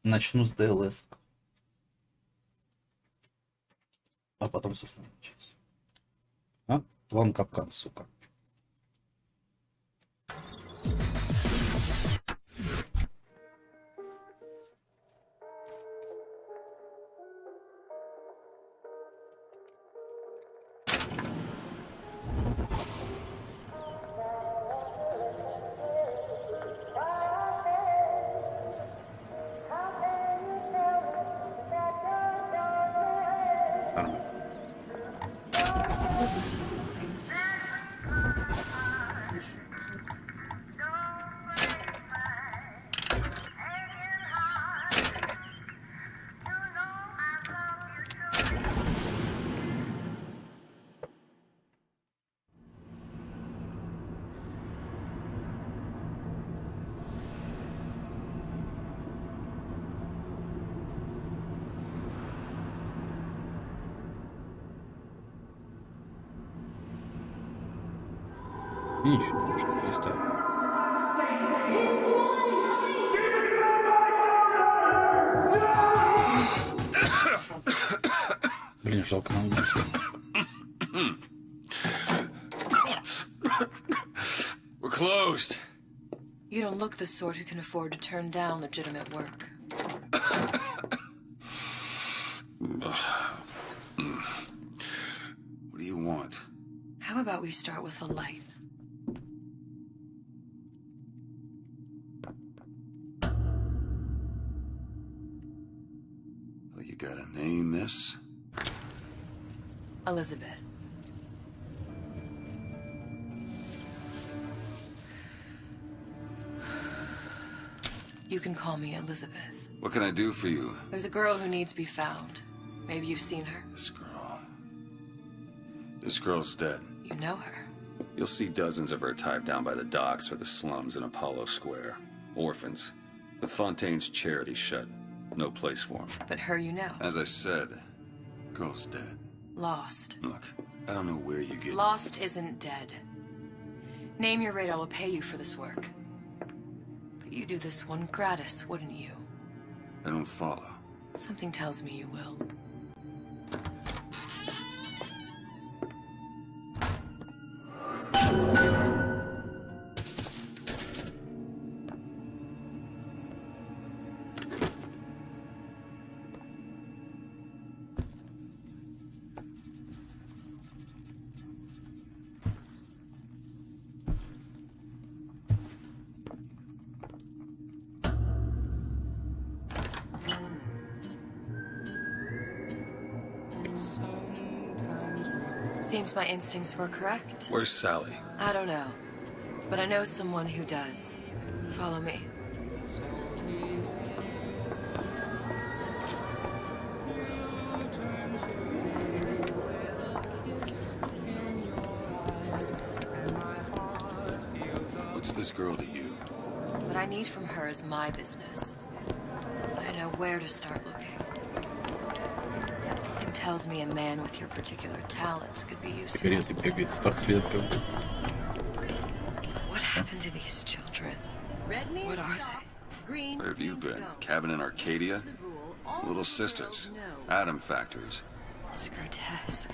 Начну с ДЛС. А потом с основной части. А? План капкан, сука. Нормально. И ничего, немножко переставим. Блин, жалко на английском. We're closed. You don't look the sort who can afford to turn down legitimate work. What do you want? How about we start with a light? Well, you got a name, miss? Elizabeth. You can call me Elizabeth. What can I do for you? There's a girl who needs to be found. Maybe you've seen her. This girl. This girl's dead. You know her. You'll see dozens of her tied down by the docks or the slums in Apollo Square. Orphans. The Fontaine's charity shut. No place for them. But her you know. As I said, girl's dead. Lost. Look, I don't know where you get... Lost isn't dead. Name your rate, I will pay you for this work. But you do this one gratis, wouldn't you? I don't follow. Something tells me you will. Seems my instincts were correct. Where's Sally? I don't know, but I know someone who does. Follow me. What's this girl to you? What I need from her is my business. But I know where to start looking. Something tells me a man with your particular talents could be useful. Вперед и бегает спортсменка. What happened to these children? What are they? Where have you been? Cabin in Arcadia? Little sisters. Atom factories. It's grotesque.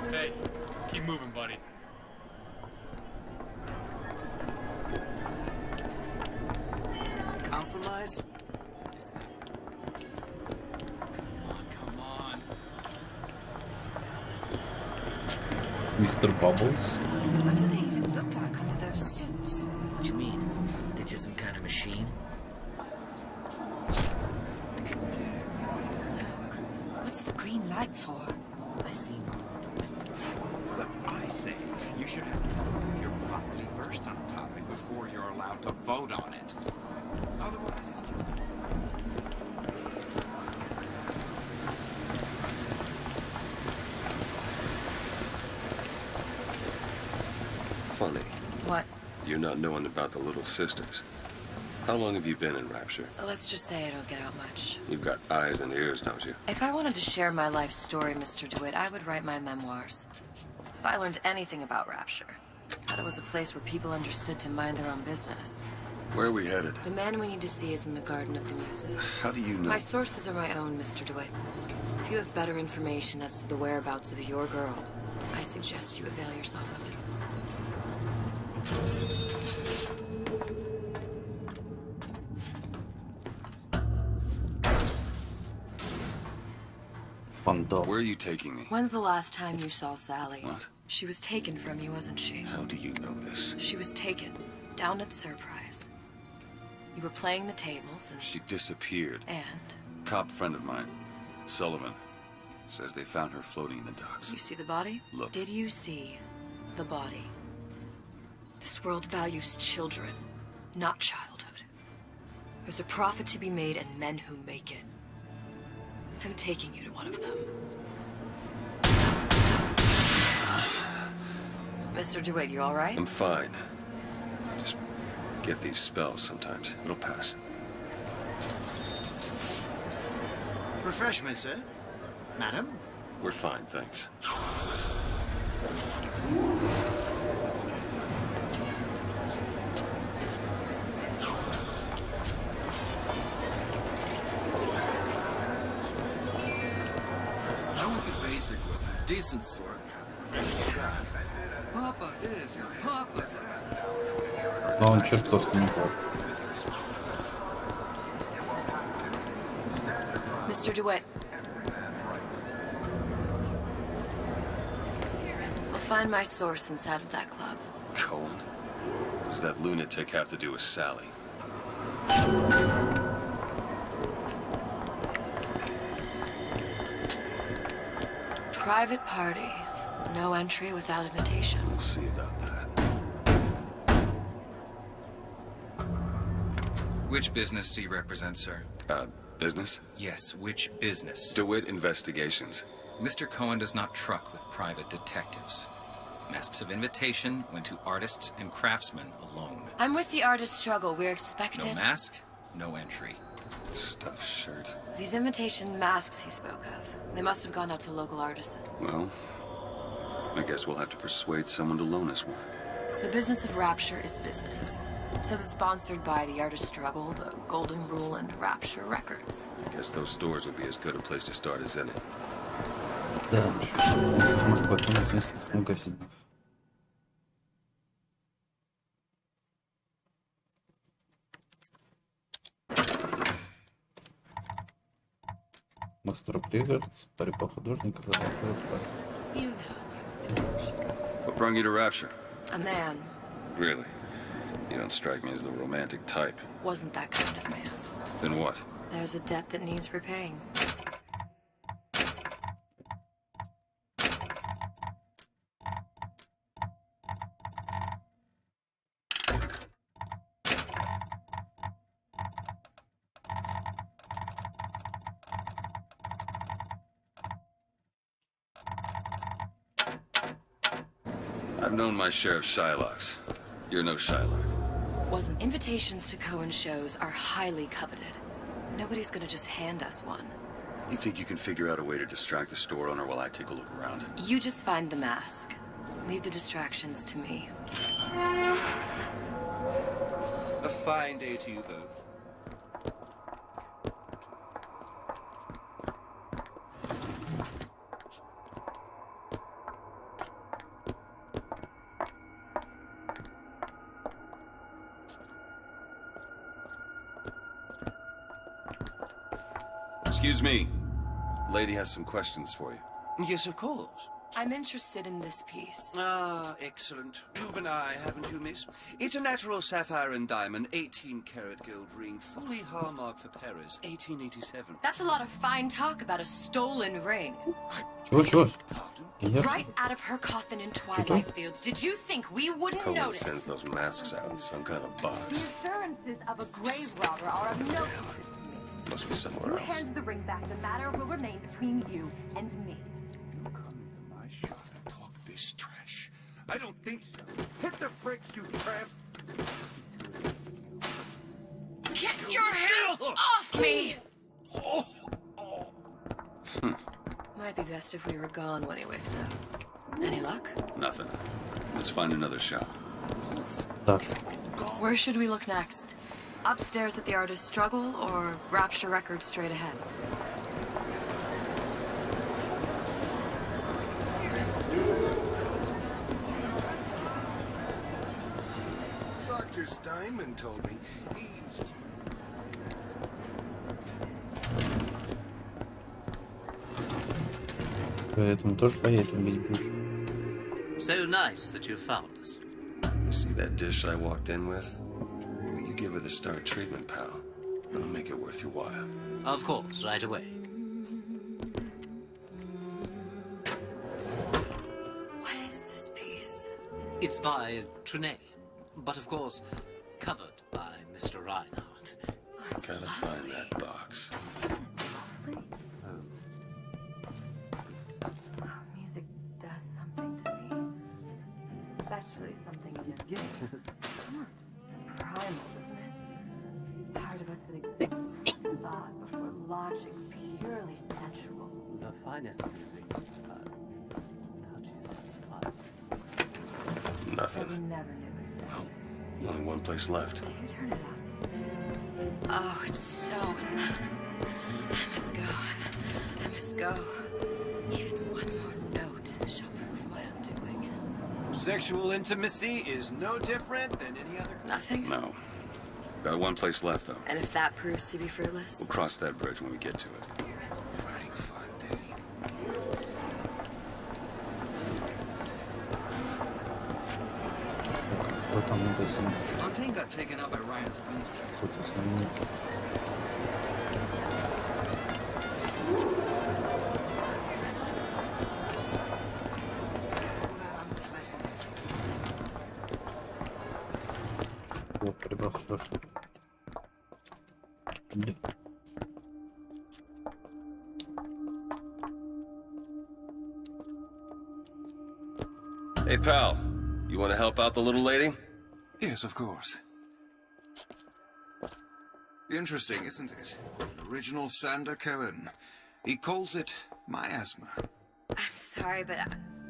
Hey, keep moving, buddy. Compromise? Come on. Мистер Бабблс. What do they even look like under those suits? What you mean? They're just some kind of machine? Look, what's the green light for? I seen one with the wind. Look, I say you should have to prove you're properly versed on a topic before you're allowed to vote on it. Otherwise, it's just... Funny. What? You're not knowing about the little sisters. How long have you been in Rapture? Let's just say I don't get out much. You've got eyes and ears, don't you? If I wanted to share my life story, Mr. DeWitt, I would write my memoirs. If I learned anything about Rapture, that it was a place where people understood to mind their own business. Where are we headed? The man we need to see is in the Garden of the Muses. How do you know? My sources are my own, Mr. DeWitt. If you have better information as to the whereabouts of your girl, I suggest you avail yourself of it. Пандал. Where are you taking me? When's the last time you saw Sally? What? She was taken from you, wasn't she? How do you know this? She was taken, down at Surprise. You were playing the tables and... She disappeared. And? Cop friend of mine, Sullivan, says they found her floating in the docks. You see the body? Look. Did you see the body? This world values children, not childhood. There's a profit to be made and men who make it. I'm taking you to one of them. Mr. DeWitt, you all right? I'm fine. Just get these spells sometimes. It'll pass. Refreshment, sir? Madam? We're fine, thanks. I want the basic with a decent sword. Papa this and Papa that. Но он чертовски неплох. Mr. DeWitt. I'll find my source inside of that club. Cohen? What does that lunatic have to do with Sally? Private party. No entry without invitation. We'll see about that. Which business do you represent, sir? Business? Yes, which business? DeWitt Investigations. Mr. Cohen does not truck with private detectives. Masks of invitation went to artists and craftsmen alone. I'm with the artist struggle. We're No expected. mask, no entry. Stuffed shirt. These invitation masks he spoke of. They must have gone out to local artisans. Well, I guess we'll have to persuade someone to loan us one. The business of Rapture is business. Says it's sponsored by the Artist Struggle, the Golden Rule, and Rapture Records. I guess those stores would be as good a place to start as any. Да. Москва, местных магазинов. Мастер Пригород, борьба художника, зарабатывает парень. You know. What brought you to Rapture? A man. Really? You don't strike me as the romantic type. Wasn't that kind of man. Then what? There's a debt that needs repaying. I've known my share of Shylocks. You're no Shylock. Wasn't. Invitations to Cohen shows are highly coveted. Nobody's gonna just hand us one. You think you can figure out a way to distract the store owner while I take a look around? You just find the mask. Leave the distractions to me. A fine day to you both. Excuse me. Lady has some questions for you. Yes, of course. I'm interested in this piece. Ah, excellent. You've an eye, haven't you, miss? It's a natural sapphire and diamond, 18-karat gold ring, fully hallmarked for Paris, 1887. That's a lot of fine talk about a stolen ring. Чего? Pardon? Right out of her coffin in Twilight Fields. Did you think we wouldn't Cohen notice? sends those masks out in some kind of The box. assurances of a grave robber are of no Must be somewhere else. Hand the ring back. The matter will remain between you and me. Talk this trash. I don't think so. Hit the bricks, you tramp! Get your hands off me! Might be best if we were gone when he wakes up. Any luck? Nothing. Let's find another shop. Так. Where should we look next? Upstairs at the artist's struggle, or Rapture Records straight ahead? Dr. Steinman told me he's just... Поэтому тоже поедем бить будешь. So nice that you found us. See that dish I walked in with? Will you give her the Star treatment, pal? It'll make it worth your while. Of course, right away. What is this piece? It's by Trine, but of course, covered by Mr. Reinhardt. Oh, it's Gotta lovely. find that box. Music does something to me. Especially something in this game. Almost primal, isn't it? Part of us that exists in thought before logic, purely sensual. The finest music touches us. That we Nothing. never knew existed. Well, only one place left. Can you turn it up? Oh, it's so... I must go. I must go. Even one more note shall prove my undoing. Sexual intimacy is no different than any other. Nothing? No. Got one place left, though. And if that proves to be fruitless? We'll cross that bridge when we get to it. Frank Fontaine. Кто там написано? Fontaine got taken out by Ryan's guns. Кто-то знаменитый. Вот, прибрал художник. Да. Hey, pal. You want to help out the little lady? Yes, of course. Interesting, isn't it? Original Sander Cohen. He calls it miasma. I'm sorry, but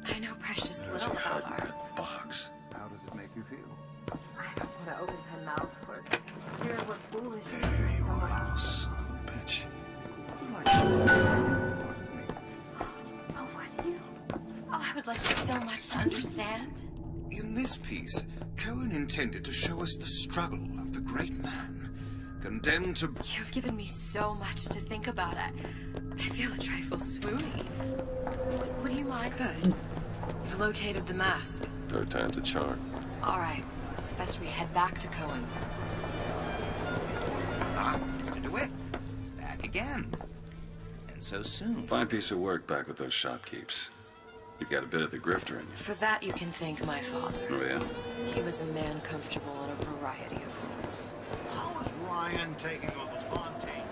I know precious There's little a heart about in art. that box. How does it make you feel? I don't want to open my mouth for it. Hear what foolish There you someone are, else. son of a bitch. Oh, what do you? Oh, I would like so much to understand. In this piece, Cohen intended to show us the struggle of the great man, condemned to... You've given me so much to think about. I feel a trifle swoony. Would you mind? Good. You've located the mask. Third time's a charm. All right. It's best we head back to Cohen's. Ah, Mr. DeWitt. Back again. And so soon. Fine piece of work back with those shopkeeps. You've got a bit of the grifter in you. For that, you can thank my father. Oh, yeah? He was a man comfortable in a variety of roles. How is Ryan taking over Fontaine?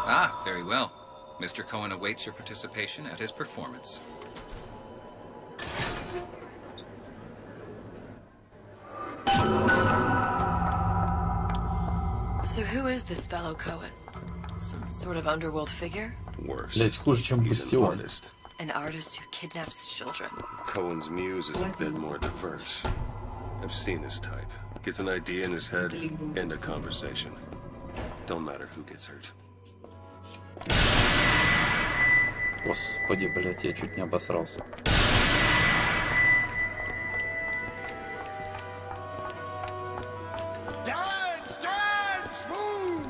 Ah, very well. Mr. Cohen awaits your participation at his performance. So who is this fellow Cohen? Some sort of underworld figure? Worse. Блять, хуже, чем He's an Бастион. artist. An artist who kidnaps children. Cohen's muse is a bit more diverse. I've seen his type. Gets an idea in his head, end a conversation. Don't matter who gets hurt. Господи, блять, я чуть не обосрался. Dance, dance, move!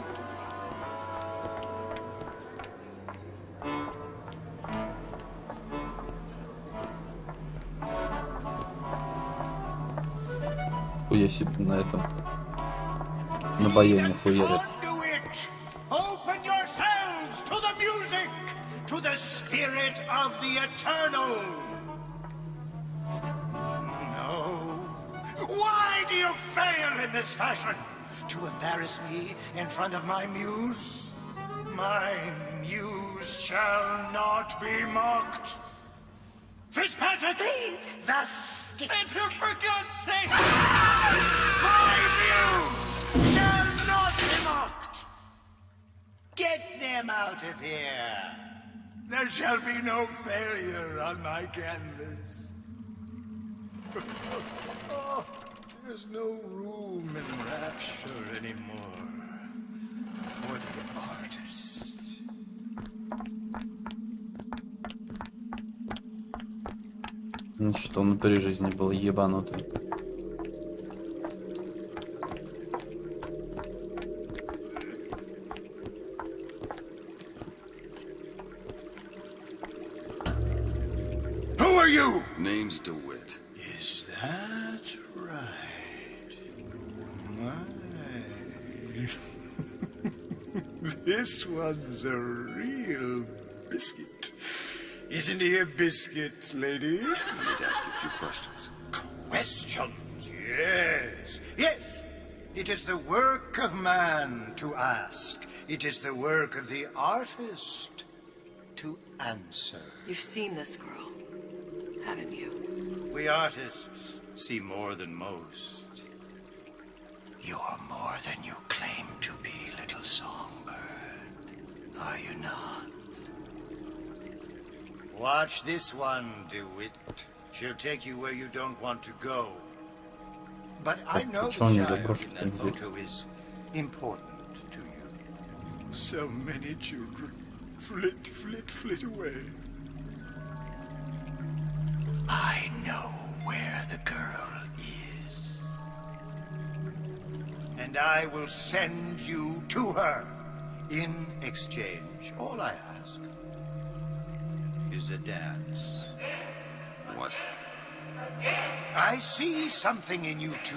Хуя себе на этом. На баяне хуярят. Conduit! Open yourselves to the music, to the spirit of the eternal! No. Why do you fail in this fashion? To embarrass me in front of my muse? My muse shall not be mocked. Fitzpatrick! Please! The stick! For God's sake! out of here. There shall be no failure on my canvas. Oh, there's no room in rapture anymore for the artist. Ну что, он при жизни был ебанутый. Who are you? Name's DeWitt. Is that right? My. This one's a real biscuit. Isn't he a biscuit, lady? I'd ask a few questions. Questions? Yes. Yes. It is the work of man to ask. It is the work of the artist to answer. You've seen this girl, haven't you? We artists see more than most. You are more than you claim to be, little songbird. Are you not? Watch this one, DeWitt. She'll take you where you don't want to go. But I know the child in that photo is important to you. So many children flit away. I know where the girl is. And I will send you to her. In exchange, all I ask is a dance. What? I see something in you two.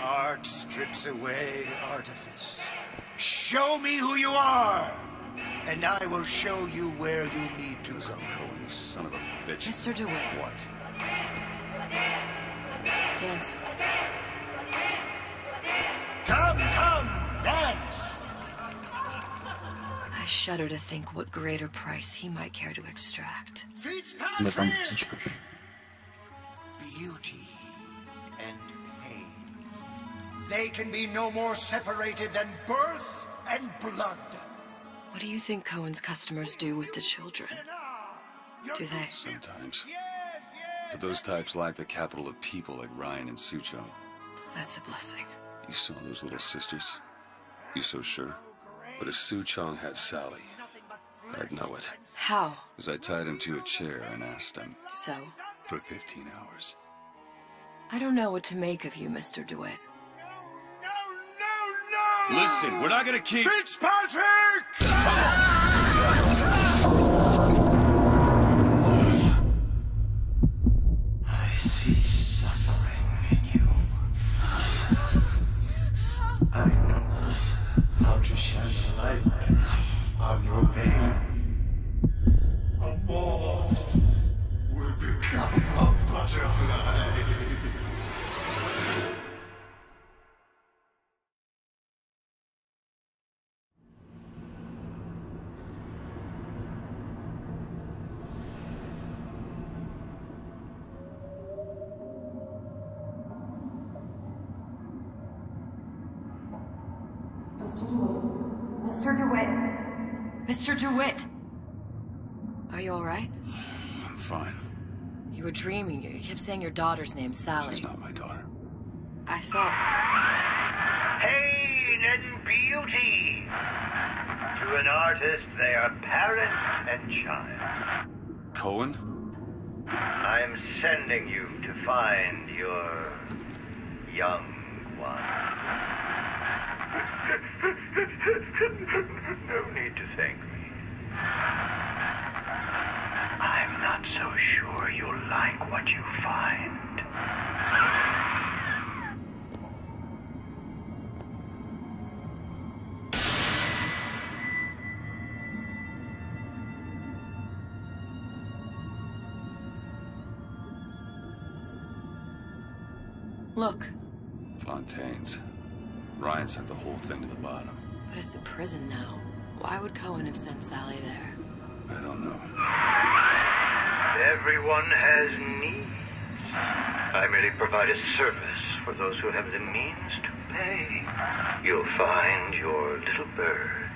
Art strips away artifice. Show me who you are, and I will show you where you need to go. Cohen, son of a bitch. Mr. DeWitt. What? Dance with me. Come, dance! I shudder to think what greater price he might care to extract. Fitzpatrick! Beauty and pain. They can be no more separated than birth and blood. What do you think Cohen's customers do with the children? Do they? Sometimes. But those types lack the capital of people like Ryan and Suchong. That's a blessing. You saw those little sisters? You so sure? But if Suchong had Sally, I'd know it. How? As I tied him to a chair and asked him. So? For 15 hours. I don't know what to make of you, Mr. DeWitt. No! Listen, we're not gonna keep... Fitzpatrick! I see suffering in you. I know how to shine a light on your pain. A moth will become a butterfly. Mr. DeWitt! Mr. DeWitt! Are you alright? I'm fine. You were dreaming. You kept saying your daughter's name, Sally. She's not my daughter. I thought... Pain and beauty! To an artist, they are parent and child. Cohen? I'm sending you to find your young one. No need to thank me. I'm not so sure you'll like what you find. Look. Fontaine's. Ryan sent the whole thing to the bottom. But it's a prison now. Why would Cohen have sent Sally there? I don't know. Everyone has needs. I merely provide a service for those who have the means to pay. You'll find your little bird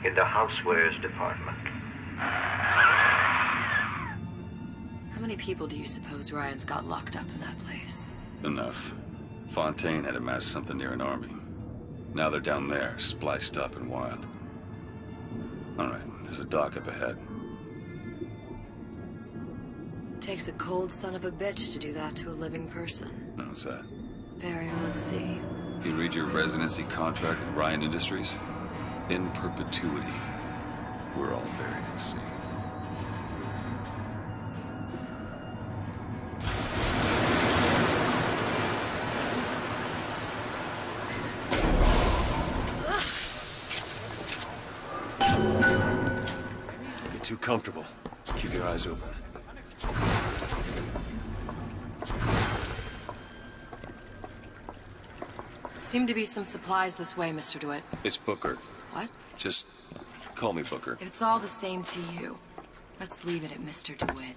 in the housewares department. How many people do you suppose Ryan's got locked up in that place? Enough. Fontaine had amassed something near an army. Now they're down there, spliced up and wild. Alright, there's a dock up ahead. Takes a cold son of a bitch to do that to a living person. What's that? Barrier, let's see. You read your residency contract with Ryan Industries? In perpetuity, we're all buried at sea. Don't get too comfortable. Keep your eyes open. Seem to be some supplies this way, Mr. DeWitt. It's Booker. What? Just call me Booker. If it's all the same to you, let's leave it at Mr. DeWitt.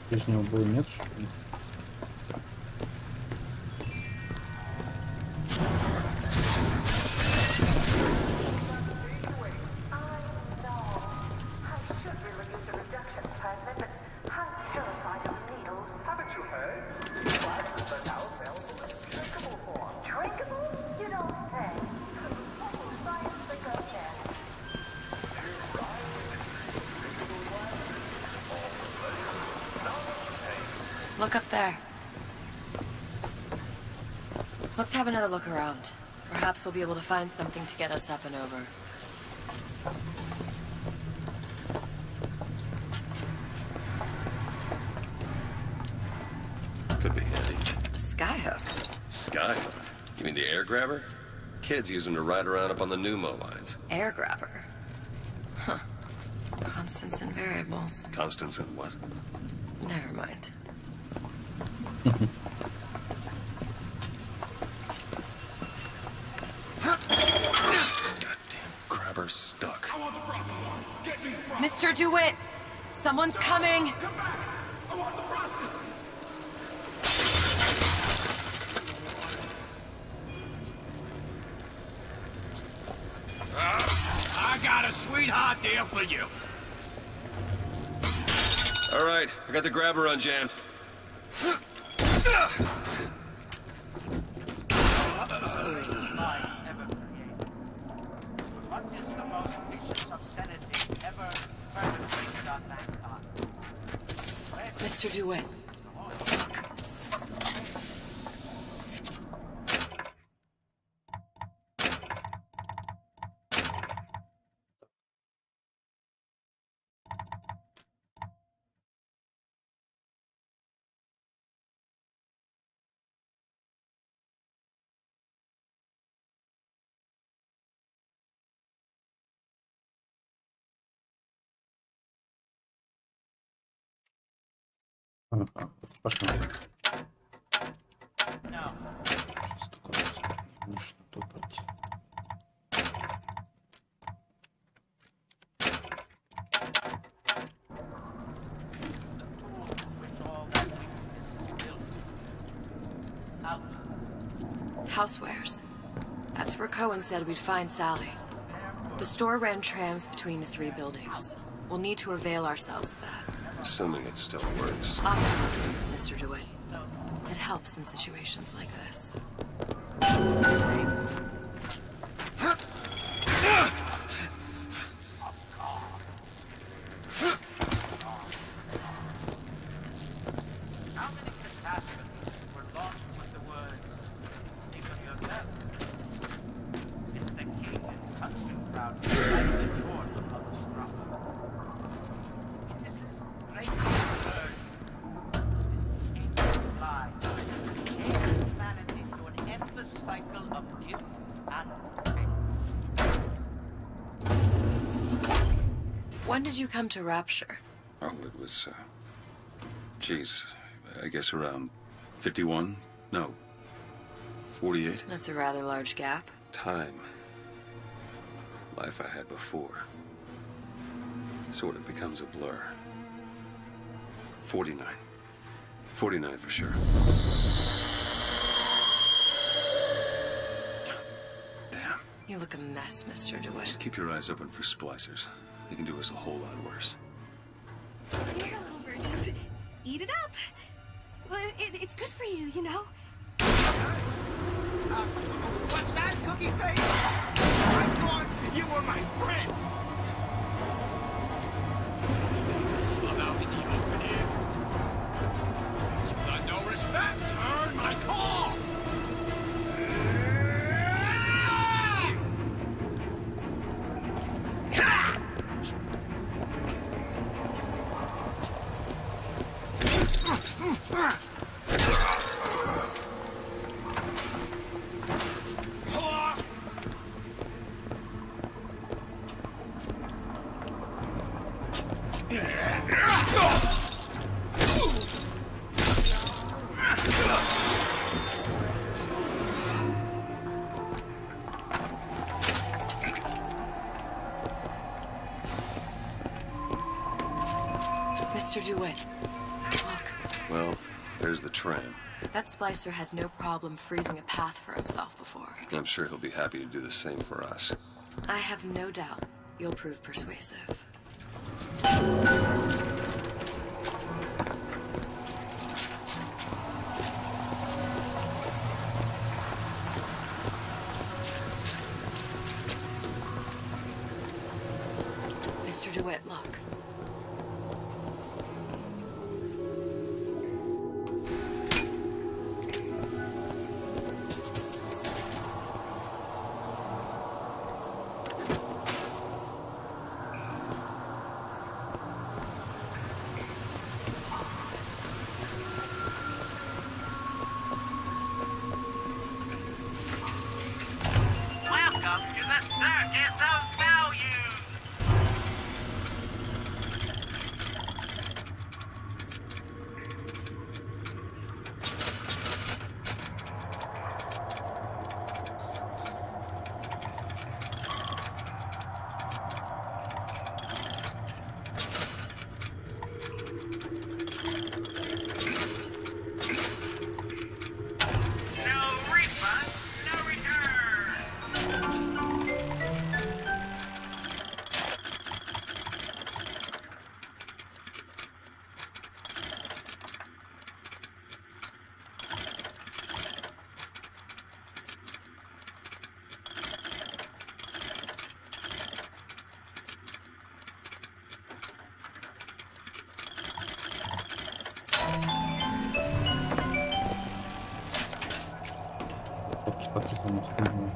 Прежнего было нет, что ли? Look up there. Let's have another look around. Perhaps we'll be able to find something to get us up and over. Could be handy. A skyhook. Skyhook? You mean the air grabber? Kids use them to ride around up on the pneumo lines. Air grabber. Huh. Constants and variables. Constants and what? Never mind. Goddamn grabber stuck. Mr. DeWitt! Someone's coming! I got a sweetheart deal for you. All right, I got the grabber unjammed. Mr. DeWitt. Ага, пошли. Сейчас только не что брать. Housewares. That's where Cohen said we'd find Sally. The store ran trams between the three buildings. We'll need to avail ourselves of that. Assuming it still works. Optimism, Mr. DeWitt. It helps in situations like this. When did you come to Rapture? Oh, it was, geez, I guess around 51? No, 48? That's a rather large gap. Time. Life I had before. Sort of becomes a blur. 49. 49 for sure. Damn. You look a mess, Mr. DeWitt. Just keep your eyes open for splicers. They can do us a whole lot worse. Here, little birdies. Eat it up. Well, it's good for you, you know. What's that, Cookie Face? I thought you were my friend. Slug out in the open here. You got no respect. Turn my call. Mr. DeWitt, look. Well, there's the tram. That splicer had no problem freezing a path for himself before. I'm sure he'll be happy to do the same for us. I have no doubt you'll prove persuasive. Mr. DeWitt, look. Welcome to the Circus of Values! No refund, no return! Посмотрите на хуйню.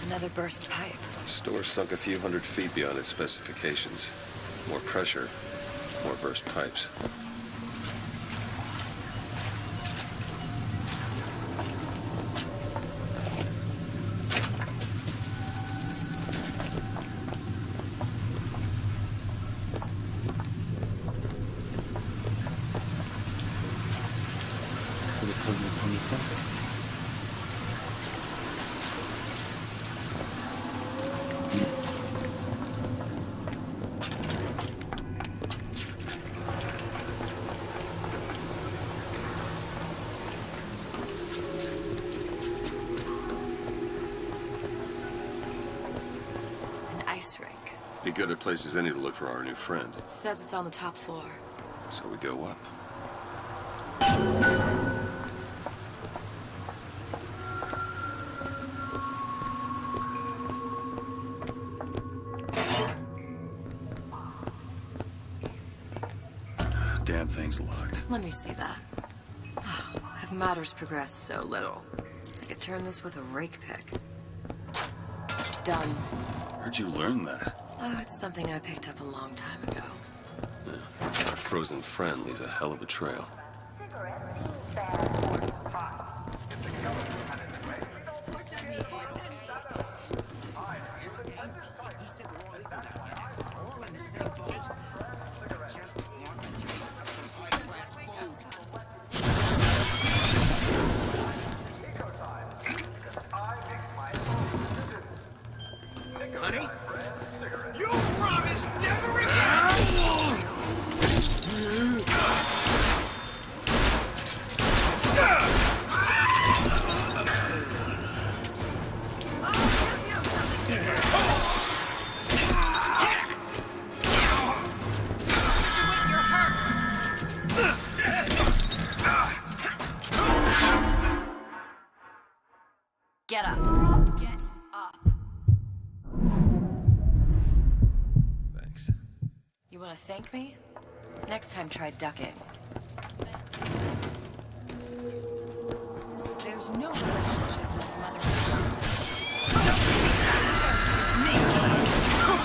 Another burst pipe. Store sunk a few hundred feet beyond its specifications. More pressure, more burst pipes. An ice rink. Be good at places any to look for our new friend. Says it's on the top floor. So we go up. damn thing's locked. Let me see that. Have matters progressed so little? I could turn this with a rake pick. Done. Where'd you learn that? Oh, it's something I picked up a long time ago. Yeah, our frozen friend leaves a hell of a trail. Honey? You promised never again! Get up. Get up. Thanks. You want to thank me? Next time, try ducking. There's no relationship with mother and son.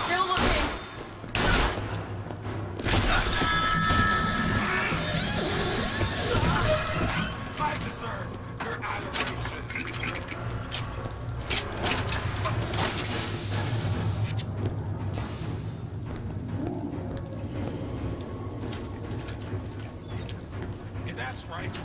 Still looking. I deserve your adoration. And that's right.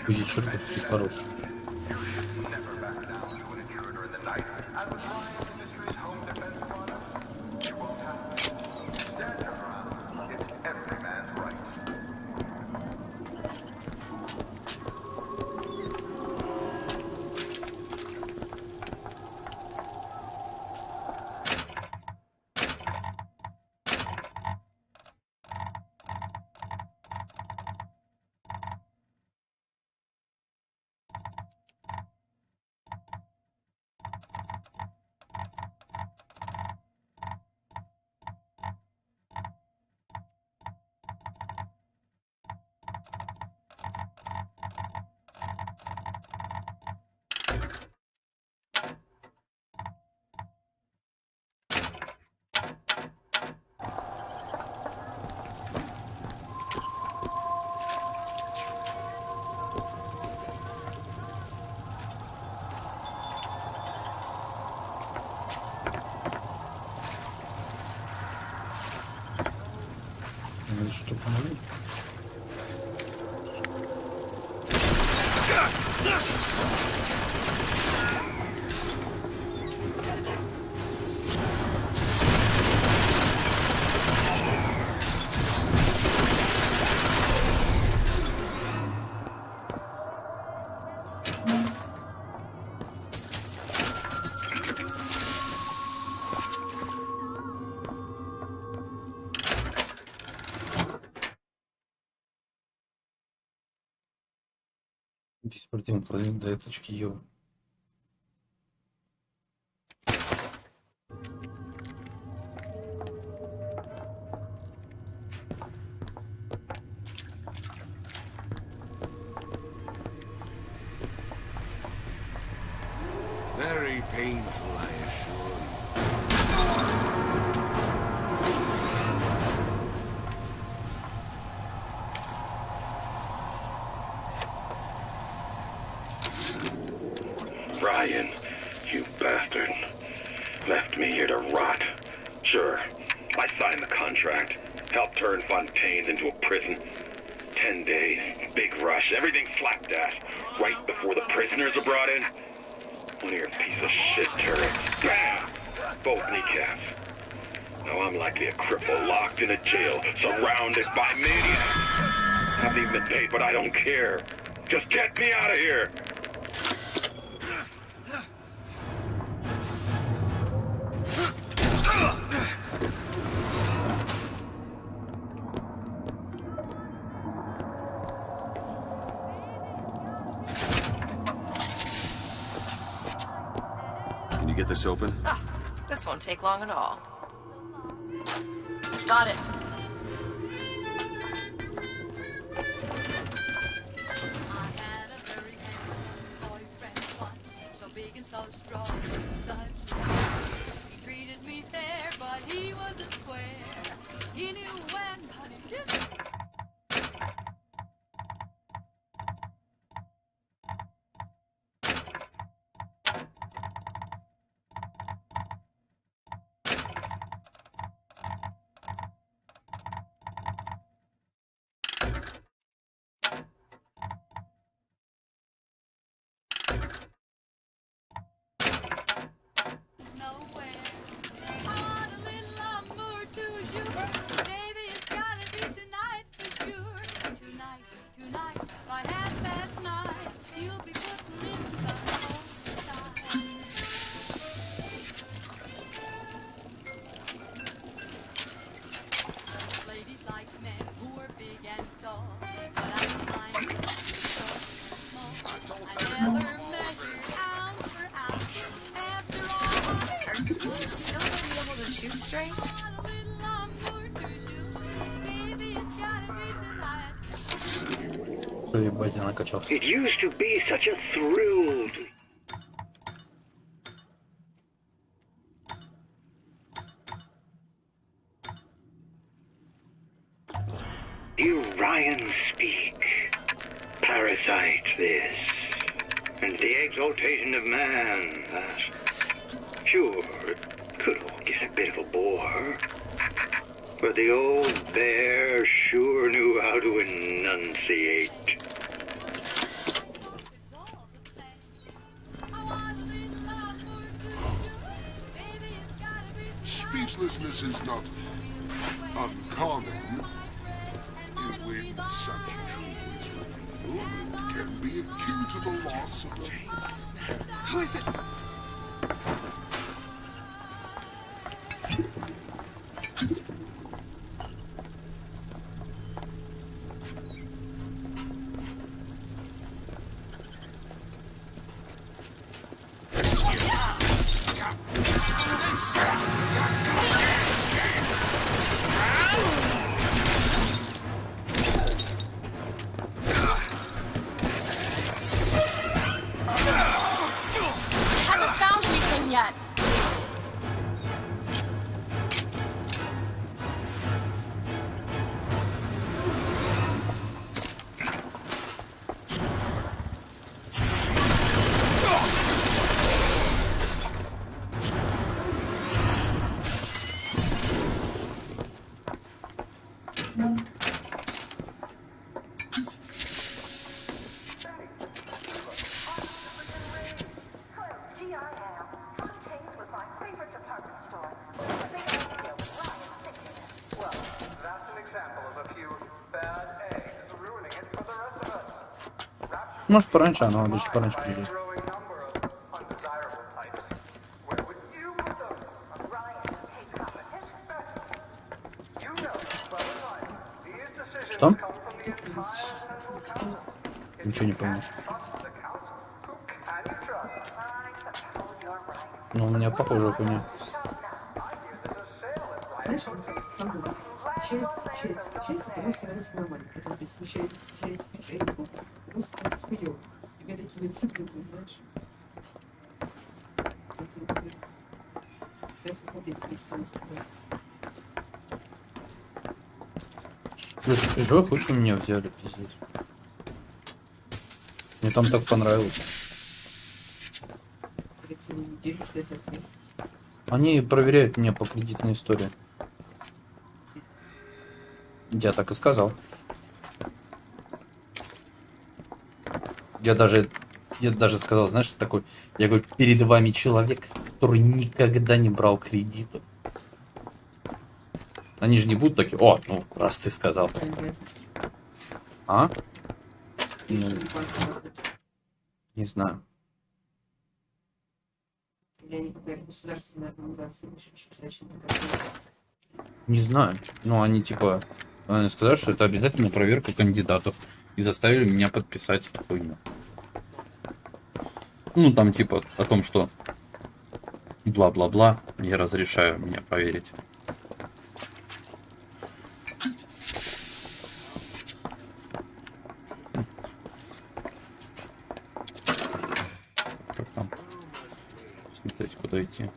Ой, черт, ты хорош. Что помогает? Спортивный планет до точки Ё. Very painful, I assure you. Ryan, you bastard. Left me here to rot. Sure, I signed the contract. Helped turn Fontaine's into a prison. 10 days, big rush, everything slapdash. Right before the prisoners are brought in. One of your piece of shit turrets. Bam! Both kneecaps. Now I'm likely a cripple locked in a jail, surrounded by maniacs. Haven't even been paid, but I don't care. Just get me out of here! get this open? Ah, this won't take long at all. Got it. So strong and such. He treated me fair, but he wasn't square. He knew when, but he didn't. It used to be such a thrill to... You Ryan speak. Parasite this. And the exaltation of man, that. Sure, it could all get a bit of a bore. But the old bear sure knew how to enunciate. Speechlessness is not uncommon. When such truth is revealed, it can be akin to the loss of the... Who is it? Может пораньше, а надо еще пораньше приезжать. Что? Ничего не понял. Ну, у меня похожая хуйня. Пижок хоть у меня взяли, пиздец. Мне там так понравилось. Они проверяют меня по кредитной истории. Я так и сказал. Я даже сказал, знаешь, такой, я говорю, перед вами человек, который никогда не брал кредитов. Они же не будут такие, о, ну, раз ты сказал. А? Ну, не знаю. Не знаю. Ну, они типа, они сказали, что это обязательно проверка кандидатов. И заставили меня подписать хуйню. Ну, там типа о том, что Бла-бла-бла. Я разрешаю мне поверить. Как там? Смотреть, куда идти.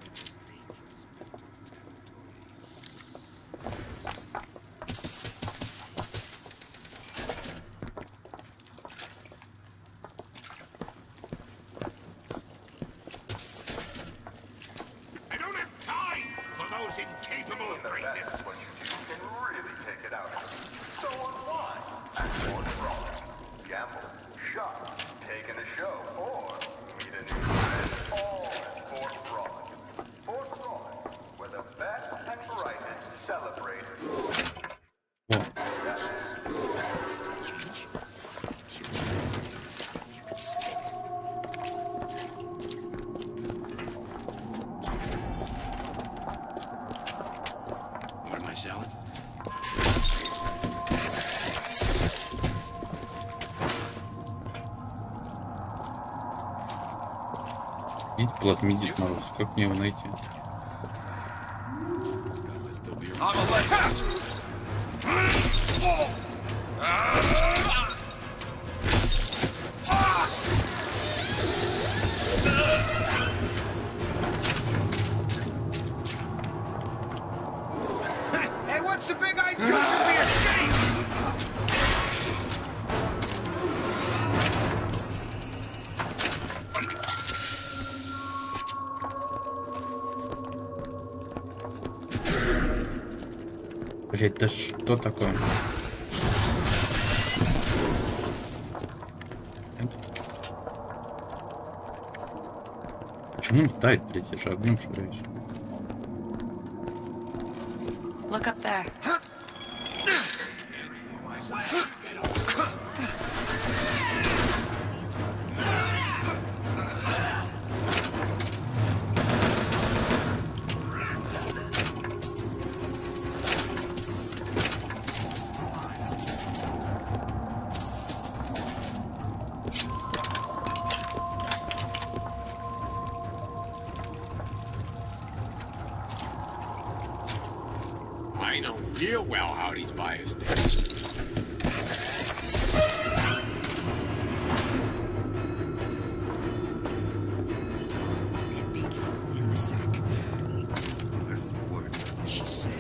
I don't have time for those incapable of greatness. What you do can really take it out. So unwind at Fort Frolic. Gamble, shop, take in a show, or meet a new friend, all at Fort Frolic. Fort Frolic, where the best and brightest celebrate. What am I selling? Видите, плазмидик мороз. Как мне его найти? Hey, what's the big idea? You should be ashamed! Блять, да что такое? Почему не тает, блять? Я же огнем швыряюсь. Look up there. I know real well how these buyers think. In the sack. Word for word, she said.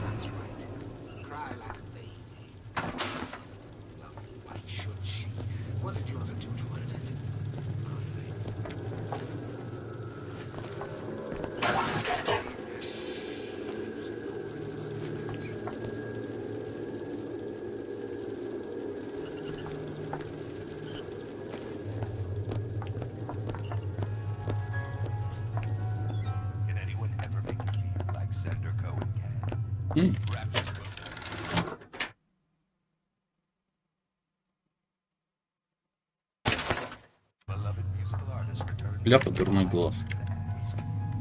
That's right. Cry like a baby. Lovely, why should she? What did you ever do to her? Can anyone ever make you feel like Senator Cohen can? Wrap this book. Beloved musical artist returns. Ляпа, дурной глаз.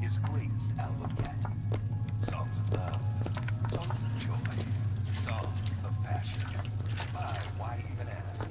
His greatest album yet. Songs of love, songs of joy, songs of passion. My, why even ask?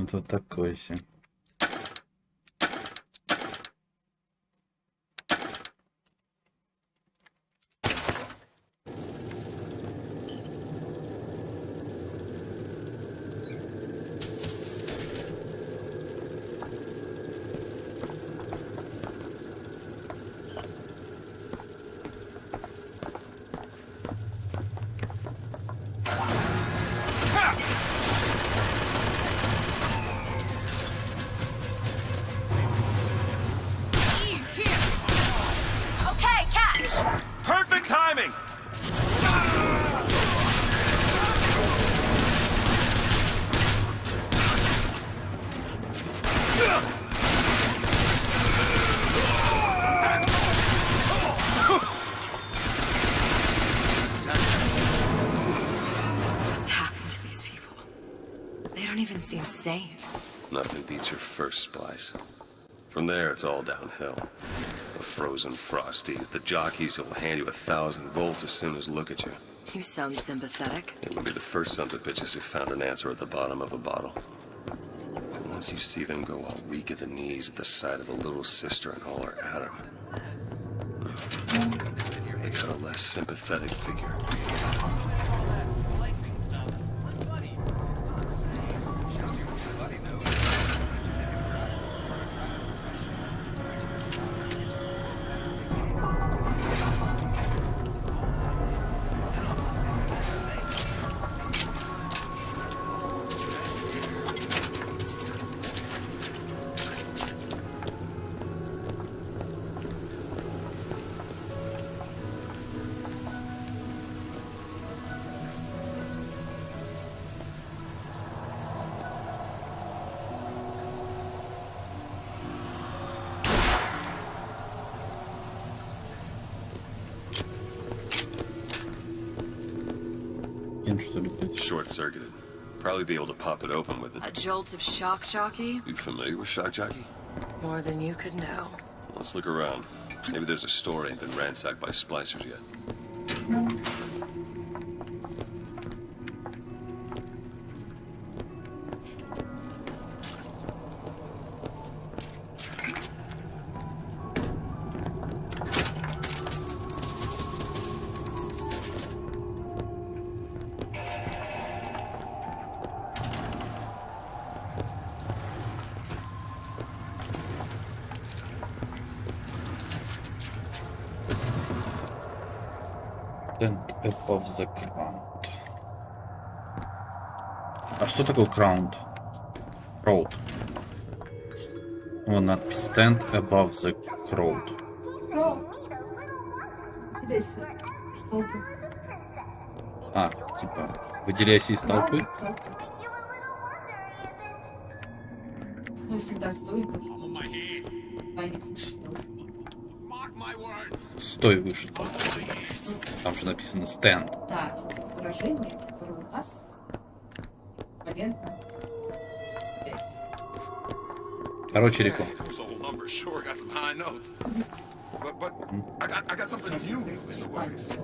Это такое себе. What's happened to these people? They don't even seem sane. Nothing beats your first splice. From there, it's all downhill. The frozen frosties, the jockeys who will hand you 1,000 volts as soon as look at you. You sound sympathetic. It would be the first sons of bitches who found an answer at the bottom of a bottle. And once you see them go all weak at the knees at the sight of a little sister and all her Adam, they got a less sympathetic figure. Short-circuited. Probably be able to pop it open with it. A jolt of shock jockey? You familiar with shock jockey? More than you could know. Let's look around. Maybe there's a store ain't been ransacked by splicers yet. Above the ground. А что такое ground? Road. Вон надпись stand above the crowd. А, типа, выделяйся из толпы? Ну, всегда стой. Стой выше толпы. Там же написано stand. Да, выражение, которое у нас понятно. Короче, реклама. Sure got some high notes. But I got something new, Mr. Wax.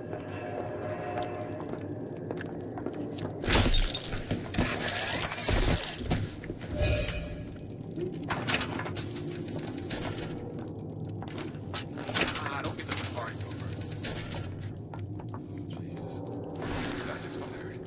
Don't be such a party goer. Jesus. This guy's expired.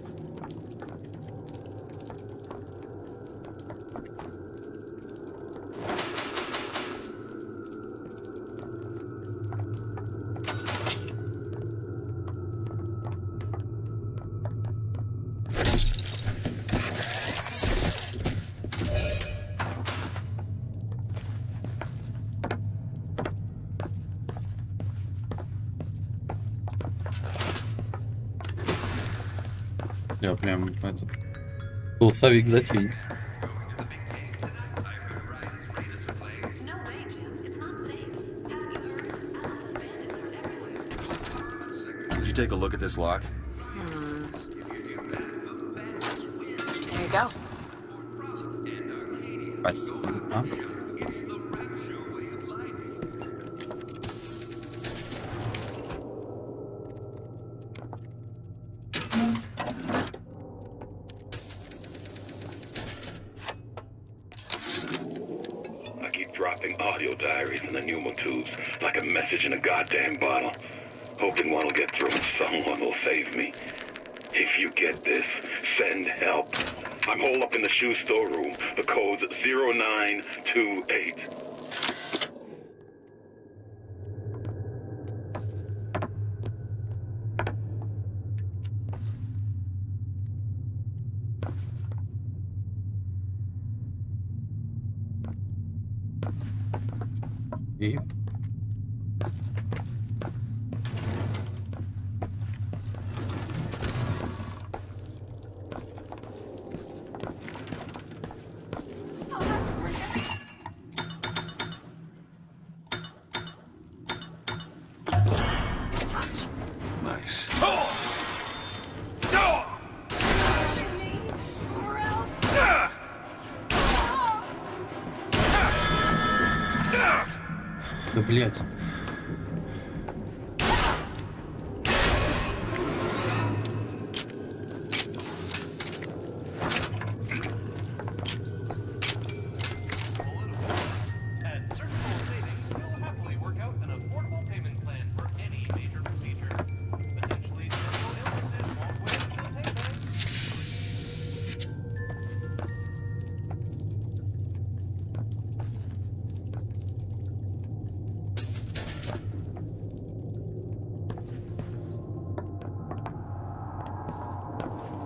Я прям этот голосовик затейник. Did you take a look at this lock? There you go. Спасибо. I keep dropping audio diaries in the pneumotubes like a message in a goddamn bottle, hoping one will get through and someone will save me. If you get this, send help. I'm holed up in the shoe storeroom. The code's 0928. И... Да, блядь. At Surgical Savings, you'll happily work out an affordable payment plan for any major procedure. Potentially terminal illnesses won't wait until payday.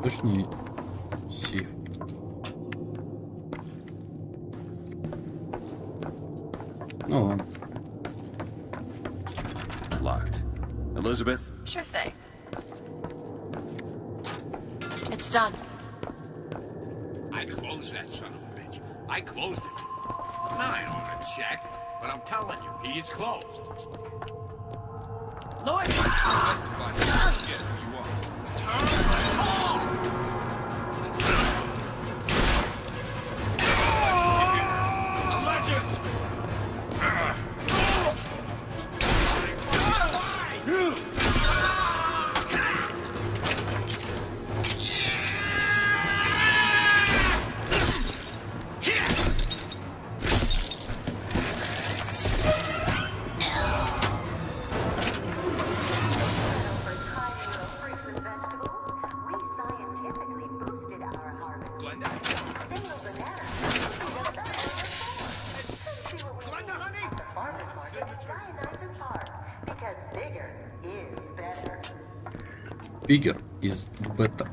Точно сейф. Ну ладно. Locked. Elizabeth? Sure thing. It's done. I closed that son of a bitch. I closed it. Now I don't want to check, but I'm telling you, he's closed. Lloyd! Justify yes, you are. Turn my call! The legend! Bigger is better.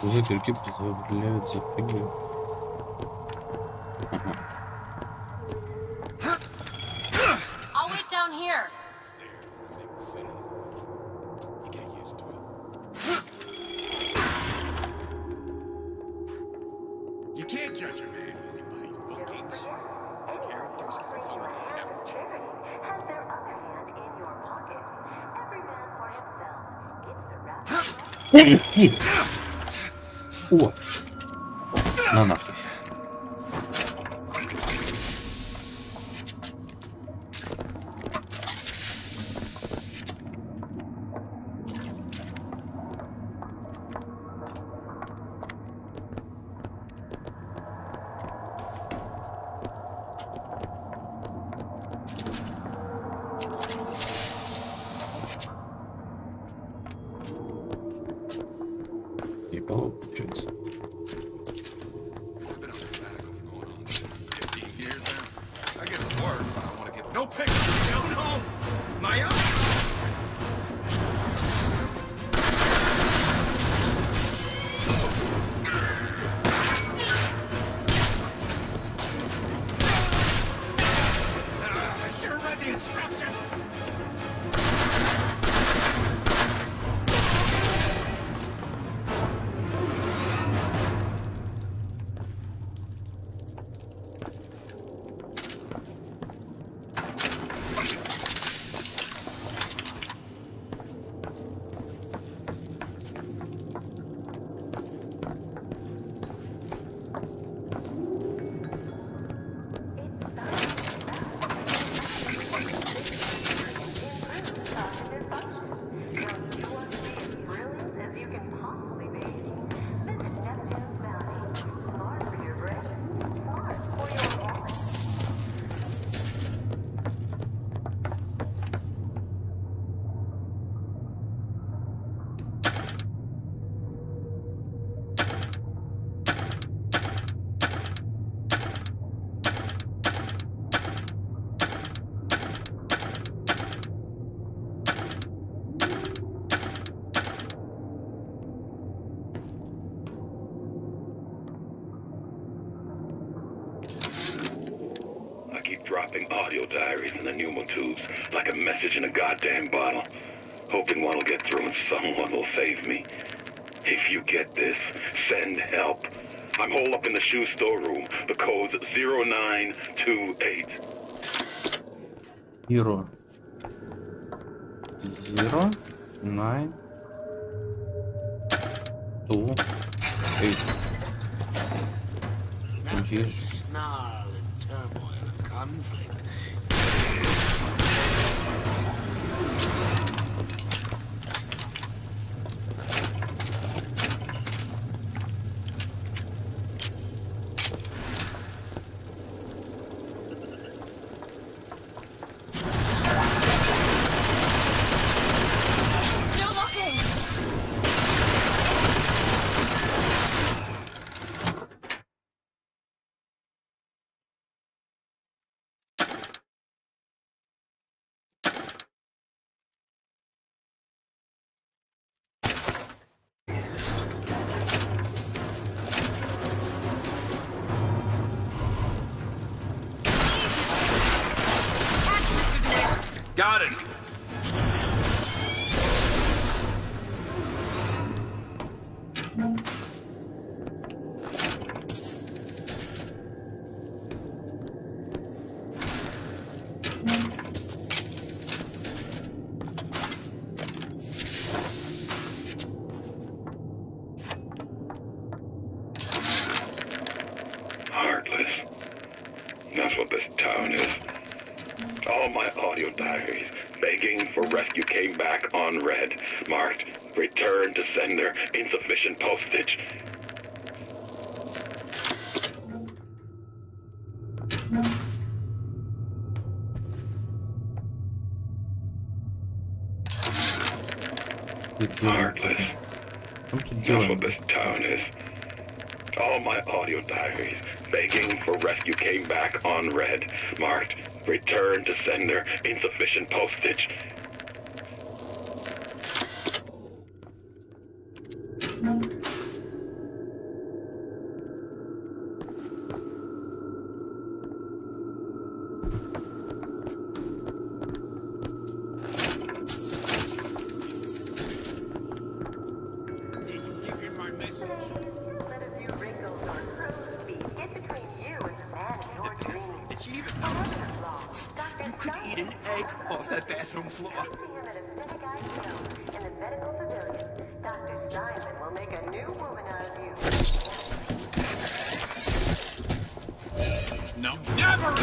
Закрики позволяют запрыгивать. Ага. I'll wait down here. You can't judge a man only by his bookings. Characters gotta come with a camera. Has their other hand in your pocket. Every man for himself. It's the rap. О! На нахуй. Ебало получается. Years now. I get some work, but I want to get no pictures. No, no. My own. I should have read the instructions. dropping audio diaries in the pneumo tubes like a message in a goddamn bottle. Hoping one will get through and someone will save me. If you get this, send help. I'm holed up in the shoe storeroom. The code's 0928. 0 9 2 8. Snarl and turmoil and conflict. Still looking! Got it! Heartless. That's what this town is. All my audio diaries begging for rescue came back unread, marked return to sender, insufficient postage. Heartless. That's what this town is. All my audio diaries begging for rescue came back unread, marked return to sender, insufficient postage. You could eat an egg off that bathroom floor. Dr. Steinman will make a new woman out of you. No, never!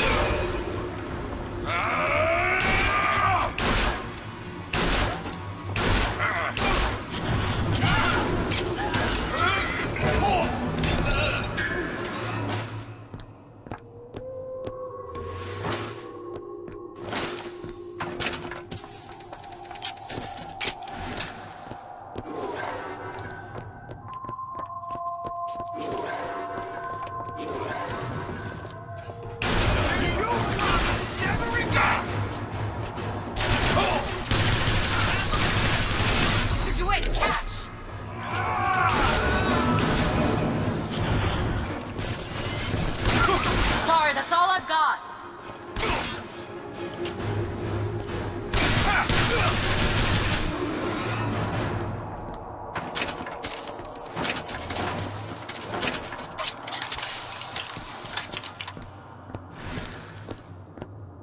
Sorry, that's all I've got.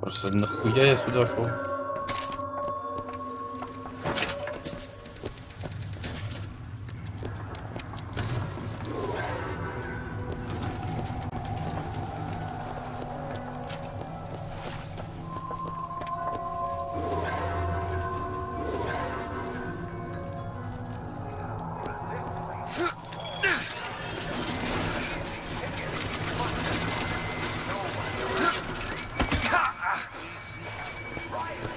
Просто нахуя я сюда шел? Riot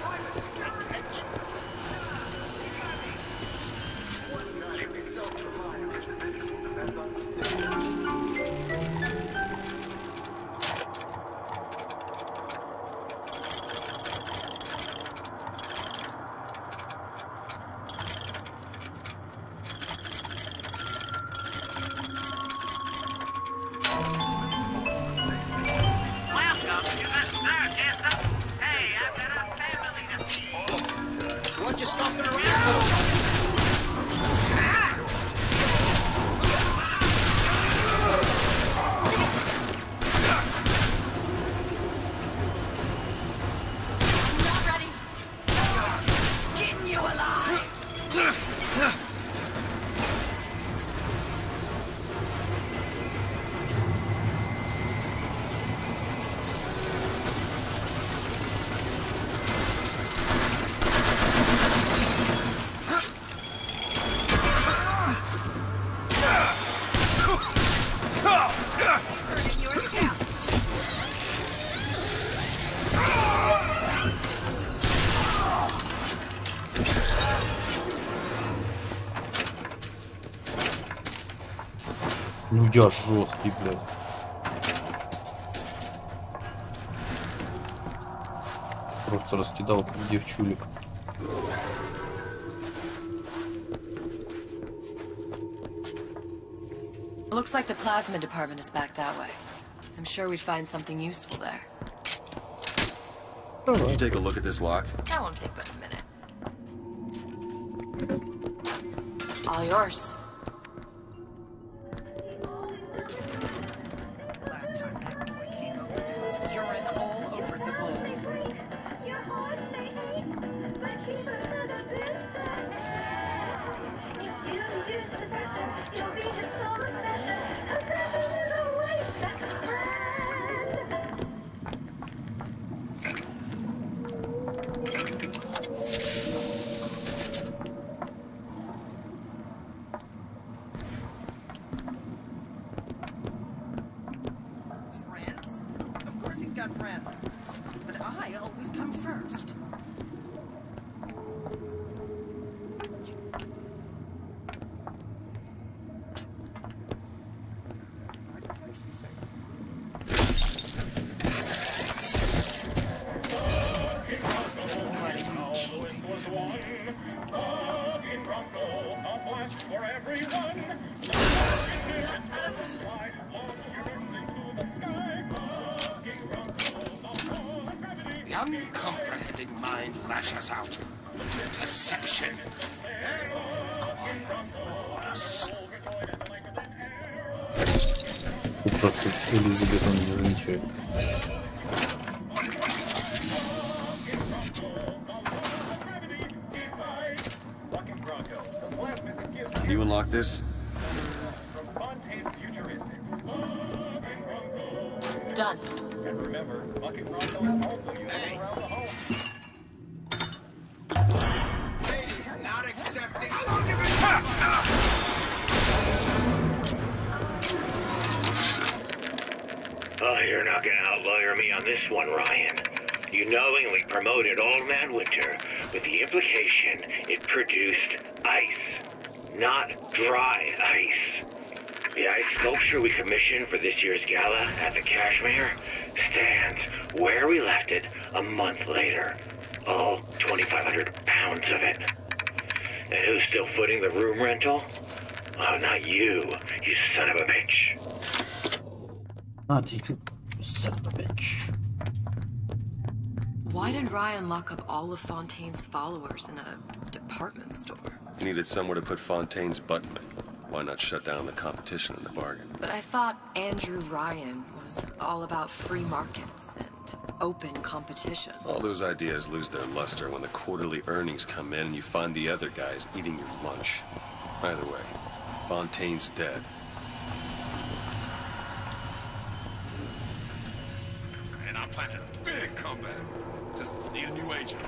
stomping around Not ready. I'm going to skin you alive. Hurting yourself. Ну я жесткий, блядь. Просто раскидал как девчулик. Looks like the plasma department is back that way. I'm sure we'd find something useful there. Can you take a look at this lock? That won't take but a minute. All yours. Last time that boy came over, there was urine all over the bowl. Friends? Of course he's got friends. But I always come first. The uncomprehending mind lashes out. Perception. Тут просто Элизабет он не замечает. Can you unlock this? Done. And remember, Bucket Bronco is also used around the home. Not accepting. Oh, you're not gonna outlawyer me on this one, Ryan. You knowingly promoted Old Man Winter with the implication it produced ice, not dry ice. The ice sculpture we commissioned for this year's gala at the Cashmere stands where we left it a month later. All 2,500 pounds of it. And who's still footing the room rental? Oh, not you, you son of a bitch. Not you, son of a bitch. Why did Ryan lock up all of Fontaine's followers in a department store? He needed somewhere to put Fontaine's button. Why not shut down the competition in the bargain? But I thought Andrew Ryan was all about free markets and open competition. All those ideas lose their luster when the quarterly earnings come in and you find the other guys eating your lunch. Either way, Fontaine's dead. And I'm planning a big comeback. Just need a new agent.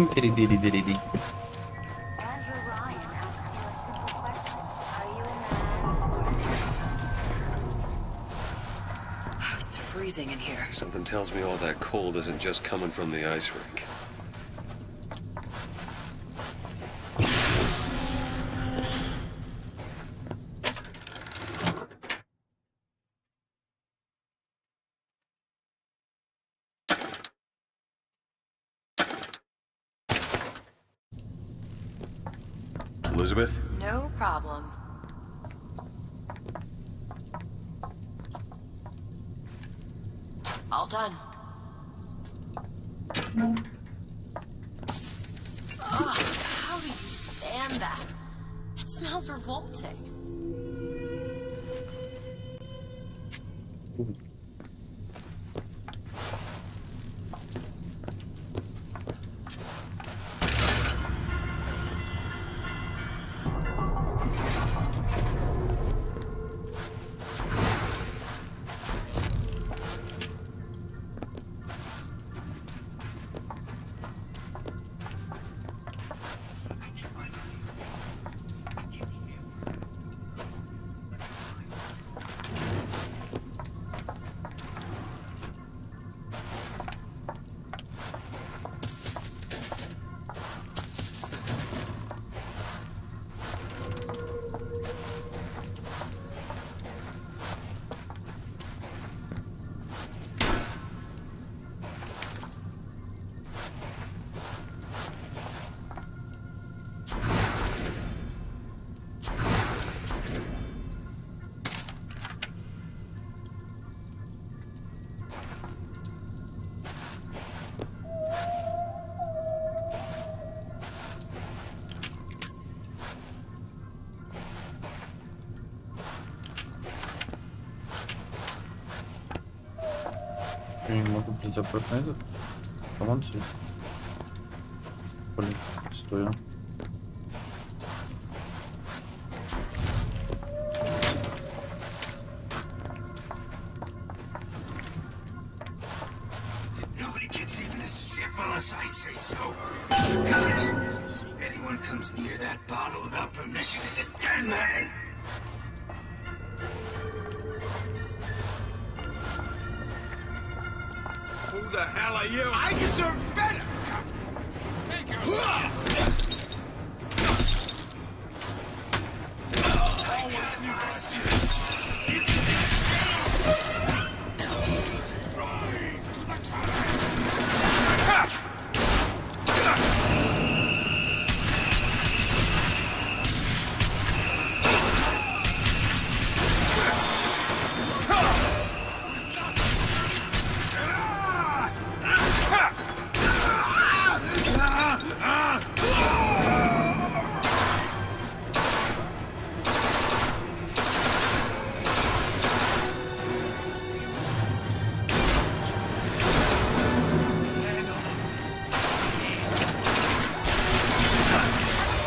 Кириди-риди-риди. Andrew Ryan asks you a simple question. Are you a man or a It's freezing in here. Something tells me all that cold isn't just coming from the ice rink. Elizabeth? No problem. All done. Ugh, how do you stand that? It smells revolting. Я не могу прийти обратно этот. По-моему, блин, стою. Nobody gets even as simple as I say so. God, anyone comes near that bottle without permission is a dead man. Who the hell are you? I deserve better! Make yourself! Always knew what to do. Rise to the challenge!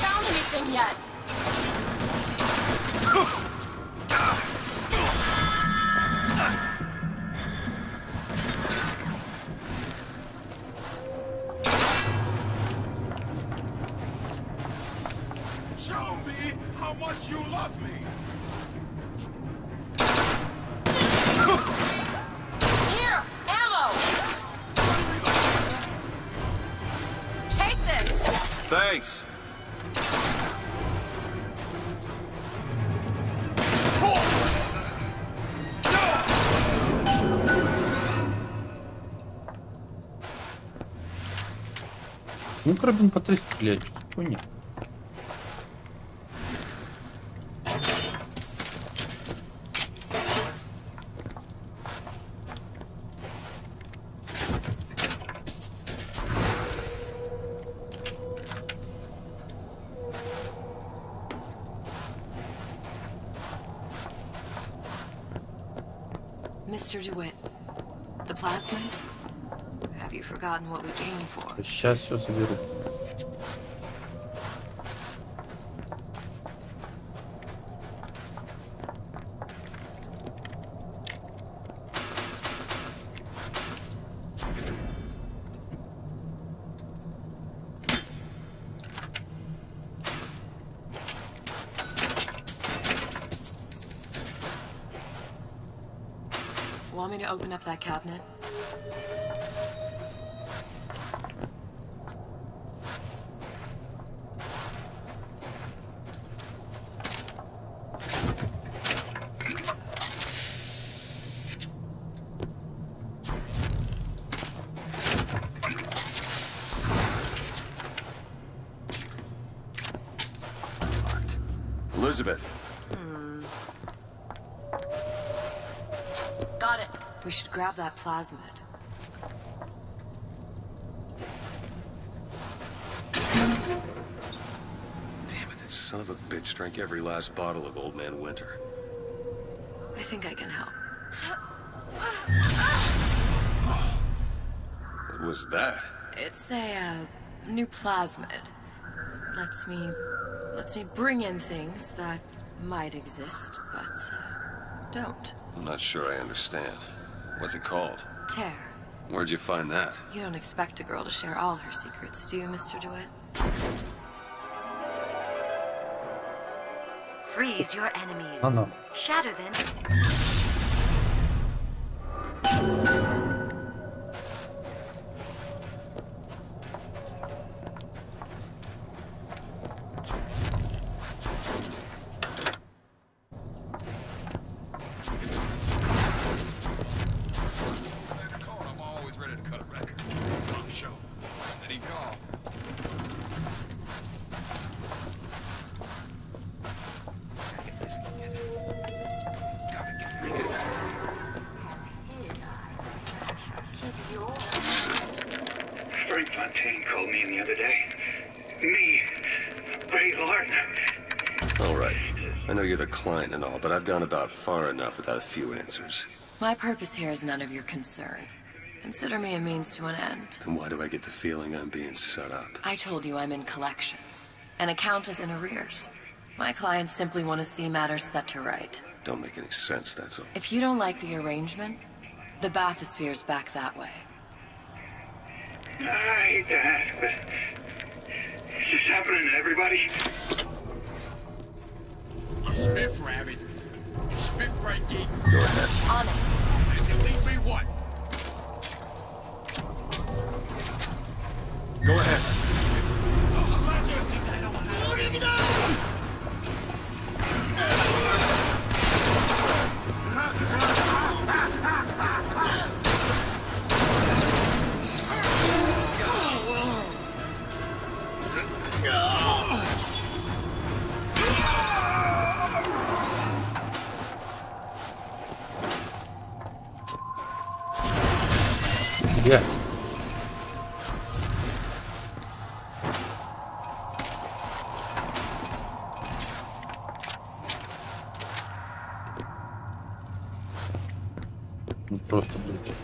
Found anything yet? Show me how much you love me! Here, ammo. Take this. Thanks! Ну, карабин по 300 стрелять, что такое нет. Mr. DeWitt, the plasmid? Have you forgotten what we came for? Сейчас все соберу. Want me to open up that cabinet? Elizabeth. Got it. We should grab that plasmid. Damn it, that son of a bitch drank every last bottle of Old Man Winter. I think I can help. What was that? It's a new plasmid. Lets me bring in things that might exist, but don't. I'm not sure I understand. What's it called? Tear. Where'd you find that? You don't expect a girl to share all her secrets, do you, Mr. DeWitt? Freeze your enemies. Oh no. Shatter them. Fontaine called me in the other day. Me, Ray Larden. All right. I know you're the client and all, but I've gone about far enough without a few answers. My purpose here is none of your concern. Consider me a means to an end. Then why do I get the feeling I'm being set up? I told you I'm in collections. An account is in arrears. My clients simply want to see matters set to right. Don't make any sense, that's all. If you don't like the arrangement, the bathysphere's back that way. I hate to ask, but is this happening to everybody? A spiff, Rabbit. Spiff, Frankie. Go ahead. On it. And you leave me what? Go ahead. Yes. Просто, блядь.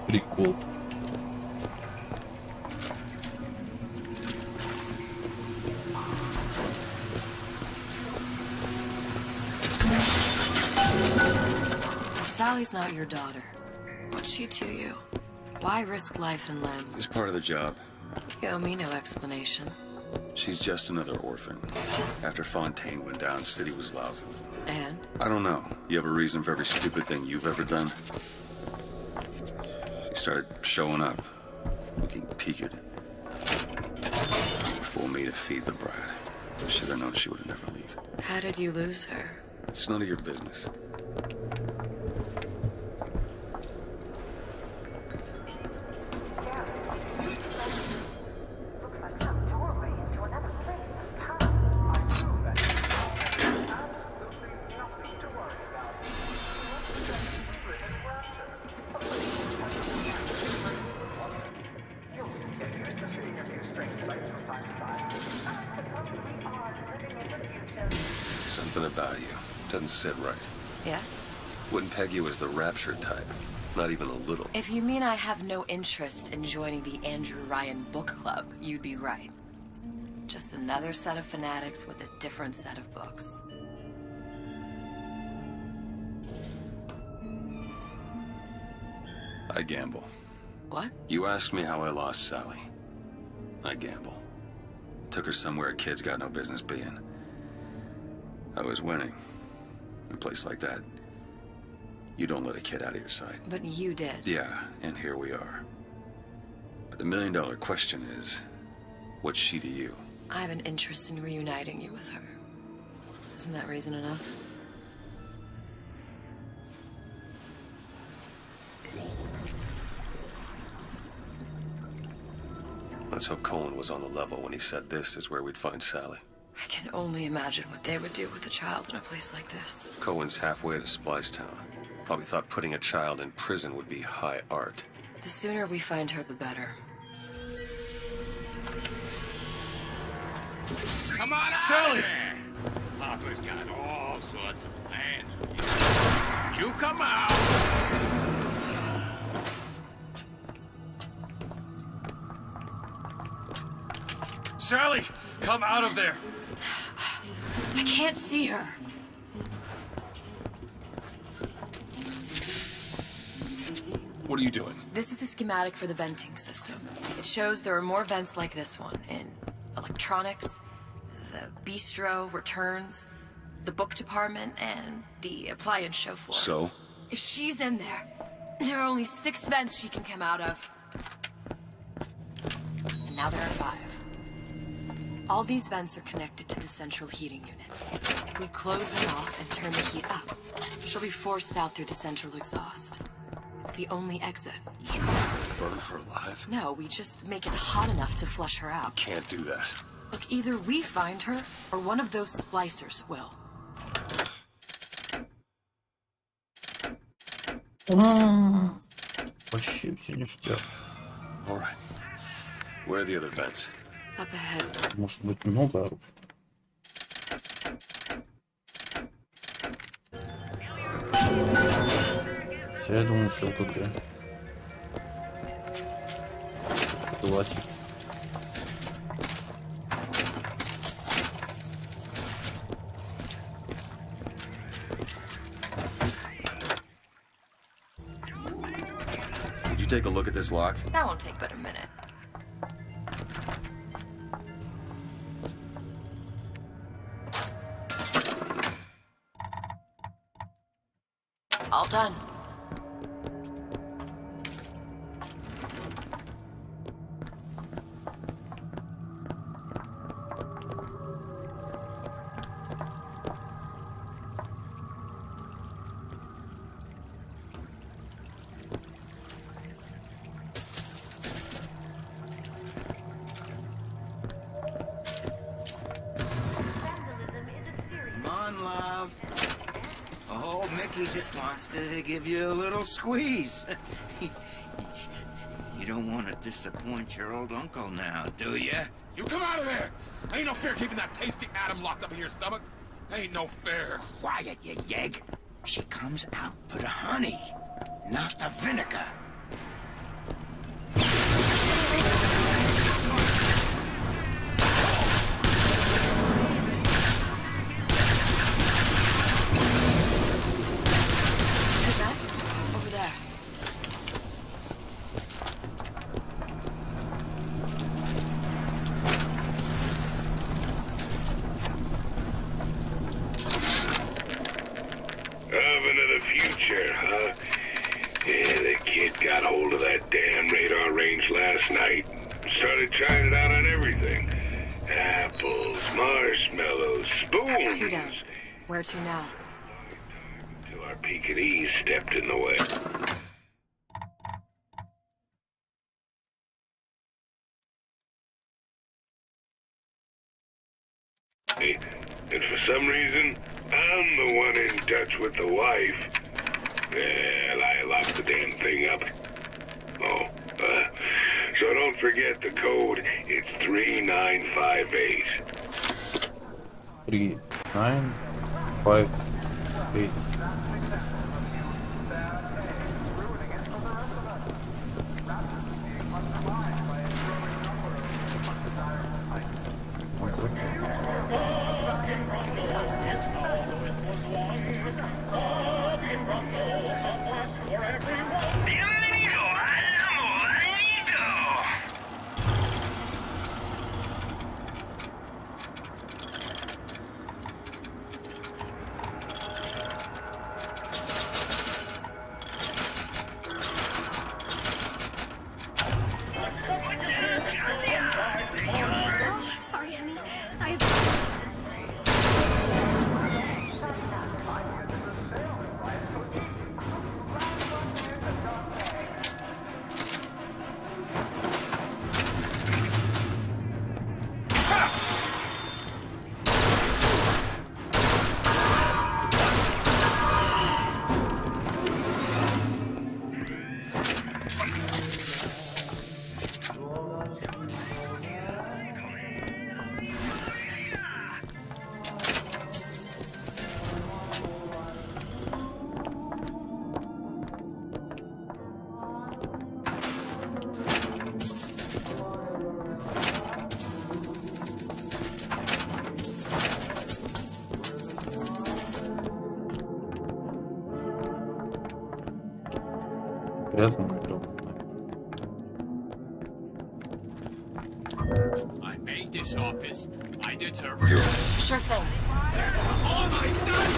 Прикол. Sally's not your daughter. What's she to you? Why risk life and limb? It's part of the job. You owe me no explanation. She's just another orphan. After Fontaine went down, City was lousy with him. And? I don't know. You have a reason for every stupid thing you've ever done? She started showing up, looking peaked. For me to feed the brat. Should have known she would never leave. How did you lose her? It's none of your business. Something about you doesn't sit right. Yes? Wouldn't peg you as the rapture type. Not even a little. If you mean I have no interest in joining the Andrew Ryan book club, you'd be right. Just another set of fanatics with a different set of books. I gamble. What? You asked me how I lost Sally. I gamble. Took her somewhere kids got no business being. I was winning. In a place like that, you don't let a kid out of your sight. But you did. Yeah, and here we are. But the million-dollar question is, what's she to you? I have an interest in reuniting you with her. Isn't that reason enough? Let's hope Cohen was on the level when he said this is where we'd find Sally. I can only imagine what they would do with a child in a place like this. Cohen's halfway to Splicetown. Probably thought putting a child in prison would be high art. The sooner we find her, the better. Come on out Sally! there! Papa's got all sorts of plans for you. You come out! Sally, come out of there! I can't see her. What are you doing? This is a schematic for the venting system. It shows there are more vents like this one in electronics, the bistro, returns, the book department, and the appliance show floor. So? If she's in there, there are only 6 vents she can come out of. And now there are 5. All these vents are connected to the central heating unit. If we close them off and turn the heat up, she'll be forced out through the central exhaust. It's the only exit. You burn her alive? No, we just make it hot enough to flush her out. Can't do that. Look, either we find her, or one of those splicers will. Вообще все ништяк. All right. Where are the other vents? Up ahead. Может быть много оружия. Все, я думаю, все КГ. Хватит. Did you take a look at this lock? That won't take but a minute. All done. Come on, love. Oh, Mickey just wants to give you a little squeeze. You don't want to disappoint your old uncle now, do you? You come out of there! Ain't no fair keeping that tasty atom locked up in your stomach. Ain't no fair. Quiet, you yegg. She comes out for the honey, not the vinegar. Over there. Oven of the future, huh? Yeah, the kid got hold of that damn radar range last night. Started trying it out on everything. Apples, marshmallows, spoons. 2 down. Where to now? Till our Pekingese stepped in the way. And for some reason, I'm the one in touch with the wife. Well, I locked the damn thing up. Oh, so don't forget the code. It's 3958. 3958. One second. Oh, sorry, honey. I made this office. I deserve it. Sure thing. Oh my God!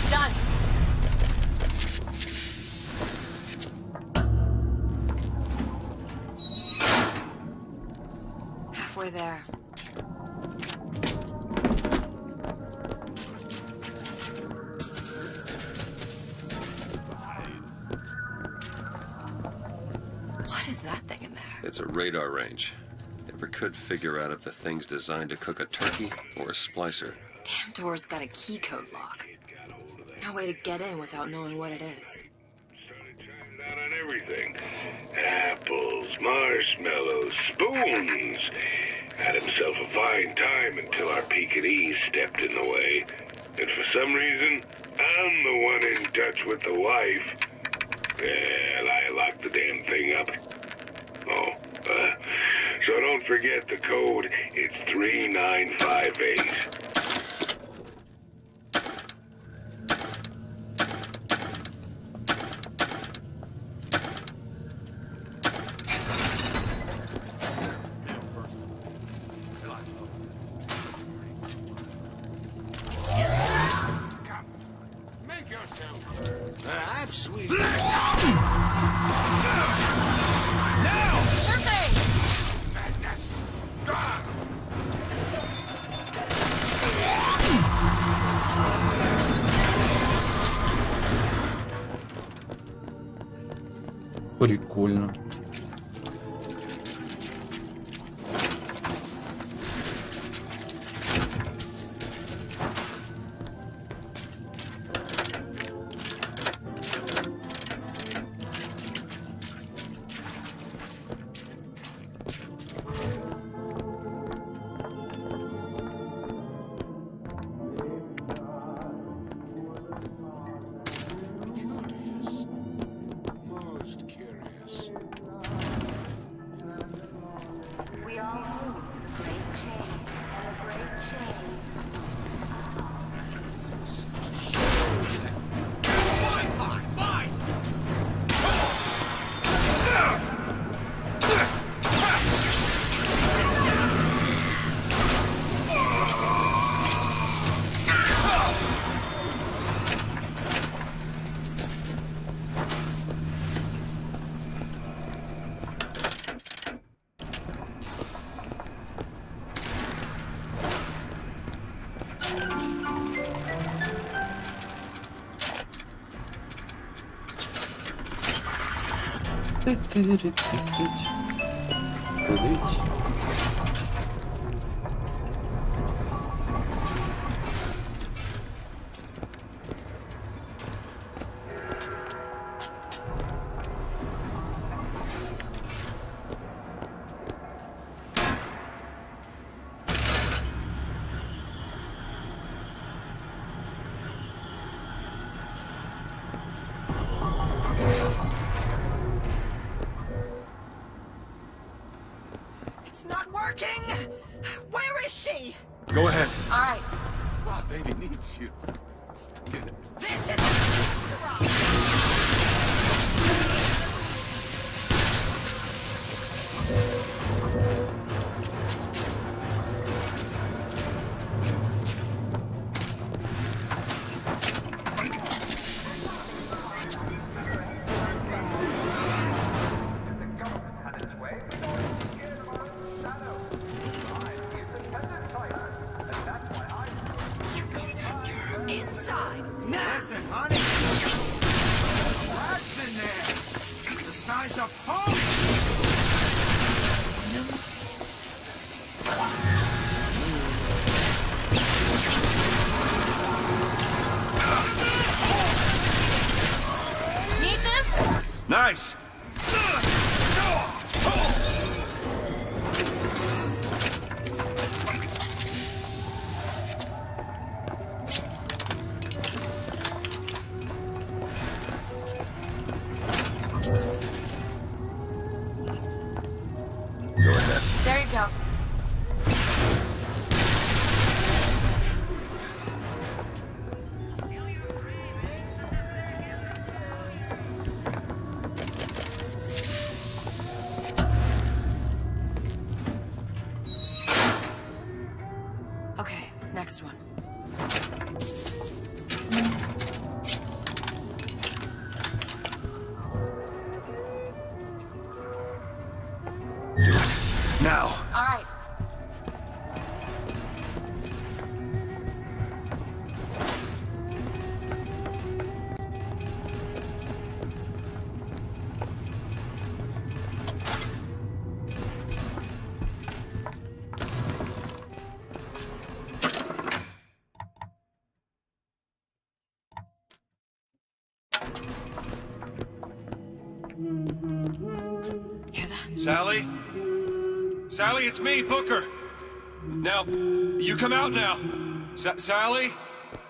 Done. Halfway there. What is that thing in there? It's a radar range. Never could figure out if the thing's designed to cook a turkey or a splicer. Damn door's got a key code lock. No way to get in without knowing what it is. Down on everything. Apples, marshmallows, spoons. Had himself a fine time until our Pekingese stepped in the way. And for some reason, I'm the one in touch with the wife. Well, I locked the damn thing up. Oh, so don't forget the code. It's 3958. Make yourself. I'm sweet. Now! Sure thing! Madness! Gone! Прикольно. Curious. Most curious. We all move the great chain, and the great chain. It's not working! Where is she? Go ahead. All right. Oh, baby needs you. Get it. This is inside. Listen, honey. There's rats in there. The size of ponies. Need this? Nice. Go ahead. There you go. Okay, next one. Do it. Now. All right. Hear that? Sally? Sally, it's me, Booker. Now, you come out now. Sally?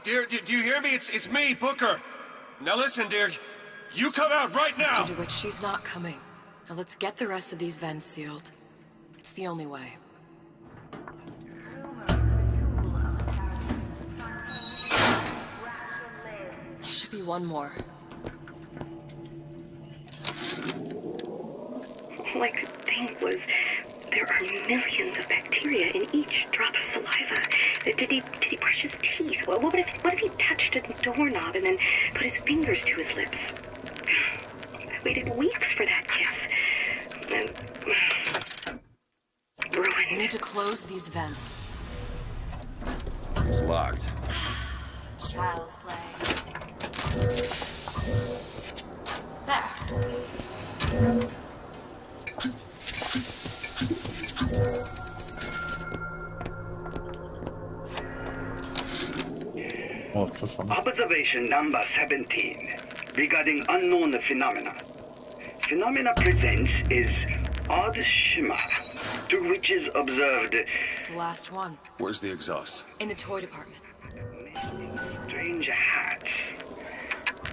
Dear, do you hear me? It's me, Booker. Now listen, dear. You come out right now. Mr. DeWitt, she's not coming. Now let's get the rest of these vents sealed. It's the only way. There should be one more. All I could think was, there are millions of bacteria in each drop of saliva. Did he brush his teeth? What if he touched a doorknob and then put his fingers to his lips? I waited weeks for that kiss. Ruined. We need to close these vents. It's locked. Child's play. There. Observation number 17 regarding unknown phenomena. Phenomena presents is odd shimmer, through which is observed. It's the last one. Where's the exhaust? In the toy department. Strange hats.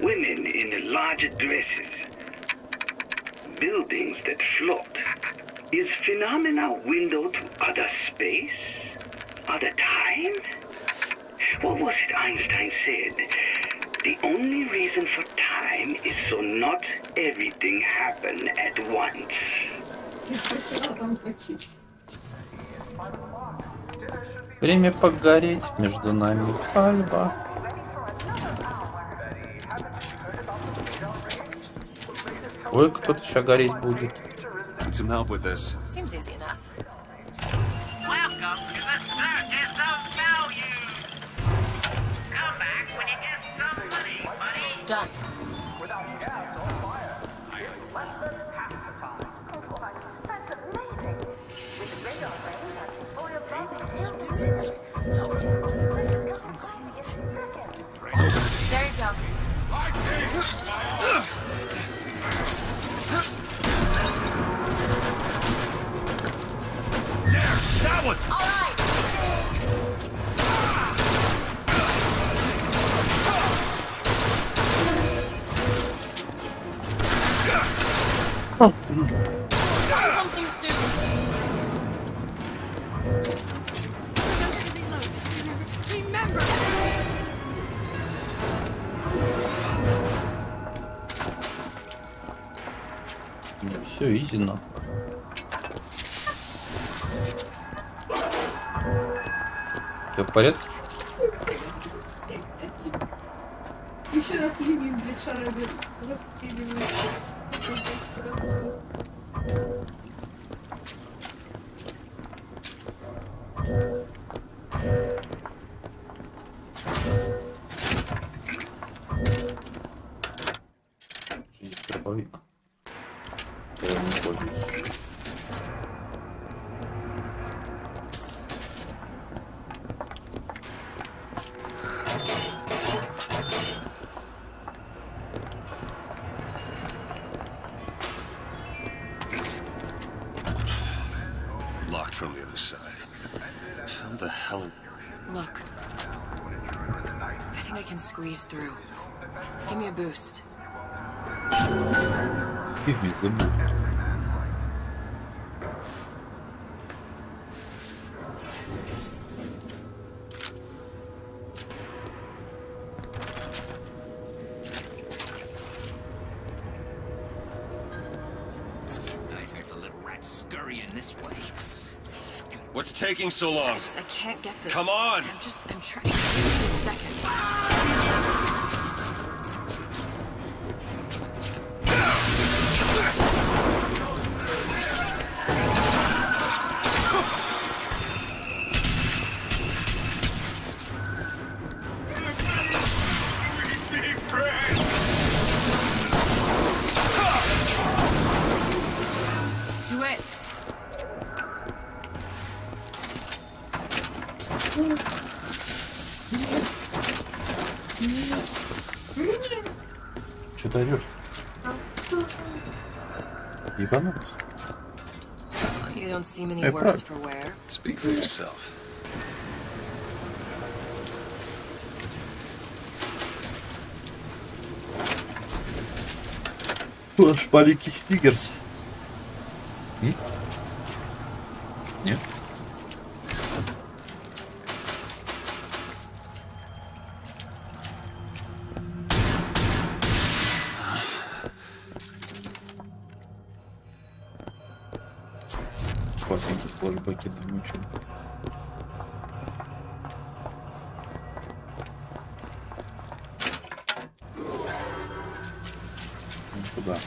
Women in large dresses. Buildings that float. Is phenomena window to other space? Other time? What was it Einstein said? The only reason for time is so not everything happen at once. Время погореть, между нами пальба. Ой, кто-то еще гореть будет. Need some help with this. Seems easy enough. Welcome to the circus of value. Come back when you get some money, buddy. Done. Without gas or fire, less than half one! All right. Try something soon. Remember. Ну все, изи нахуй. Все в порядке? Еще раз линию, блядь, шарами расстреливают. Есть дробовик. Я его не пользуюсь. Locked from the other side. How the hell? Look. I think I can squeeze through. Give me a boost. Give me the boot. I heard the little rat scurrying this way. What's taking so long? I can't get the... Come on! I'm trying to... Give me a second. Do it. Че ты орешь? Ебанулся? You don't seem any Hey, worse Prague. for wear. Speak for yourself. Шпалики Стигерс. Нет? Папенька сложно покидать ничего. Куда?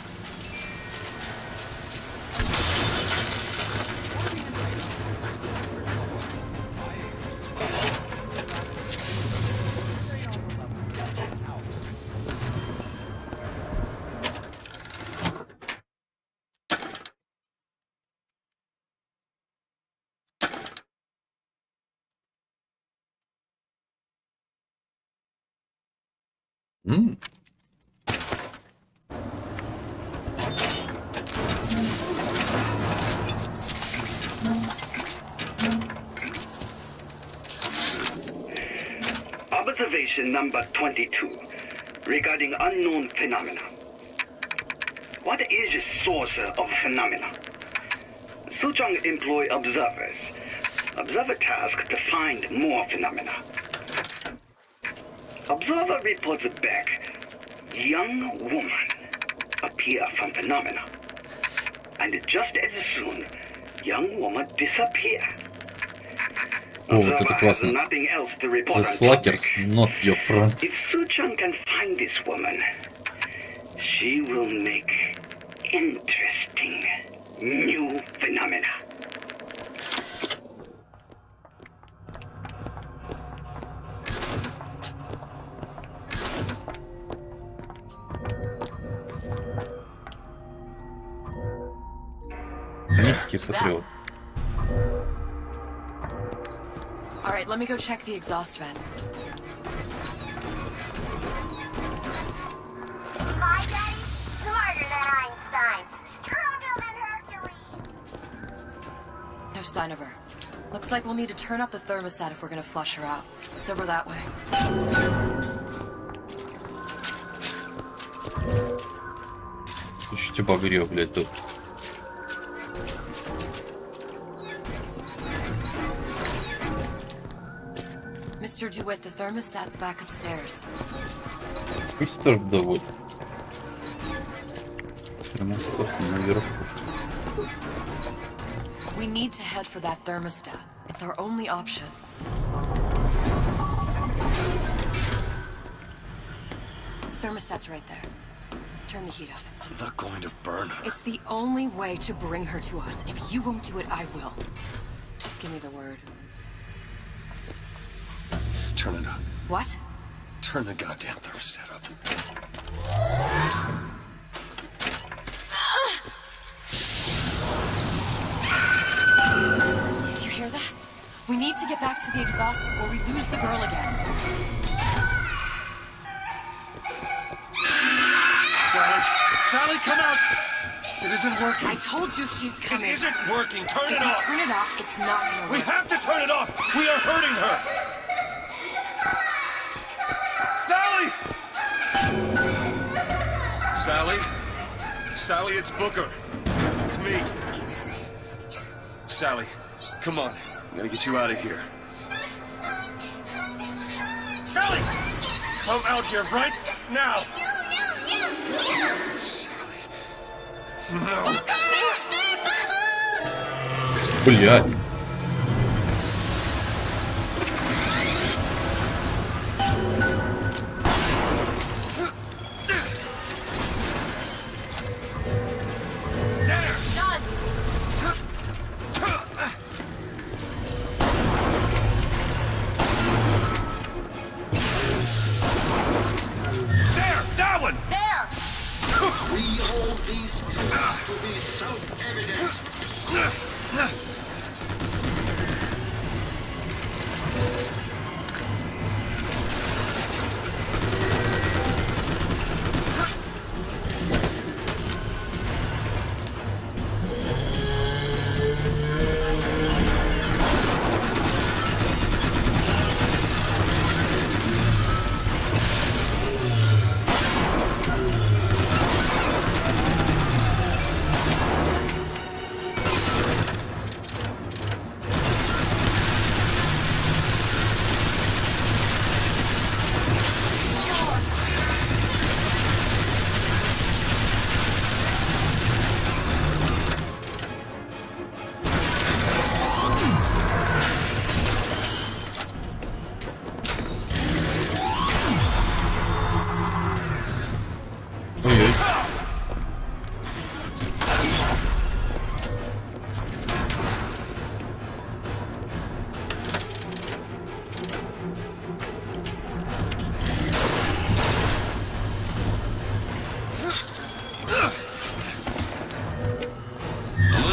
Observation number 22 regarding unknown phenomena. What is the source of phenomena? Suchong employ observers. Observer task to find more phenomena. Observer reports back. Young woman appear from phenomena. And just as soon, young woman disappear. О, вот это классно. Nothing else to report The on slackers, not your friend. If Suchong can find this woman, she will make interesting new phenomena. Канический патриот. All right, let me go check the exhaust vent. My daddy? Smarter than Einstein. Stronger than Hercules. No sign of her. Looks like we'll need to turn up the thermostat if we're gonna flush her out. It's over that way. Слушайте, багрё, блядь, тут. Mr. DeWitt, the thermostat's back upstairs. Пусть торг доводит. Термостат наверху. We need to head for that thermostat. It's our only option. The thermostat's right there. Turn the heat up. I'm not going to burn her. It's the only way to bring her to us. If you won't do it, I will. Just give me the word. Turn it up. What? Turn the goddamn thermostat up. Do you hear that? We need to get back to the exhaust before we lose the girl again. Sally! Sally, come out! It isn't working. I told you she's coming. It isn't working. Turn it If off. you turn it off, it's not gonna work. We have to turn it off. We are hurting her. Sally! Sally? Sally, it's Booker. It's me. Sally, come on. I'm gonna get you out of here. Sally! Come out here right now! Sally. No. Блядь.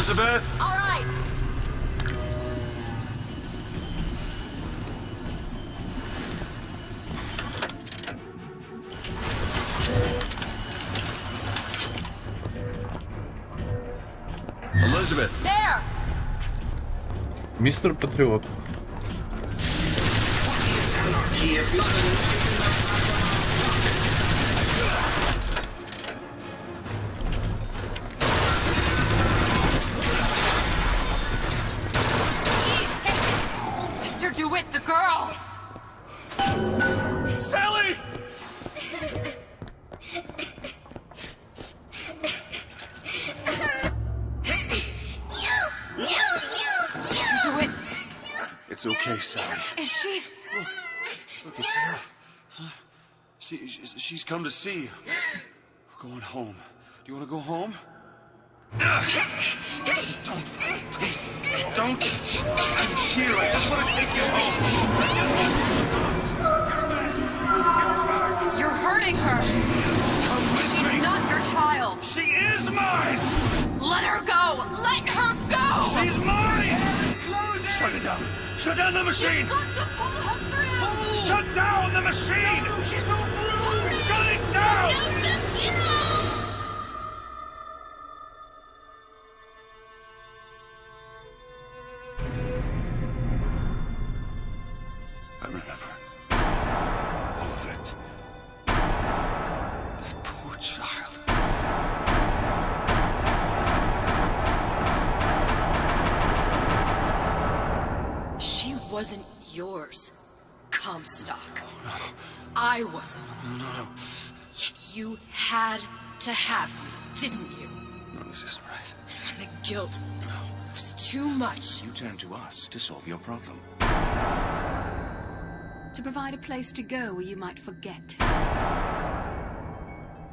Elizabeth? All right. Elizabeth. There. Мистер Патриот. Mr. DeWitt, the girl. Sally! Mr. DeWitt. It's okay, Sally. Is she? Look, it's Sarah. Huh? She's come to see you. We're going home. Do you want to go home? Don't, please, don't. I'm here. I just want to take you home. You're hurting her. She's not your child. She is mine. Let her go. Let her go. She's mine. Shut it down. Shut down the machine. You've got to pull her through. Shut down the machine. No, she's no through. Shut it down. No. wasn't yours, Comstock. I wasn't. No. Yet you had to have me, didn't you? No, this isn't right. And when the guilt was too much, You turned to us to solve your problem. To provide a place to go where you might forget.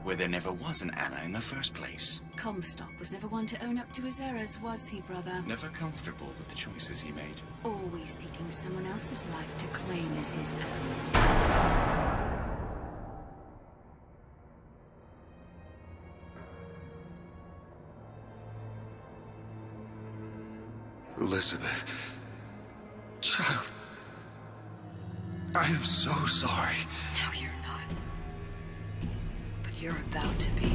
Where there never was an Anna in the first place. Comstock was never one to own up to his errors, was he, brother? Never comfortable with the choices he made. Always seeking someone else's life to claim as his own. Elizabeth. Child. I am so sorry. no, you're not. But you're about to be.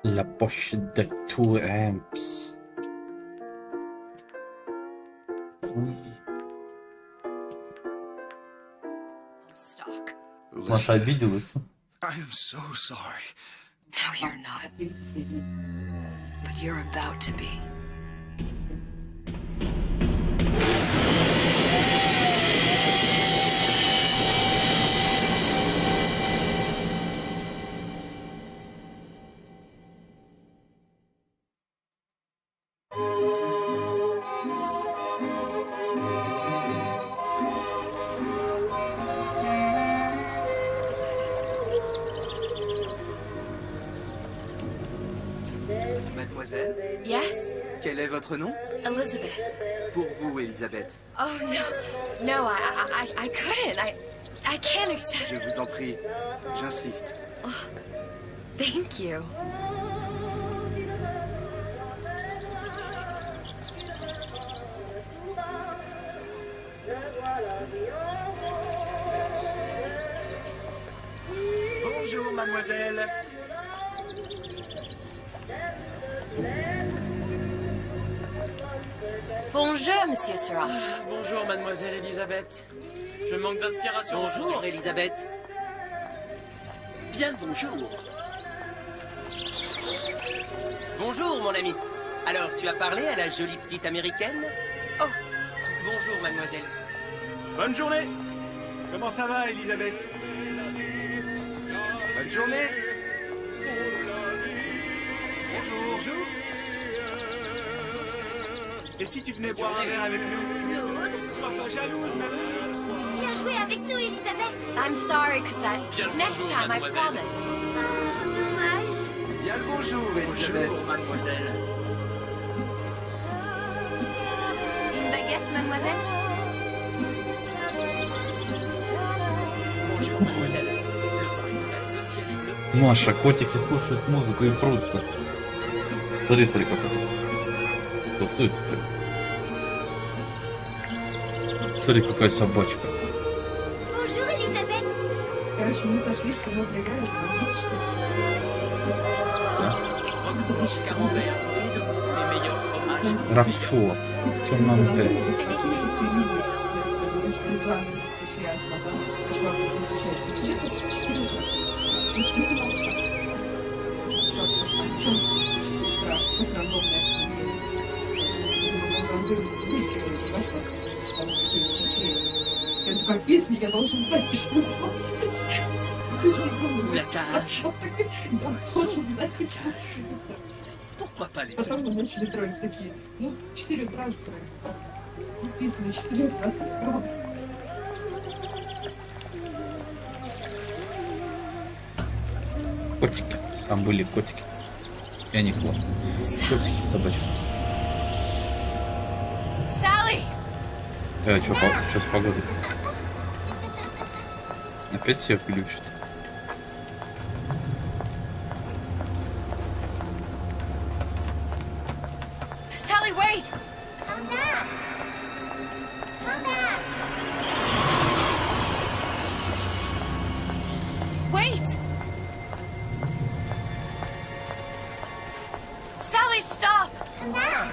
La poche de 2 amps. Comstock. Маша обиделась. I am so sorry. No, you're not. But you're about to be. Mademoiselle? Yes? Quel est votre nom? Elizabeth. Pour vous, Elisabeth. Oh, no. No, I couldn't. I can't accept. Je vous en prie. J'insiste. Oh, thank you. Bonjour, mademoiselle. Bonjour, Monsieur Surratt. Bonjour, mademoiselle Elisabeth. Je manque d'inspiration. Bonjour, Elisabeth. Bien le bonjour. Bonjour, mon ami. Alors, tu as parlé à la jolie petite américaine? Oh, bonjour, mademoiselle. Bonne journée. Comment ça va, Elisabeth? Bonne journée. Bonjour. Et si tu venais boire un verre avec nous? Claude? Sois pas jalouse, mademoiselle. Viens jouer avec nous, Elisabeth. I'm sorry, Cosette. Next time, I promise. Oh, dommage. Bien le bonjour, Elisabeth. Bonjour, mademoiselle. Une baguette, mademoiselle? Bonjour, mademoiselle. Le ciel est bleu. Маша, котики слушают музыку и прутся. Смотри, как это. Тусуется прям. Смотри, какая собачка. Bonjour, Elisabeth. Короче, мы сошли, что мы играем Fromage camembert, les meilleurs fromages. Рафо. Камамбер. Я такая, песня, я должен знать, почему ты молчишь. La cage. Я должен знать, почему ты Pourquoi pas les deux? Потом мы начали троллить такие, ну, 4 утра же троллить. Написано 4 утра. Котики. Там были котики. И они классные. Котики собачки. Sally! Что с погодой? Опять все включат. Sally, wait! Come back! Come back! Wait! Sally, stop! Come back!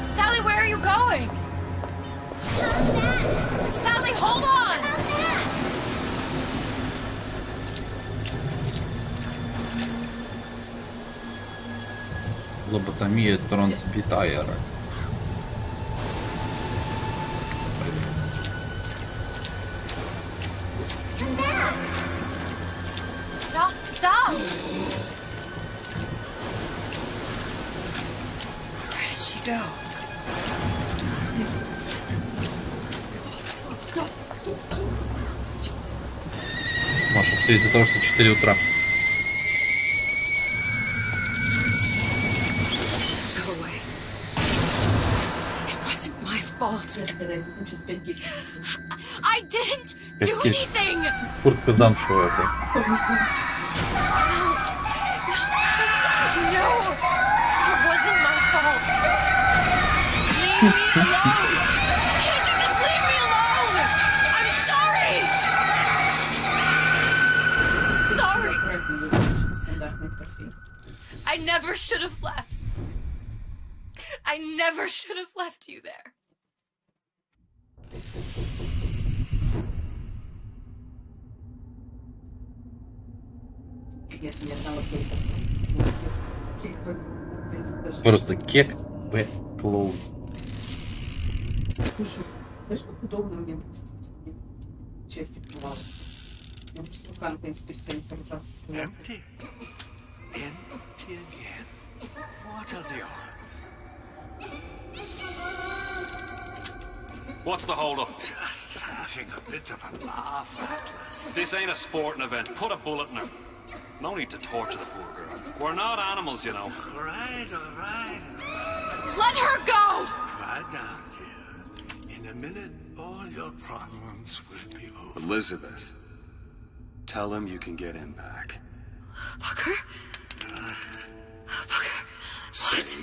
Sally, where are you going? Come back! Sally, hold on! Come back! Лоботомия трансбитайера. Come back! Stop, stop! Where did she go? Маша, все из-за того, что 4 утра. Go away. It wasn't my fault. I didn't do anything! Куртка замшевая. No! It wasn't my fault! Leave me alone! Can't you just leave me alone? I'm sorry! Sorry! I never should have left. I never should have left you there. Просто кек Б. Клоун. Слушай, знаешь, как удобно мне будет части провала? Я бы с руками теперь стерилизацию. Empty. Empty again. What are the odds? What's the hold-up? Just having a bit of a laugh, Atlas. This ain't a sporting event. Put a bullet in her. No need to torture the poor girl. We're not animals, you know. All right, all right. Let her go! Quiet down, dear. In a minute, all your problems will be over. Elizabeth, tell him you can get him back. Booker? Booker, what?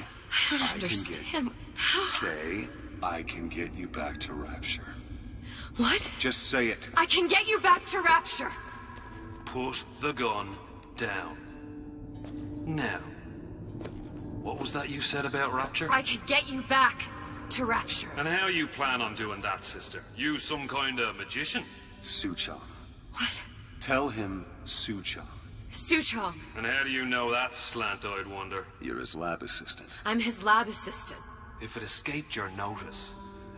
I don't understand. How? Say, I can get you back to Rapture. What? Just say it. I can get you back to Rapture. Put the gun down. Now, what was that you said about Rapture? I can get you back to Rapture. And how you plan on doing that, sister? You some kind of magician? Suchong. What? Tell him Suchong. Suchong. And how do you know that, slant-eyed wonder? You're his lab assistant. I'm his lab assistant. If it escaped your notice,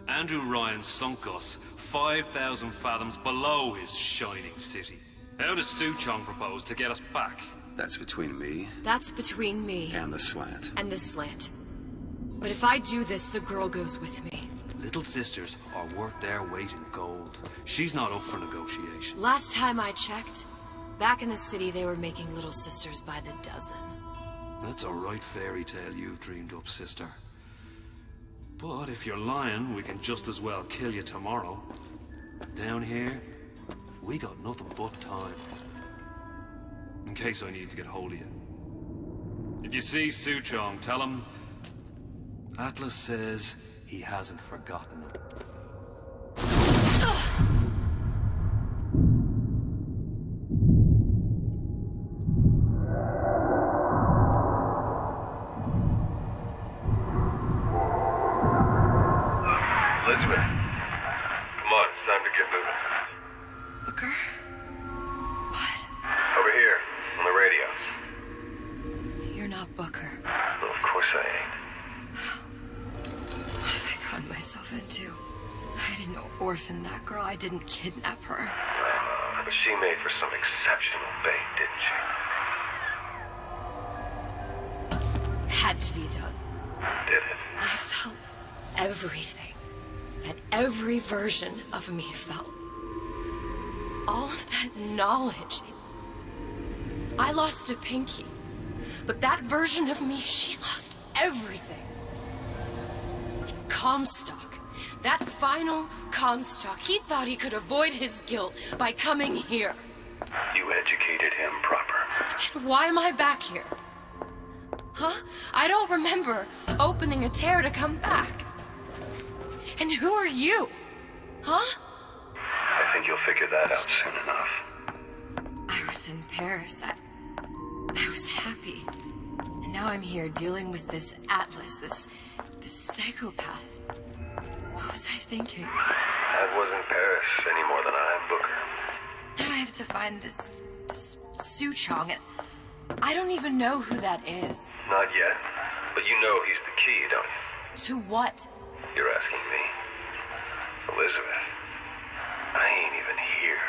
Andrew Ryan sunk us 5,000 fathoms below his shining city. How does Suchong propose to get us back? That's between me That's between me and the slant. and the slant. But if I do this, the girl goes with me. Little sisters are worth their weight in gold. She's not up for negotiation. Last time I checked, back in the city they were making little sisters by the dozen. That's a right fairy tale you've dreamed up, sister. But if you're lying, we can just as well kill you tomorrow. Down here, we got nothing but time. In case I need to get hold of you. If you see Suchong, tell him Atlas says he hasn't forgotten him. Elizabeth, come on, it's time to get moving. Booker? What? Over here, on the radio. You're not Booker. Well, of course I ain't. What have I gotten myself into? I didn't orphan that girl. I didn't kidnap her. But she made for some exceptional bait, didn't she? had to be done. Did it? I felt everything that every version of me felt. All of that knowledge. I lost a pinky, but that version of me, she lost everything. And Comstock, that final Comstock, he thought he could avoid his guilt by coming here. You educated him proper. But then why am I back here? Huh? I don't remember opening a tear to come back. And who are you? Huh? I think you'll figure that out soon enough. I was in Paris. I was happy. And now I'm here dealing with this Atlas, this psychopath. What was I thinking? That wasn't Paris any more than I am Booker. Now I have to find this Su Chong, and I don't even know who that is. Not yet, but you know he's the key, don't you? To what? You're asking me. Elizabeth, I ain't even here.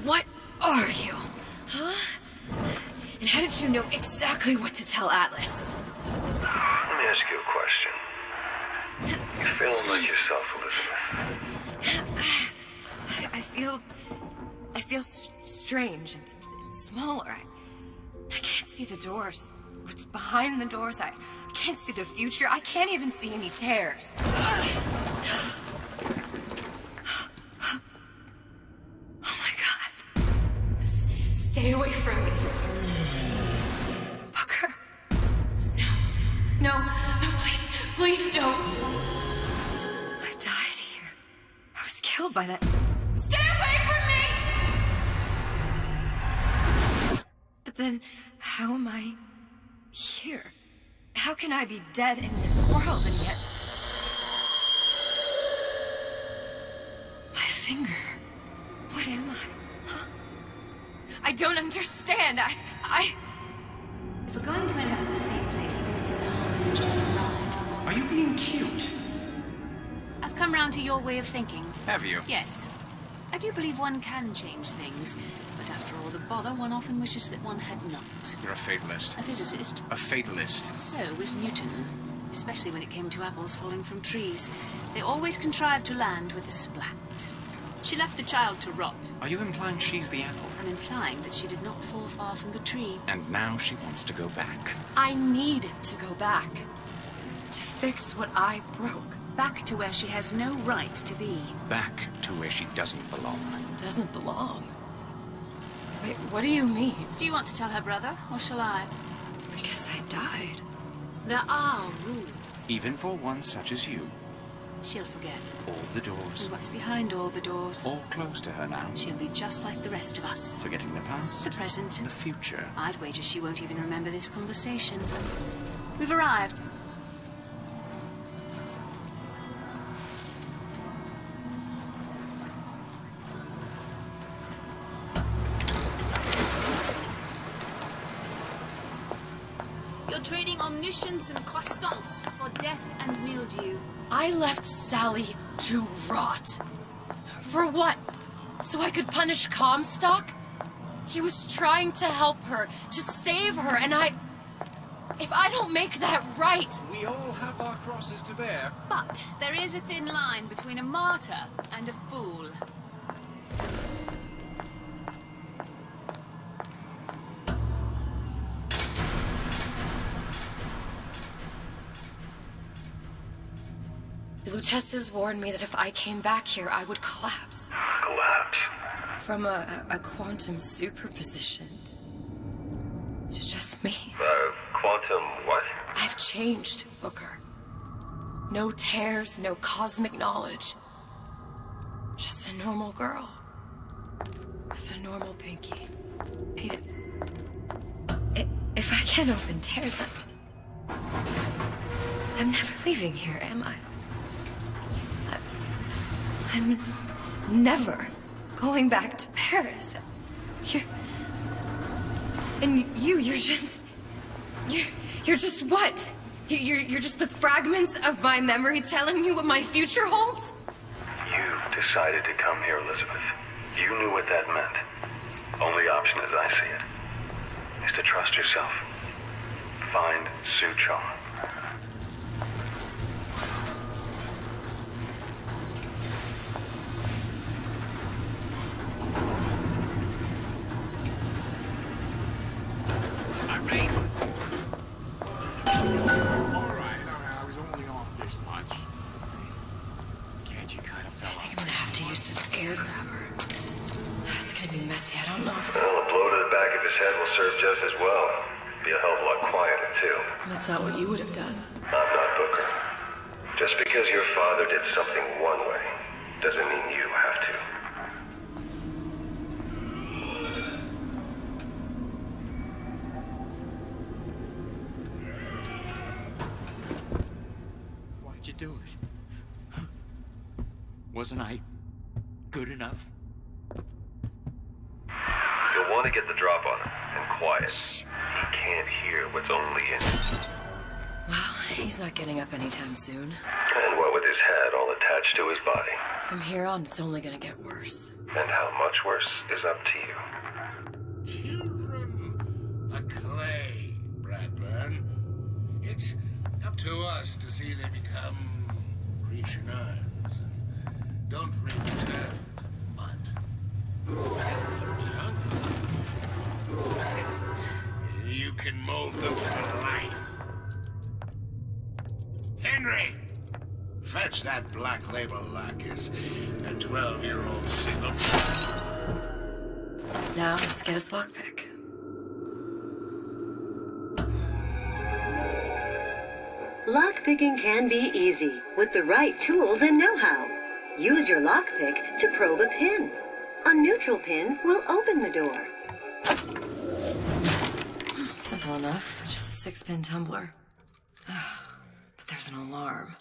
What are you? Huh? And how did you know exactly what to tell Atlas? Let me ask you a question. You feeling like yourself, Elizabeth? I feel strange and smaller. I can't see the doors. What's behind the doors? I can't see the future. I can't even see any tears. Stay away from me. Booker. No, please don't. I died here. I was killed by that. Stay away from me! But then, how am I here? How can I be dead in this world and yet... My finger. What am I? I don't understand. If we're going to end up in the same place, then it's an harm and enjoy the ride. Are you being cute? I've come round to your way of thinking. Have you? Yes. I do believe one can change things, but after all the bother, one often wishes that one had not. You're a fatalist. A physicist. A fatalist. So was Newton. Especially when it came to apples falling from trees. They always contrived to land with a splat. She left the child to rot. Are you implying she's the apple? I'm implying that she did not fall far from the tree. And now she wants to go back. I need to go back. To fix what I broke. Back to where she has no right to be. Back to where she doesn't belong. Doesn't belong? Wait, what do you mean? Do you want to tell her brother, or shall I? Because I died. There are rules. Even for one such as you. She'll forget. All the doors. And what's behind all the doors? All closed to her now. She'll be just like the rest of us. Forgetting the past. The present. The future. I'd wager she won't even remember this conversation. We've arrived. You're trading omniscience and croissants for death and mildew. I left Sally to rot. For what? So I could punish Comstock? He was trying to help her, to save her, and if I don't make that right... We all have our crosses to bear. But there is a thin line between a martyr and a fool. The Lutesses warned me that if I came back here, I would collapse. Collapse? From a quantum superposition to just me. Quantum what? I've changed, Booker. No tears, no cosmic knowledge. Just a normal girl. With a normal pinky. Hate it. can't open tears. I'm never leaving here, am I? I'm never going back to Paris. You're just what? You're just the fragments of my memory telling me what my future holds? You decided to come here, Elizabeth. You knew what that meant. Only option, as I see it, is to trust yourself. Find Suchong. Just as well. Be a hell of a lot quieter, too. That's not what you would have done. I'm not Booker. Just because your father did something one way, doesn't mean you have to. Why'd you do it? Wasn't I good enough? You'll want to get the drop on him, and quiet. He can't hear what's only in him. Well, he's not getting up anytime soon. And what with his head all attached to his body. From here on, it's only gonna get worse. And how much worse is up to you. Children, the clay, Bradburn. It's up to us to see they become Grecianers and don't return to mud. Let them be young enough. You can mold them for life. Henry! Fetch that black label lacquers. That 12-year-old single. Now, let's get his lockpick. Lockpicking can be easy with the right tools and know-how. Use your lockpick to probe a pin. A neutral pin will open the door. Simple enough. Just a 6-pin tumbler. But there's an alarm.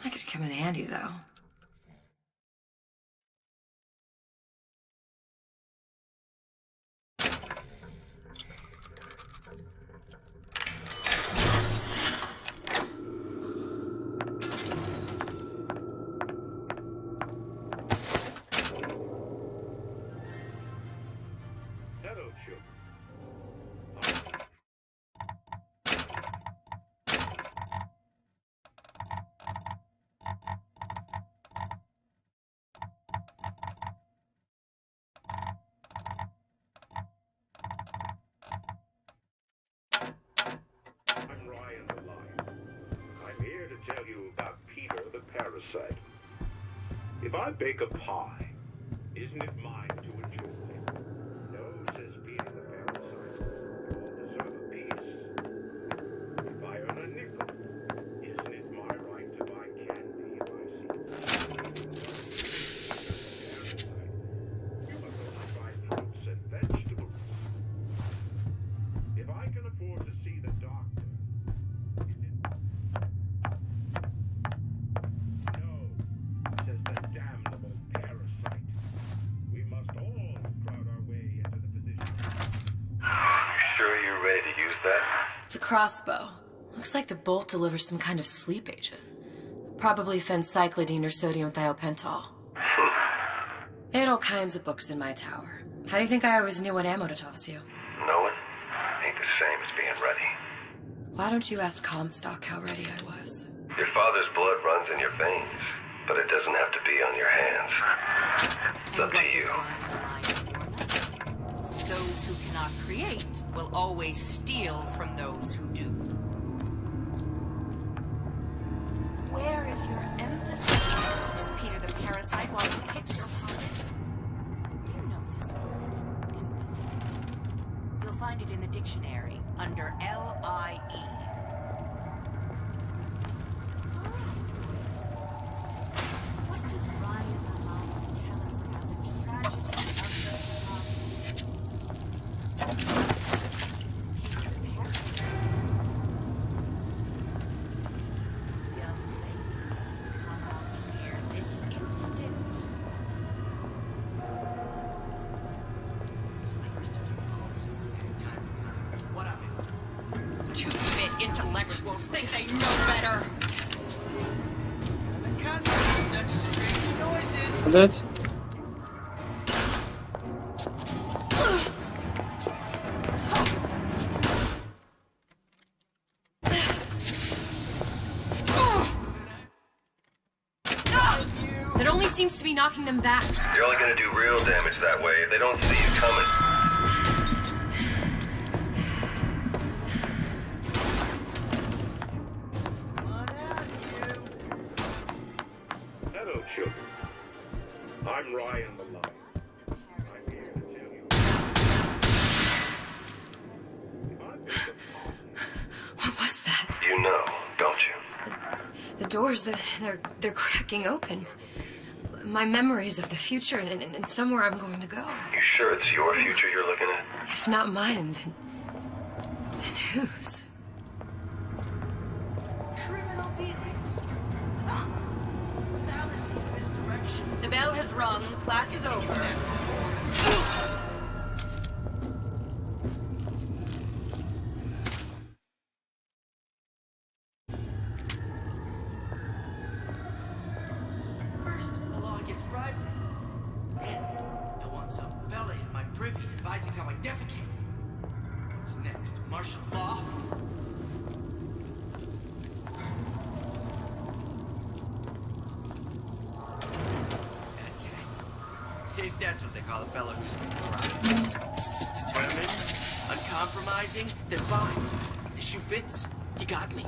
That could come in handy, though. If I bake a pie, isn't it mine to enjoy? No, says Peter the parasite. You all deserve a piece. If I earn a nickel, isn't it my right to buy candy if I see it? You must also buy fruits and vegetables. If I can afford to see the doctor, It's a crossbow. Looks like the bolt delivers some kind of sleep agent. Probably phencyclidine or sodium thiopental. They had all kinds of books in my tower. How do you think I always knew what ammo to toss you? Knowing ain't the same as being ready. Why don't you ask Comstock how ready I was? Your father's blood runs in your veins, but it doesn't have to be on your hands. It's up to you. Those who cannot create will always steal from those who do. Where is your empathy? Asks Peter the parasite while you pitch your pardon. Do you know this word? Empathy. You'll find it in the dictionary under L-I-E. What does Ryan the Lion tell us about the tragedies of the intellectuals think they know better. Because of such strange noises. Блять. It only seems to be knocking them back. You're only gonna do real damage that way. They don't see you coming. Hello, children. I'm Ryan the Lion. I'm here to tell you. What was that? You know, don't you? The doors, they're cracking open. My memories of the future and somewhere I'm going to go. You sure it's your future you're looking at? If not mine, then whose? Criminal dealings. Ha! Fallacy of misdirection. The bell has rung. Class is over. First, the law gets bribery. Then, you'll want some fella in my privy advising how I defecate. What's next? Martial law? If that's what they call a fellow who's prosperous, determined, uncompromising, then fine. The shoe fits. You got me.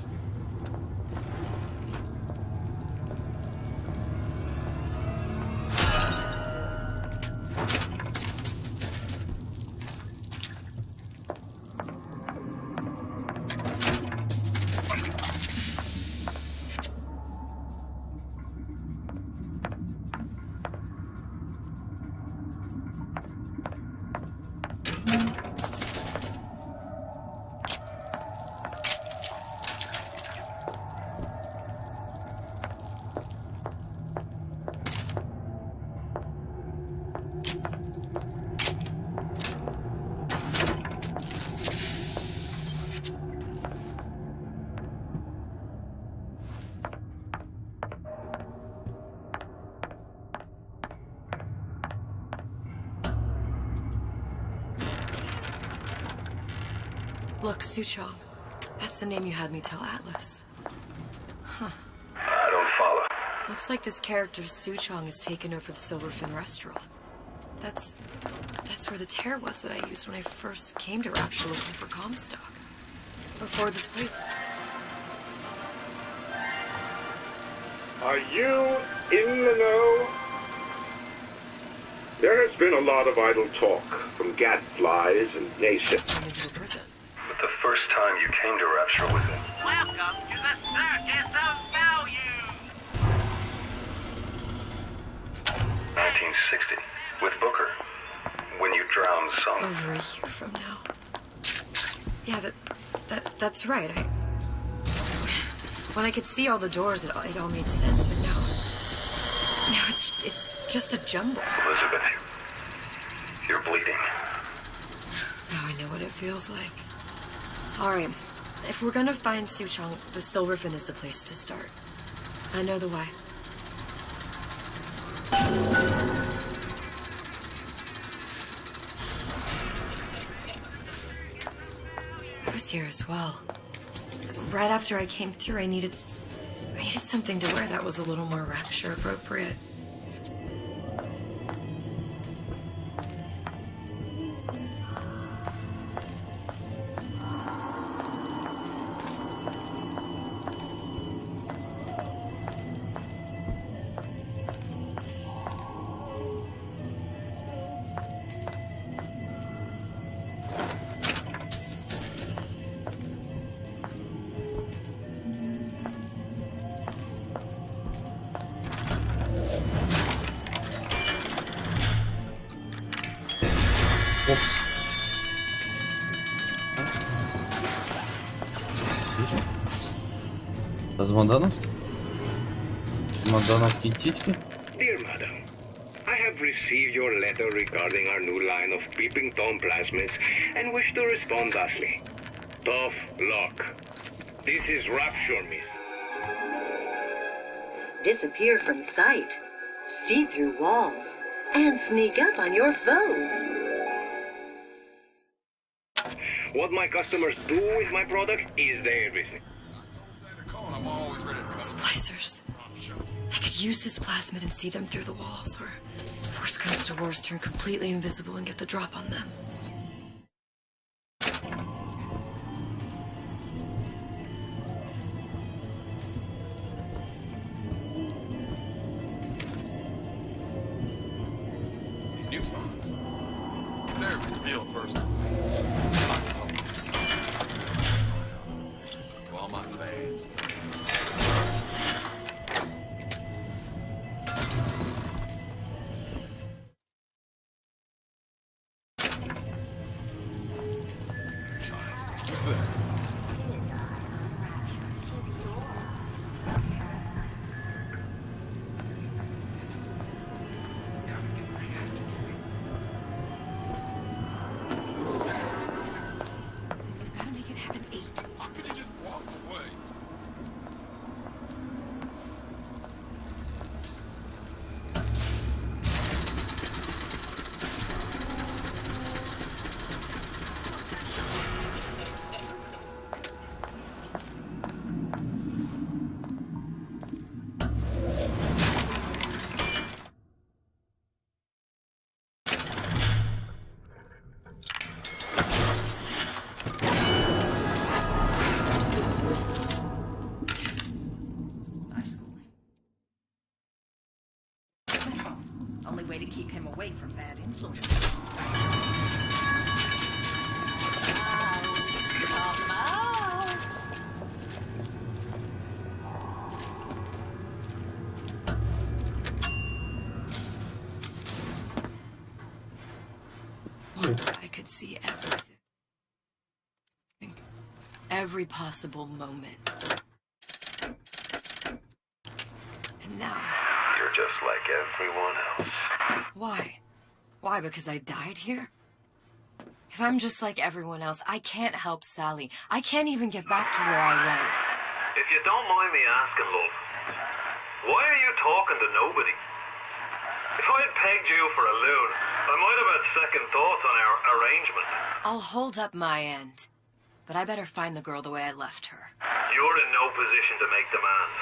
Look, Suchong. That's the name you had me tell Atlas. Huh. I don't follow. Looks like this character Suchong has taken over the Silverfin restaurant. That's where the tear was that I used when I first came to Rapture looking for Comstock. Before this place. Are you in the know? There has been a lot of idle talk from gadflies and naysayers. Into a prison. But the first time you came to Rapture was in Welcome to the Circus of Value! 1960 with Booker. When you drowned some. Over a year from now. Yeah, that's right. When I could see all the doors, it all made sense, but now it's just a jumble. Elizabeth, you're bleeding. Now I know what it feels like. Alright, if we're gonna find Suchong, the Silverfin is the place to start. I know the way. I was here as well. Right after I came through, I needed something to wear that was a little more Rapture appropriate. Змандановские титьки. Dear madam, I have received your letter regarding our new line of peeping Tom plasmids and wish to respond thusly. Tough luck. This is Rapture, miss. Disappear from sight, see through walls, and sneak up on your foes. What my customers do with my product is their business. Splicers. I could use this plasmid and see them through the walls, or if worst comes to worst, turn completely invisible and get the drop on them. These new songs, they're real personal. To all my fans. Who's that? Gotta make it happen 8. How could you just walk away? Only way to keep him away from bad influences. Come out! Once I could see everything. Every possible moment. And now... You're just like everyone else. Why? Why, because I died here? If I'm just like everyone else, I can't help Sally. I can't even get back to where I was. If you don't mind me asking, love, why are you talking to nobody? If I'd pegged you for a loon, I might have had second thoughts on our arrangement. I'll hold up my end. But I better find the girl the way I left her. You're in no position to make demands.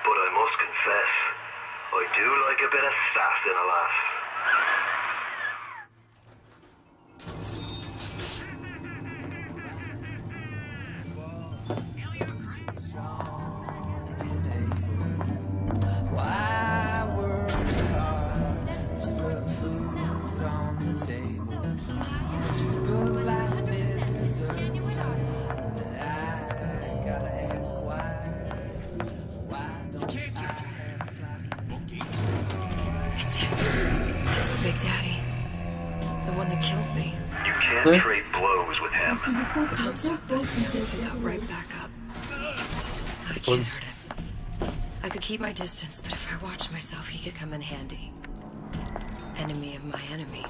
But I must confess, I do like a bit of sass in a lass. Why work hard? Just put food on the table. Good life is deserved. But I gotta ask why. Why don't I have a slice of It's him. It's the Big Daddy. The one that killed me. You can't trade blows with him. Calm stuff, but he got right back up. I can't hurt him. I could keep my distance, but if I watched myself, he could come in handy. Enemy of my enemy.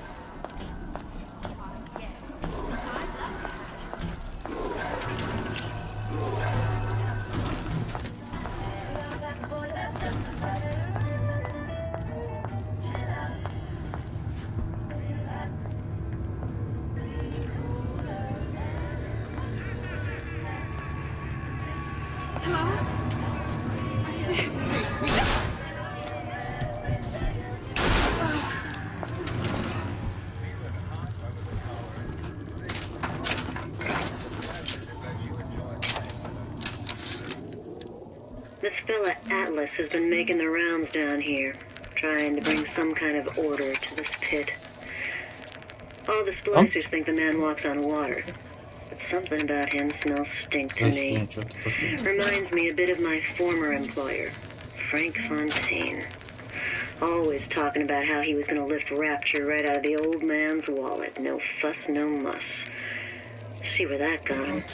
This fella Atlas has been making the rounds down here, trying to bring some kind of order to this pit. All the splicers think the man walks on water, but something about him smells stink to me. Reminds me a bit of my former employer, Frank Fontaine. Always talking about how he was going to lift Rapture right out of the old man's wallet. No fuss, no muss. See where that got him.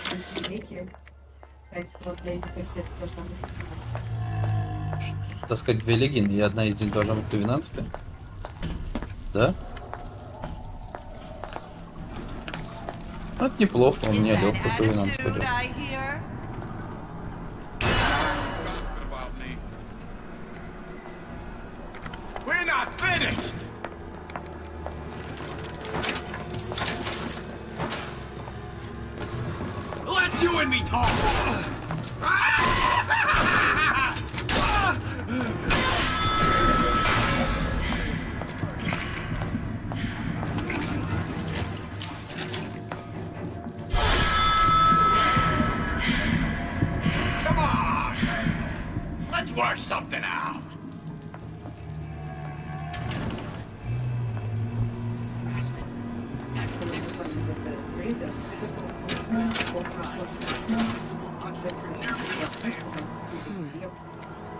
Таскать 2 легины, и одна из них должна быть ковенантская. Да? Это неплохо, у меня легкая ковенантская идет. finished! Let you and me talk! Come on! Let's work something out! That's what this is.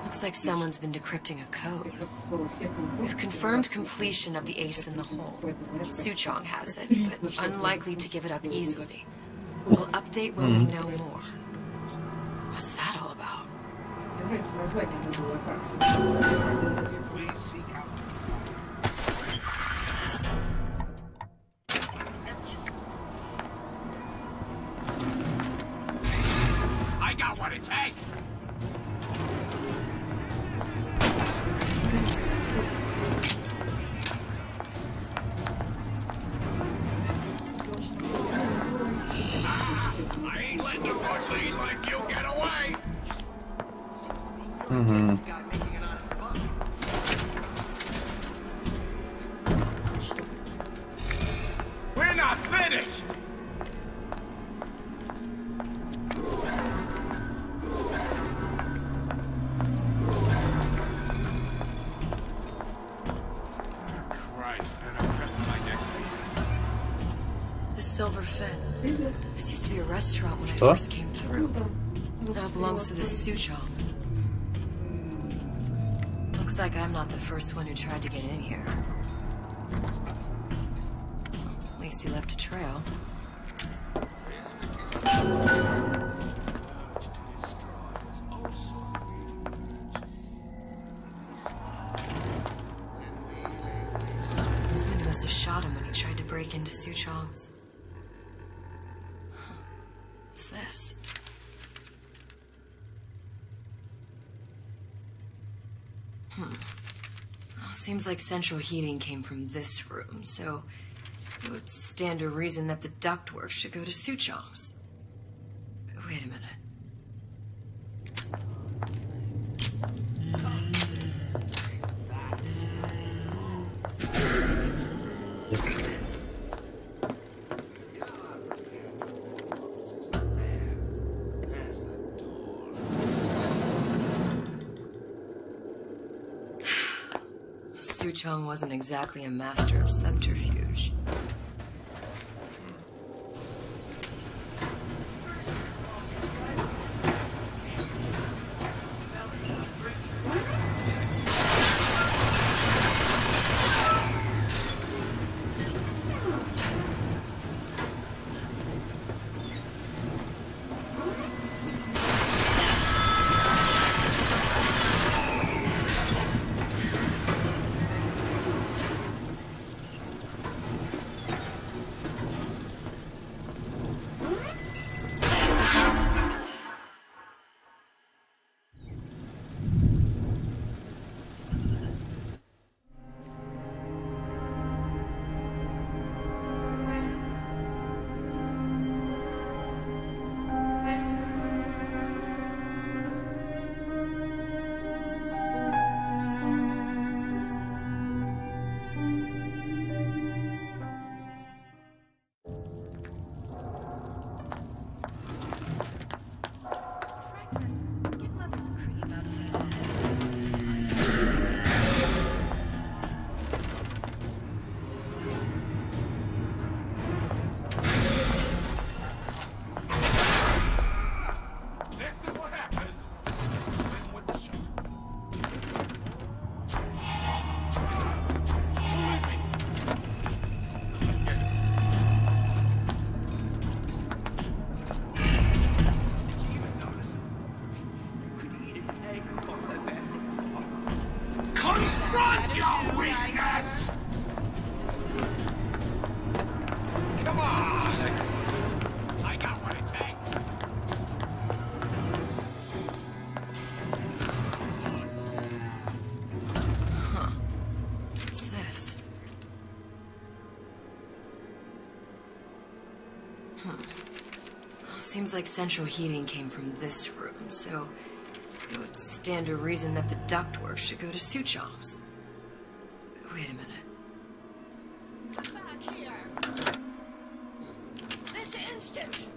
Looks like someone's been decrypting a code. We've confirmed completion of the ace in the hole. Suchong has it, but unlikely to give it up easily. We'll update when we know more. What's that all about? I got what it takes! I ain't letting a bush lead like you get away! We're not finished! Christ, man, I'm feeling my next The Silver Fin. This used to be a restaurant when I Что? first came through. Now it belongs to the Suchong. Looks like I'm not the first one who tried to get in here. At least he left a trail. Somebody must have shot him when he tried to break into Suchong's. Huh. What's this? Well, seems like central heating came from this room, so it would stand to reason that the ductwork should go to Suchong's. Wait a minute. Suchong wasn't exactly a master of subterfuge. Well, seems like central heating came from this room, so it would stand to reason that the ductwork should go to Suchong's. Wait a minute. Back here. This instant.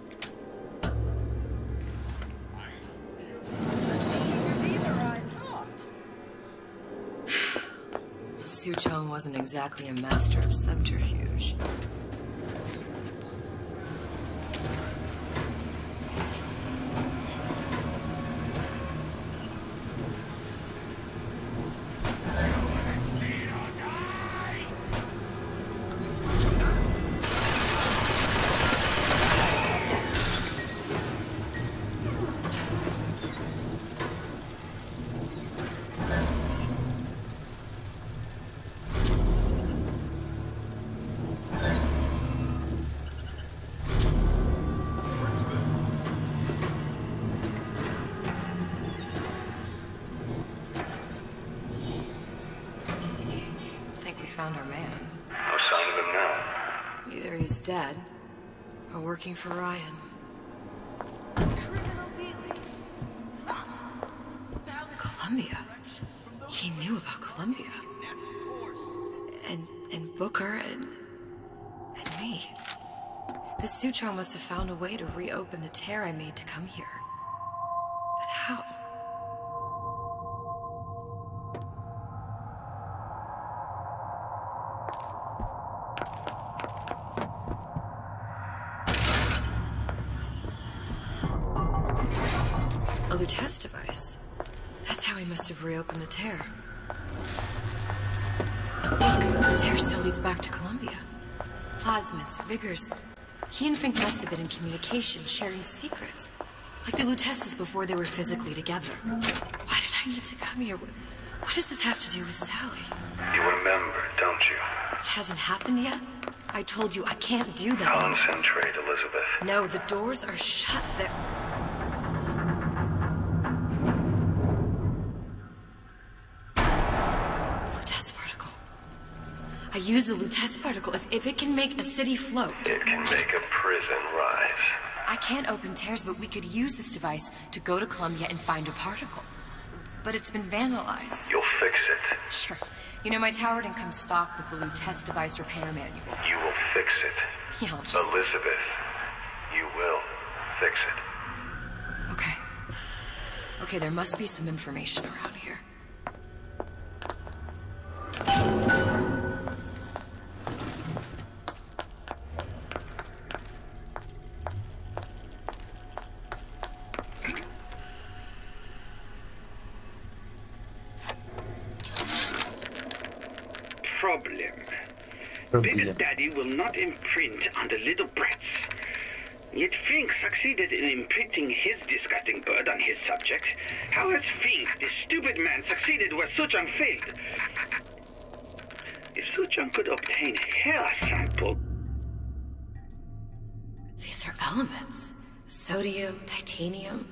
Such behavior either, I thought. Suchong wasn't exactly a master of subterfuge. Found our man. No sign of him now. Either he's dead, or working for Ryan. Criminal dealings. Columbia. He knew about Columbia. And Booker and me. The Suchong must have found a way to reopen the tear I made to come here. But how? A Lutece device. That's how he must have reopened the tear. Look, the tear still leads back to Columbia. Plasmids, vigors. He and Fink must have been in communication, sharing secrets. Like the Luteces before they were physically together. Why did I need to come here? What does this have to do with Sally? You remember, don't you? It hasn't happened yet? I told you I can't do that. Concentrate, Elizabeth. No, the doors are shut. They're... Lutece particle. I use the Lutece particle. If it can make a city float... It can make a prison rise. I can't open tears, but we could use this device to go to Columbia and find a particle. But it's been vandalized. You'll fix it. Sure. You know, my tower didn't come stocked with the Lutece device repair manual. You will fix it. Yeah, I'll just... Elizabeth, you will fix it. Okay. Okay, there must be some information around here. Big Daddy will not imprint on the little brats. Yet Fink succeeded in imprinting his disgusting bird on his subject. How has Fink, this stupid man, succeeded where Suchong failed? If Suchong could obtain a hair sample... These are elements. Sodium, titanium.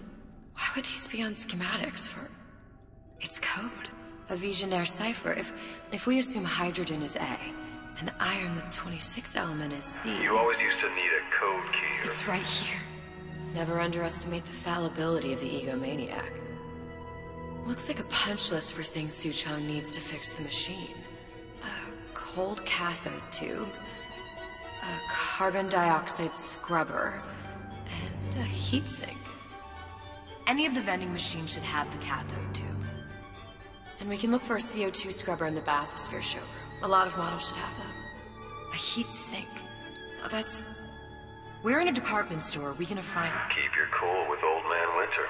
Why would these be on schematics for... It's code. A Visionaire cipher. If we assume hydrogen is A, and iron, the 26th element, is C... You always used to need a code key. It's right here. Never underestimate the fallibility of the egomaniac. Looks like a punch list for things Suchong needs to fix the machine. A cold cathode tube, a carbon dioxide scrubber, and a heatsink. Any of the vending machines should have the cathode tube. And we can look for a CO2 scrubber in the bathysphere showroom. A lot of models should have them. A heat sink. Oh, that's... We're in a department store. We can find... Keep your cool with Old Man Winter.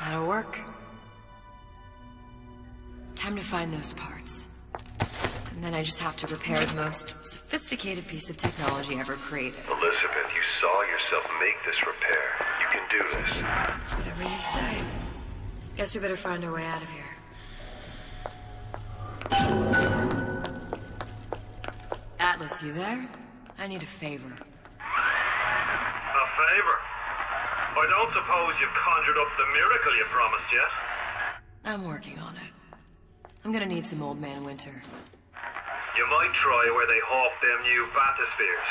That'll work. Time to find those parts. And then I just have to repair the most sophisticated piece of technology ever created. Elizabeth, you saw yourself make this repair. You can do this. Whatever you say. Guess we better find our way out of here. Atlas, you there? I need a favor. A favor? I don't suppose you've conjured up the miracle you promised yet? I'm working on it. I'm gonna need some Old Man Winter. You might try where they hawk them new bathyspheres.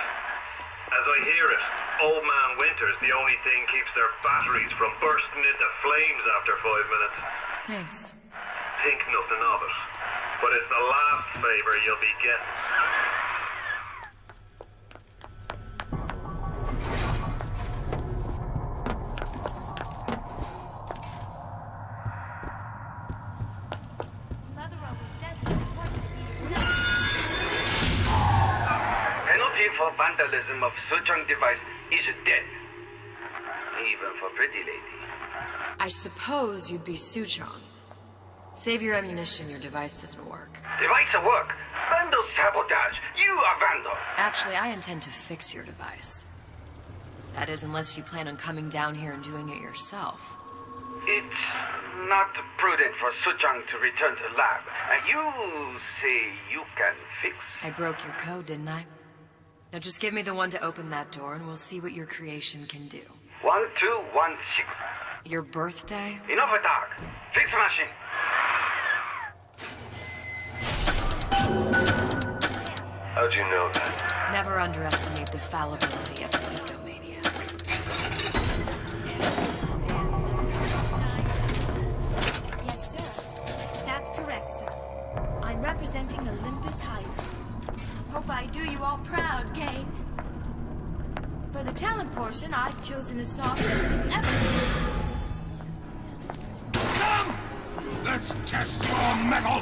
As I hear it, Old Man Winter's the only thing keeps their batteries from bursting into flames after 5 minutes. Thanks. Think nothing of it. But it's the last favor you'll be getting. Penalty for vandalism of Suchong device is death. Even for pretty lady. I suppose you'd be Suchong. Save your ammunition, your device doesn't work. Device at work. Vandal sabotage. You are vandal. Actually, I intend to fix your device. That is, unless you plan on coming down here and doing it yourself. It's not prudent for Suchong to return to lab. You say you can fix? I broke your code, didn't I? Now just give me the one to open that door and we'll see what your creation can do. 1216. Your birthday? Enough of talk. Fix the machine. How'd you know that? Never underestimate the fallibility of an egomaniac. Yes, sir. That's correct, sir. I'm representing Olympus Heights. Hope I do you all proud, gang. For the talent portion, I've chosen a song that's Come! Let's test your metal!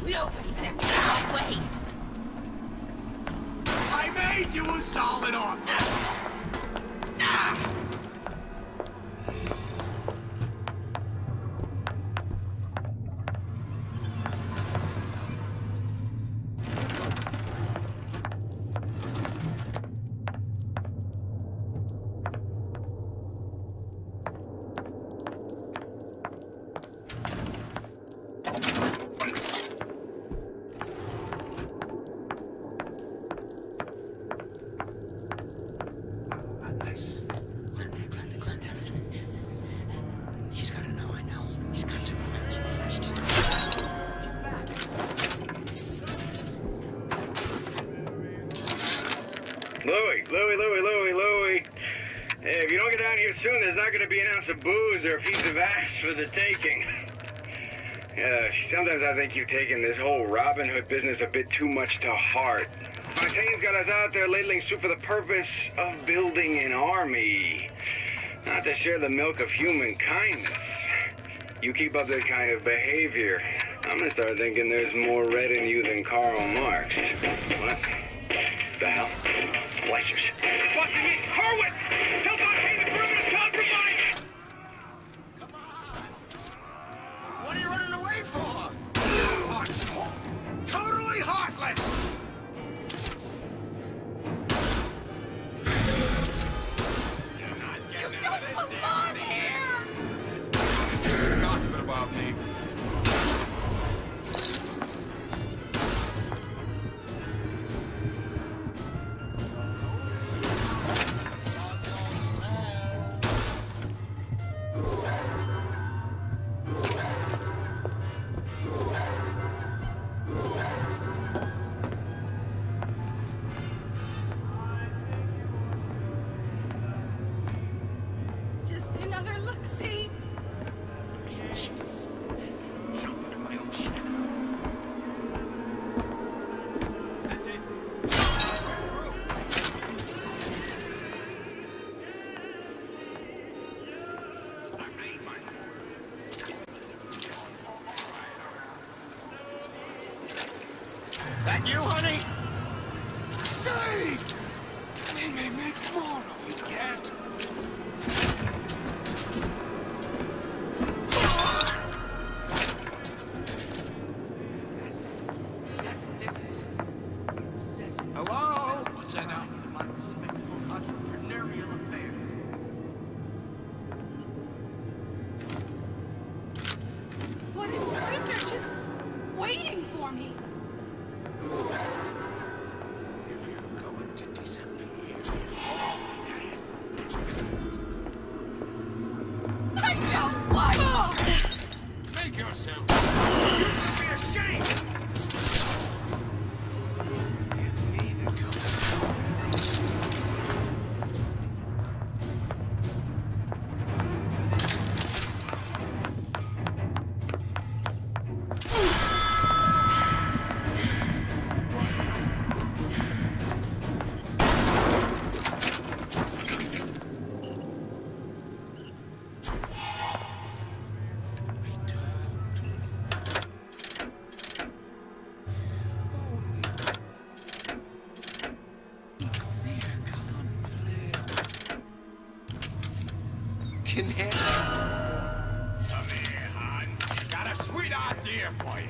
Nobody's ever my way. I made you a solid offer! She's gotta know I know. She's got to. She just don't. Louie. Hey, if you don't get down here soon, there's not gonna be an ounce of booze or a piece of ass for the taking. Yeah, sometimes I think you've taken this whole Robin Hood business a bit too much to heart. Fontaine's got us out there ladling soup for the purpose of building an army. Not to share the milk of human kindness. You keep up this kind of behavior, I'm gonna start thinking there's more red in you than Karl Marx. What the hell? Splicers. Busting me! Horwitz! Tell Fontaine the room is compromised! What are you running away for? Heartless. Totally heartless! You don't belong here! You're gossiping about me. Just another look-see. Jeez. Jumping in my own shit. That's it. I made my That you, honey? Stay! They may make more of you yet. Hello? What's that now? My respectable entrepreneurial affairs. What if they're just waiting for me? If you're going to disappear, can handle. Come here, hon. Got a sweet idea for you.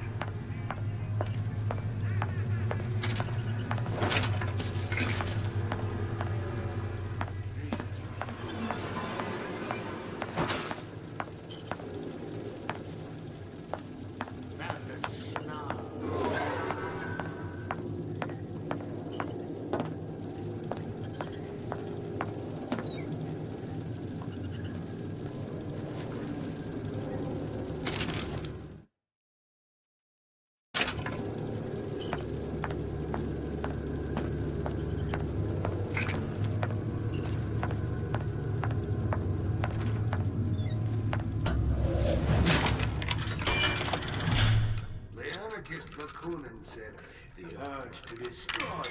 Said the urge to destroy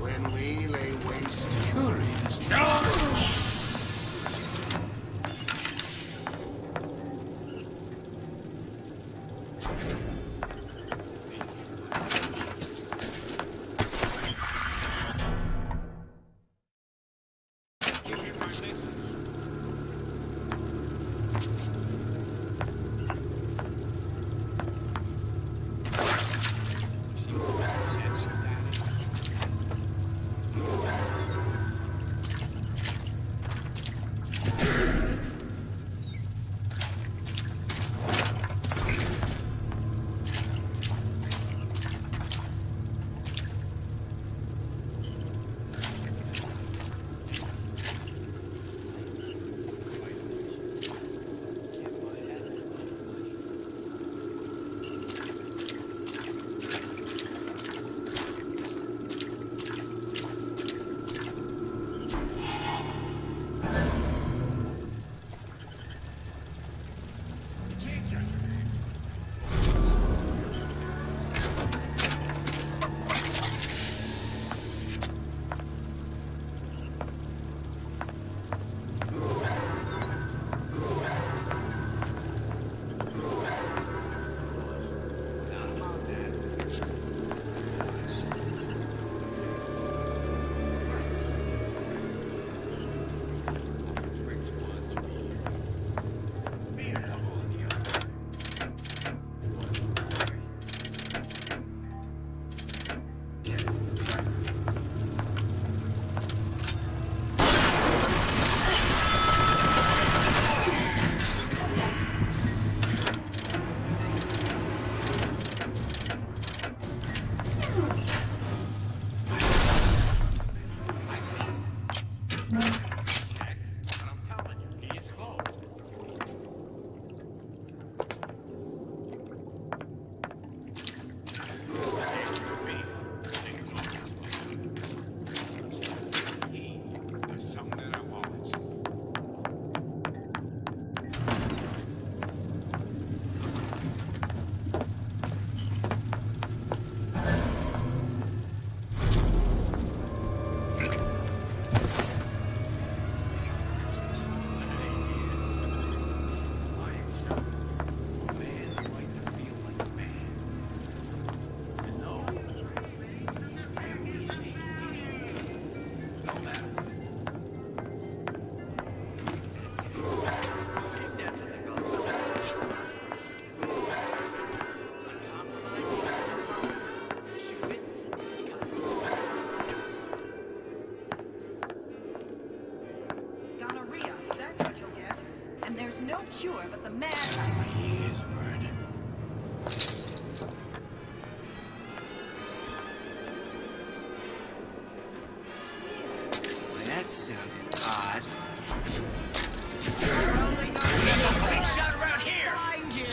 when we lay waste curious. no cure, but the man... He is burning. Well, that sounded odd. You're only gonna get a big shot around here! Find you!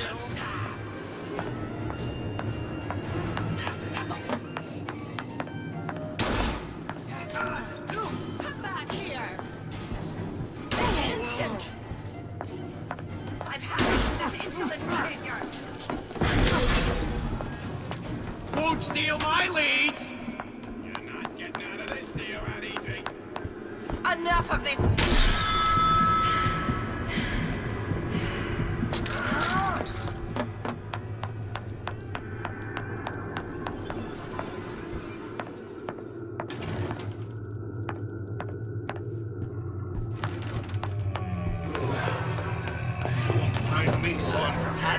Come back here! Instant! I've had this insolent behavior! Won't steal my leads! You're not getting out of this deal that easy. Enough of this!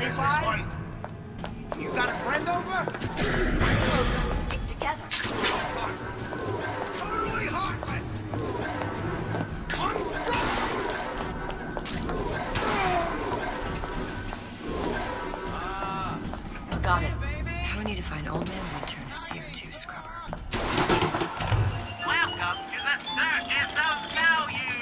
satisfied? You got a friend over? Stick together. Totally heartless! Got it. Now we need to find Old Man Winter and a CO2 scrubber. Welcome to the Circus of Value!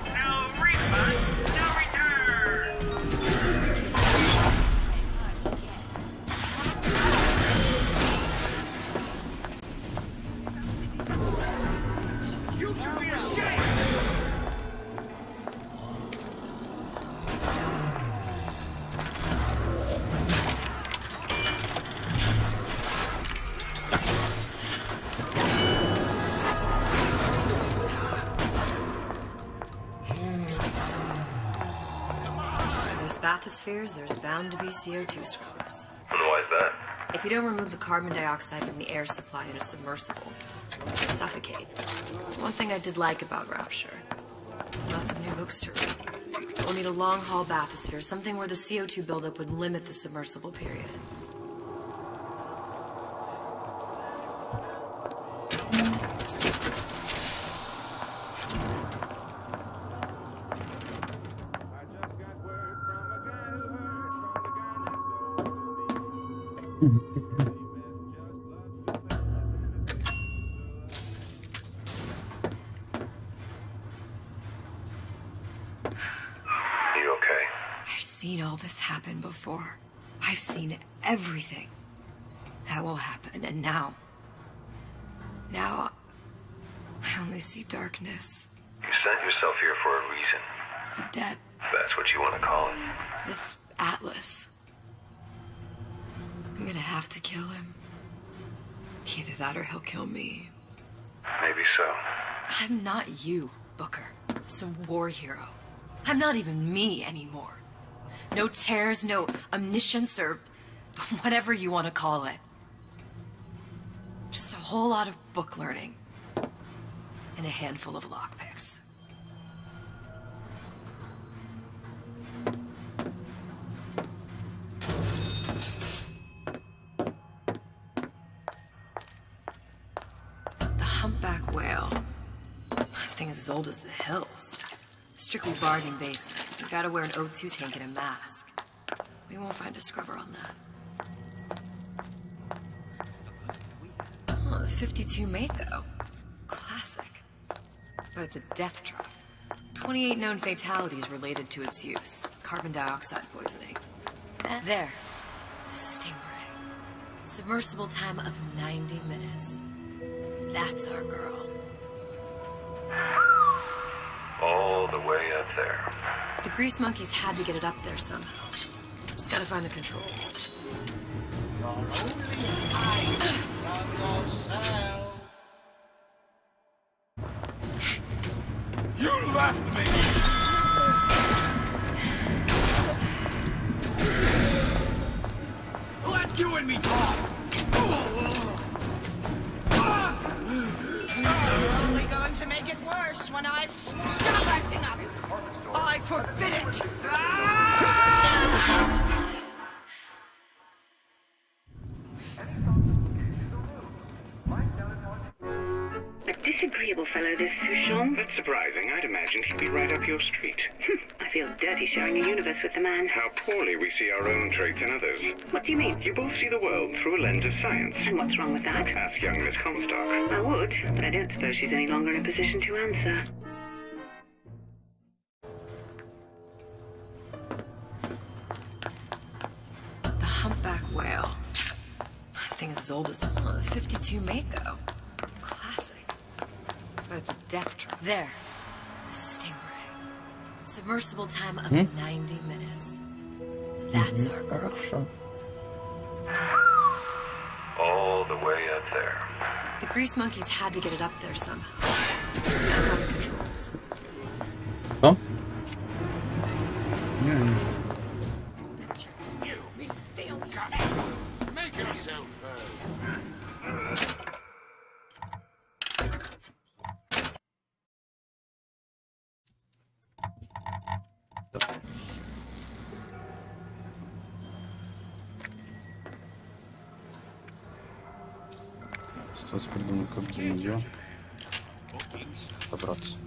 No refund, no return! You should be ashamed! Where there's bathyspheres, there's bound to be CO2 scrubbers. And why is that? If you don't remove the carbon dioxide from the air supply in a submersible, they suffocate. One thing I did like about Rapture, lots of new books to read. We'll need a long-haul bathysphere, something where the CO2 buildup would limit the submersible period. You okay? I've seen all this happen before. I've seen everything that will happen, and now I only see darkness. You sent yourself here for a reason. A debt. If that's what you want to call it. This Atlas. I'm gonna have to kill him. Either that or he'll kill me. Maybe so. I'm not you, Booker. Some war hero. I'm not even me anymore. No tears, no omniscience, or whatever you want to call it. Just a whole lot of book learning. And a handful of lockpicks. The humpback whale. That thing is as old as the hills. Strictly bargain basement. You gotta wear an O2 tank and a mask. We won't find a scrubber on that. Oh, the 52 Mako. Classic. But it's a death drop. 28 known fatalities related to its use. Carbon dioxide poisoning. And there. The Stingray. Submersible time of 90 minutes. That's our girl. All the way up there. The grease monkeys had to get it up there somehow. Just gotta find the controls. You're only hiding from yourself. You left me! Let you and me talk! You're only going to make it worse when I stop acting up! I forbid it! A disagreeable fellow, this Souchon. That's surprising. I'd imagined he'd be right up your street. I feel dirty sharing a universe with the man. How poorly we see our own traits in others. What do you mean? You both see the world through a lens of science. And what's wrong with that? Ask young Miss Comstock. I would, but I don't suppose she's any longer in a position to answer. The humpback whale. That thing is as old as the 52 Mako. Classic. But it's a death trap. There. The Stingray. Submersible time of 90 minutes. That's our girl. Хорошо. All the way up there. The grease monkeys had to get it up there somehow. Just gotta find the controls. Что? Make yourself heard. Сейчас придумаю, как до нее добраться.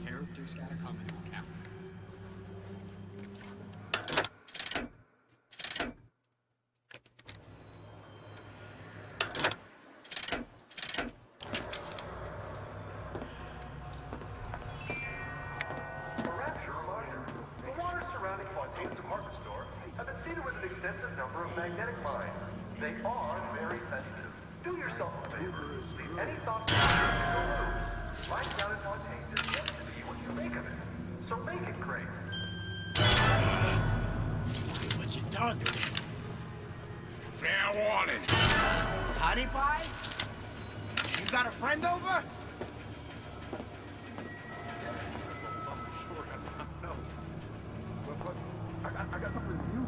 Magnetic mines. They are very sensitive. Do yourself a favor. Leave any thoughts of the lose. Life down in Fontaine's is meant to be what you make of it. So make it great. What you talking about? Fair warning. Honey pie? You got a friend over? I got something to you.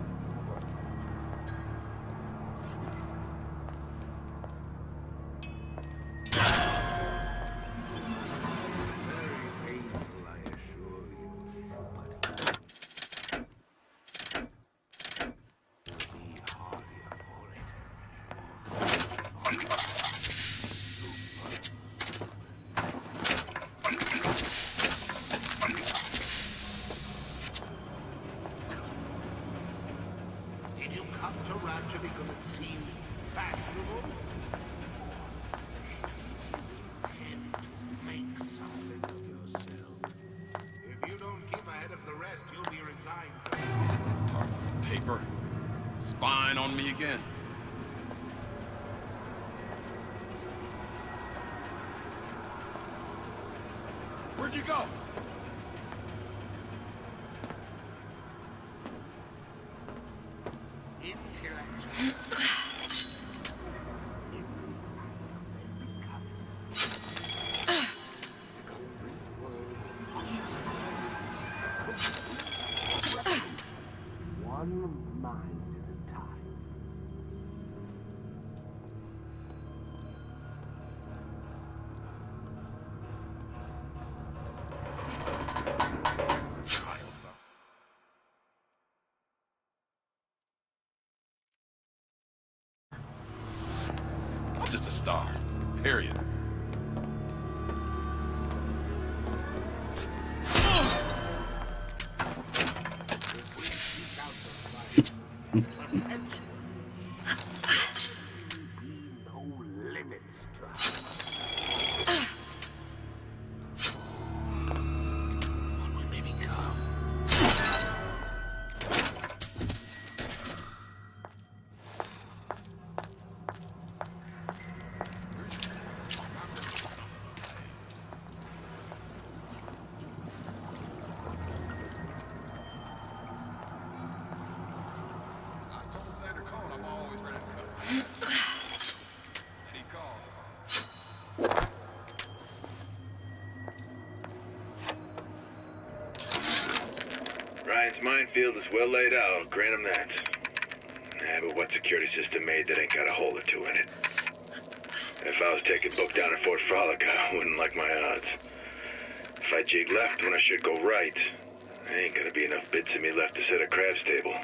Because it seemed fashionable. Tend to make something of yourself. If you don't keep ahead of the rest, you'll be resigned. Isn't that tar paper? Spying on me again? Where'd you go? One mind at a time. I'm just a star. Period. Ryan's minefield is well laid out, grant him that. Yeah, but what security system made that ain't got a hole or two in it? If I was taking book down at Fort Frolic, I wouldn't like my odds. If I jig left when I should go right, there ain't gonna be enough bits in me left to set a crab's table.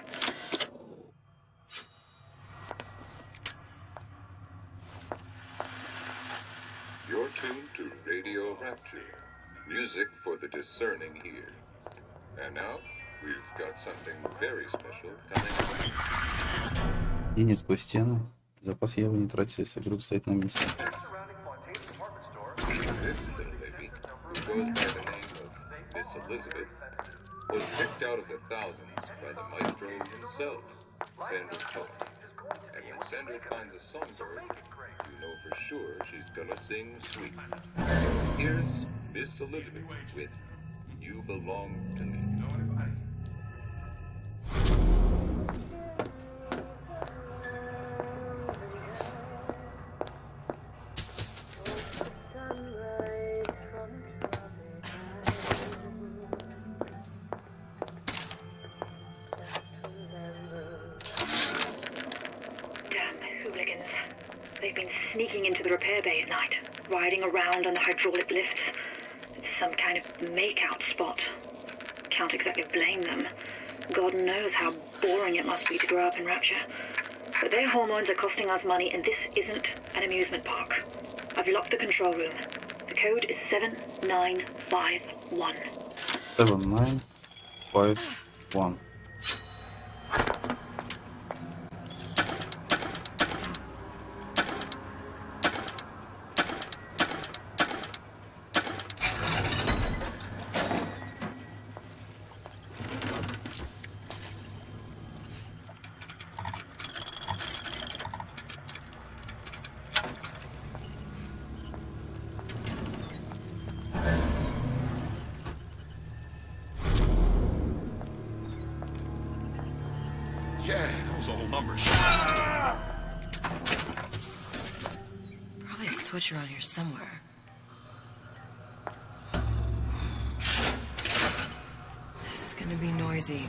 You're tuned to Radio Rapture, music for the discerning ear. And now, we've got something very special coming. И не сквозь стену. Запас я его не тратил, если игру стоит на месте. This little lady, who goes by the name of Miss Elizabeth, was picked out of the thousands by the maestro himself, Sandra Poe. And when Sandra finds a songbird, you know for sure she's gonna sing sweet. Here's Miss Elizabeth with You Belong to Me. They've been sneaking into the repair bay at night, riding around on the hydraulic lifts. It's some kind of make-out spot. Can't exactly blame them. God knows how boring it must be to grow up in Rapture. But their hormones are costing us money, and this isn't an amusement park. I've locked the control room. The code is 7951. 7951. Yeah, those old numbers. Probably a switch around here somewhere. This is gonna be noisy.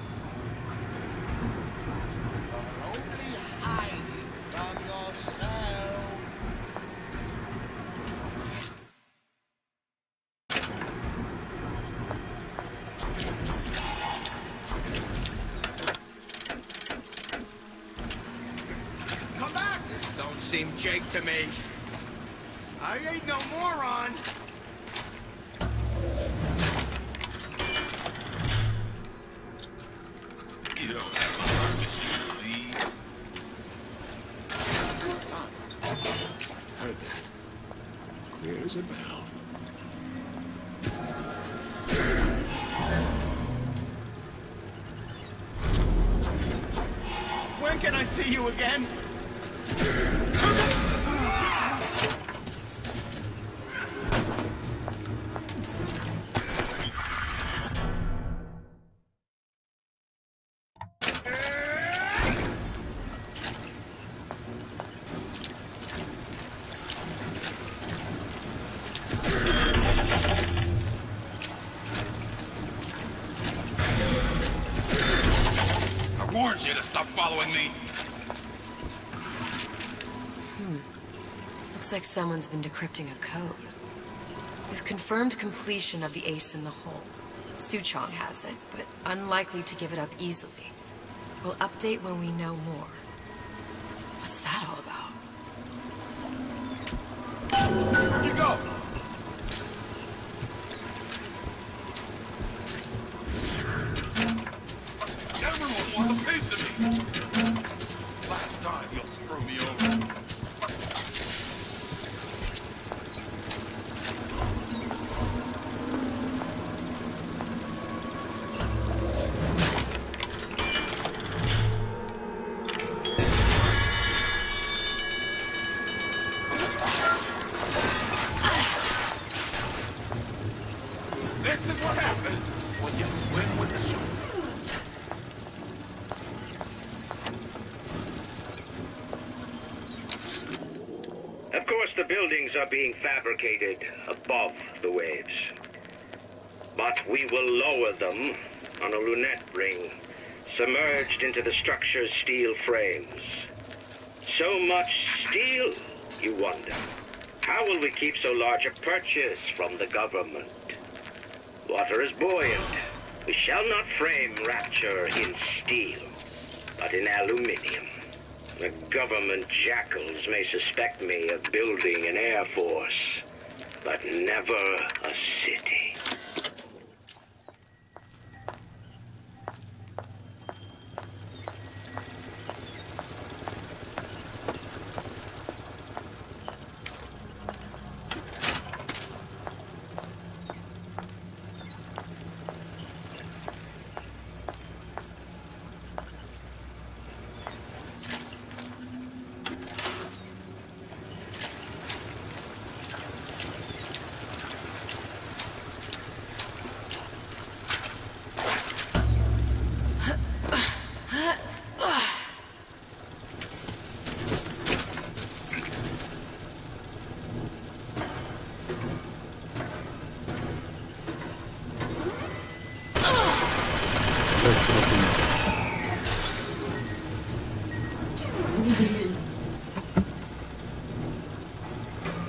Come back! This don't seem Jake to me. I ain't no moron. You don't have my permission to leave. Time. Heard that. Clear as a bell. When can I see you again? I warned you to stop following me. Looks like someone's been decrypting a code. We've confirmed completion of the ace in the hole. Suchong has it, but unlikely to give it up easily. We'll update when we know more. What's that all about? Where'd you go? Everyone wants a piece of me. Last time you'll screw me over. This is what happens when you swim with the sharks. Of course, the buildings are being fabricated above the waves. But we will lower them on a lunette ring, submerged into the structure's steel frames. So much steel, you wonder. How will we keep so large a purchase from the government? Water is buoyant. We shall not frame Rapture in steel, but in aluminium. The government jackals may suspect me of building an air force, but never a city.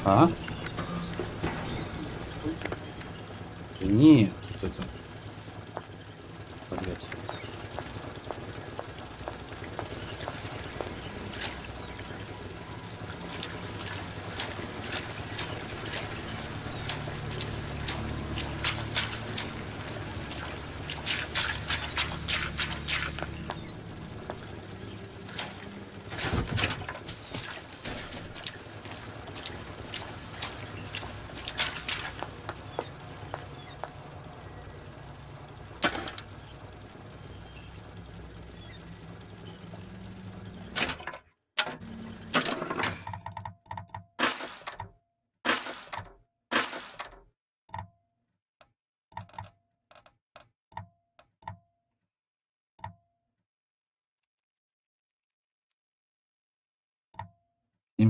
А? Нет, вот это. Блять.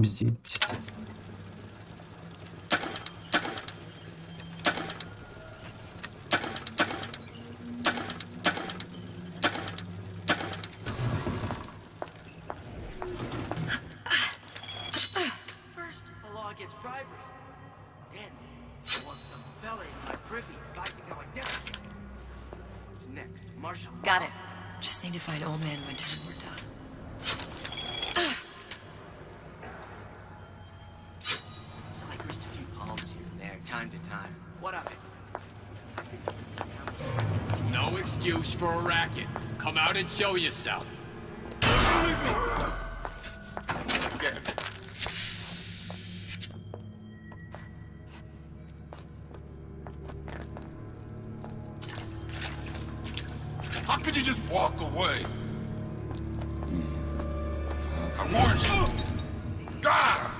79, 50. First, the law gets bribery. Then, I want some fella in my privy advising how I did it. What's next? Martial law? Got it. Just need to find Old Man Winter and we're done. So I grist a few palms here and there, time to time. What of it? There's no excuse for a racket. Come out and show yourself. How could you just walk away? I warned you. God!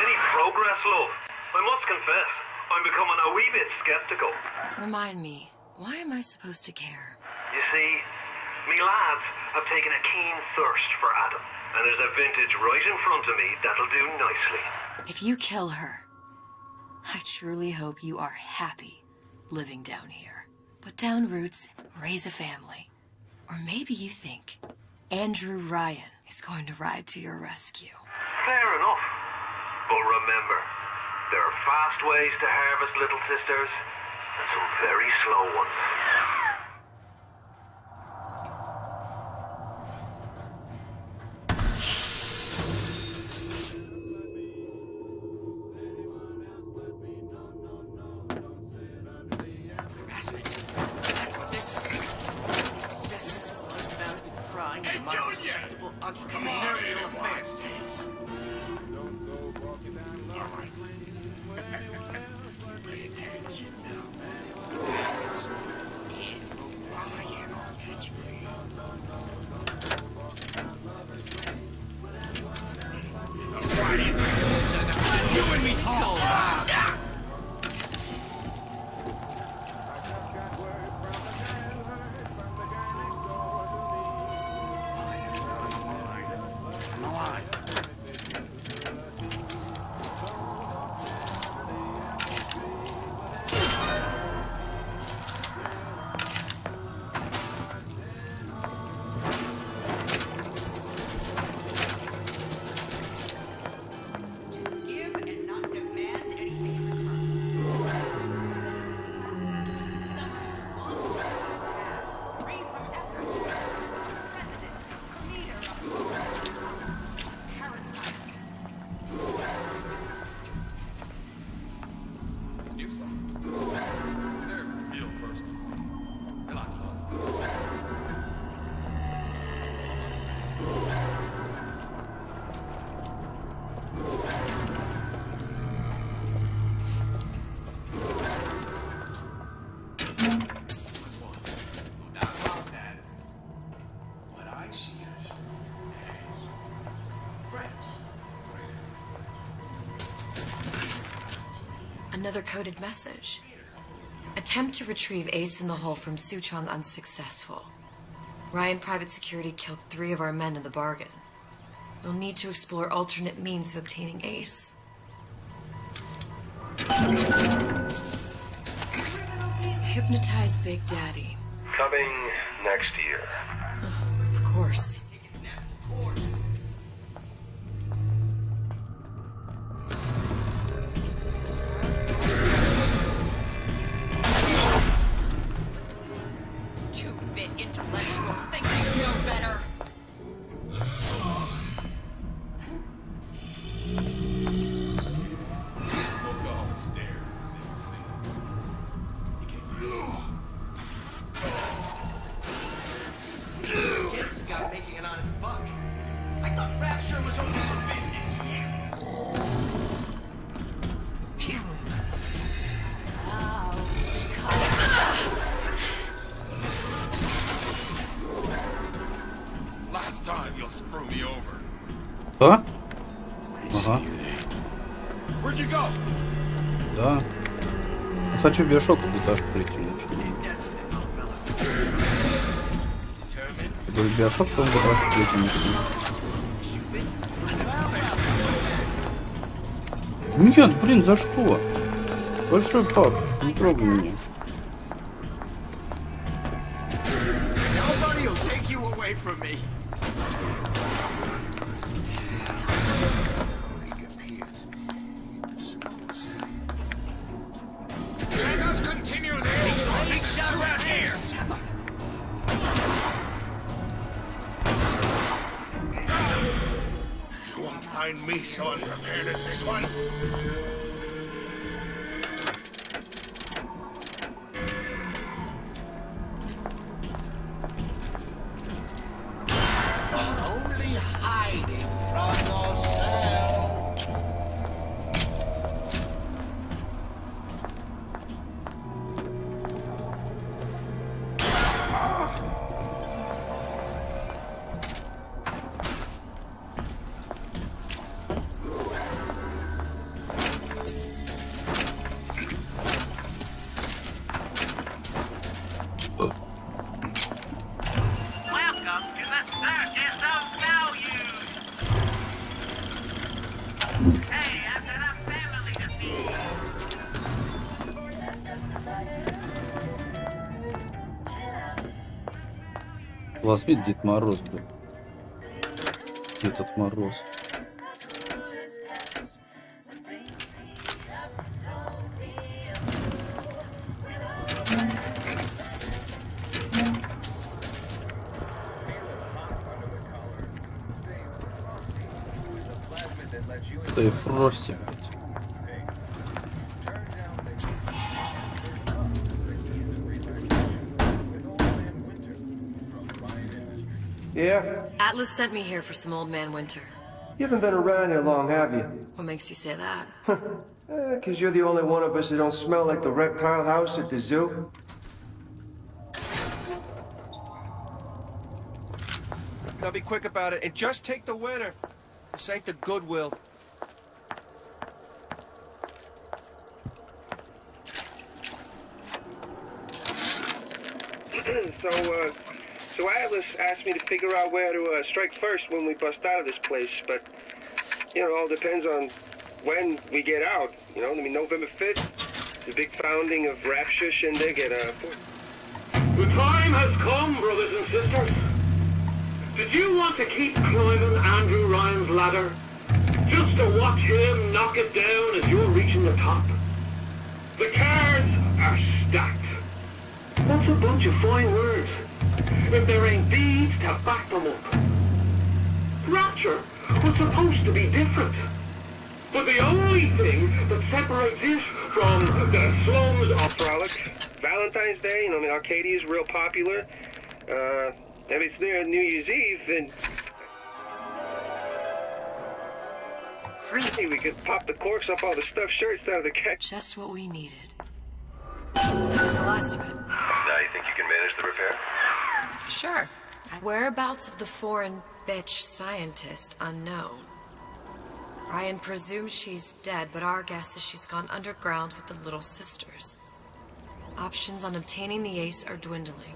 Any progress, love? I must confess, I'm becoming a wee bit skeptical. Remind me, why am I supposed to care? You see, me lads have taken a keen thirst for Adam, and there's a vintage right in front of me that'll do nicely. If you kill her, I truly hope you are happy living down here. Put down roots, raise a family. Or maybe you think Andrew Ryan is going to ride to your rescue. Fair enough. But remember, there are fast ways to harvest little sisters, and some very slow ones. Harassment. That's what this is. Excessive, unfounded crime in my respectable entrepreneurial affairs. Pay attention now. That's Andrew Ryan on that screen. You and me talk. Give and not demand anything in return. Free from effort. President, leader of parasite. These new songs, they're real personal. They're like love. No doubt about that. What I see us as friends. Another coded message. Attempt to retrieve Ace in the Hole from Suchong unsuccessful. Ryan Private Security killed 3 of our men in the bargain. You'll need to explore alternate means of obtaining Ace. Hypnotize Big Daddy. Coming next year. Of course. Two-bit intellectuals think they know better. Folks always stare when they see. You can't Kids got making an Что? Ага. Where'd you go? Да. Я хочу BioShock GTA пройти лучше. Я говорю, BioShock, потом GTA пройти начну. Нет, блин, за что? Большой пап, не трогай меня. Nobody will take you away from me. Let us continue this to a here. You won't find me so unprepared as this one. Only hiding from yourself. Welcome to the Circus of Values. Hey, I've got a family to feed. У вас видит Дед Мороз, блин. Дед Мороз. Да и Фрости, блядь. Yeah? Atlas sent me here for some Old Man Winter. You haven't been around here long, have you? What makes you say that? 'Cause you're the only one of us that don't smell like the reptile house at the zoo. Now be quick about it and just take the winner. This ain't the Goodwill. So Atlas asked me to figure out where to strike first when we bust out of this place, but, you know, it all depends on when we get out. You know, I mean, November 5th, it's a big founding of Rapture Shindig at, The time has come, brothers and sisters. Did you want to keep climbing Andrew Ryan's ladder? Just to watch him knock it down as you're reaching the top? The cards are stacked. That's a bunch of fine words, if there ain't deeds to back them up. Rapture was supposed to be different. But the only thing that separates it from the slums of frolic. Valentine's Day, you know, I mean, Arcadia is real popular. If it's near New Year's Eve, then we could pop the corks off all the stuffed shirts down at the cat. Just what we needed. That was the last of it. Now you think you can manage the repair? Sure. Whereabouts of the foreign bitch scientist unknown. Ryan presumes she's dead, but our guess is she's gone underground with the Little Sisters. Options on obtaining the ace are dwindling.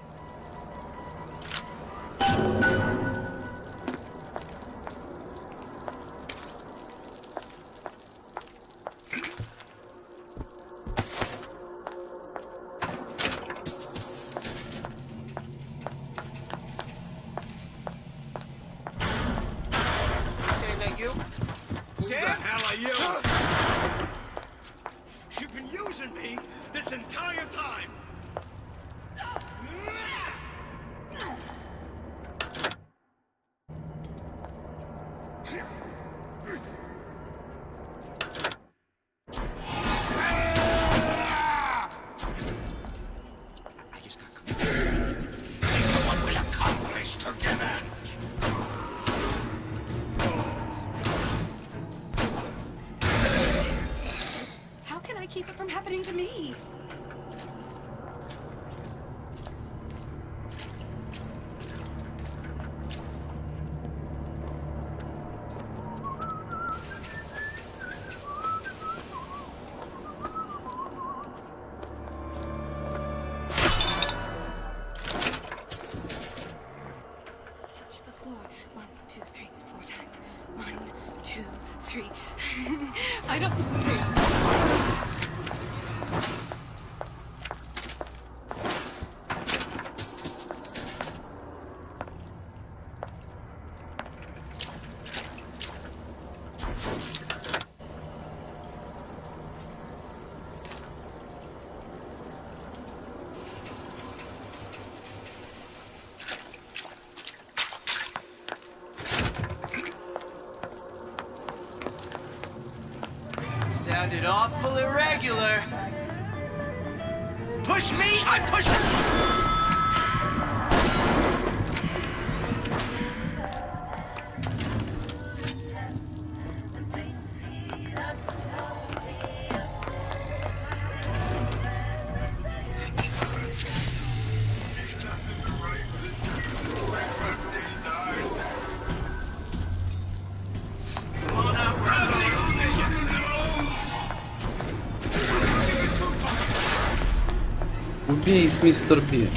Sam, that you? Sam? Who the hell are you? You've been using me this entire time. What we'll accomplish together. How can I keep it from happening to me? 3. I don't... Sounded awful irregular. Push me, I push her! Убей их, мистер Би.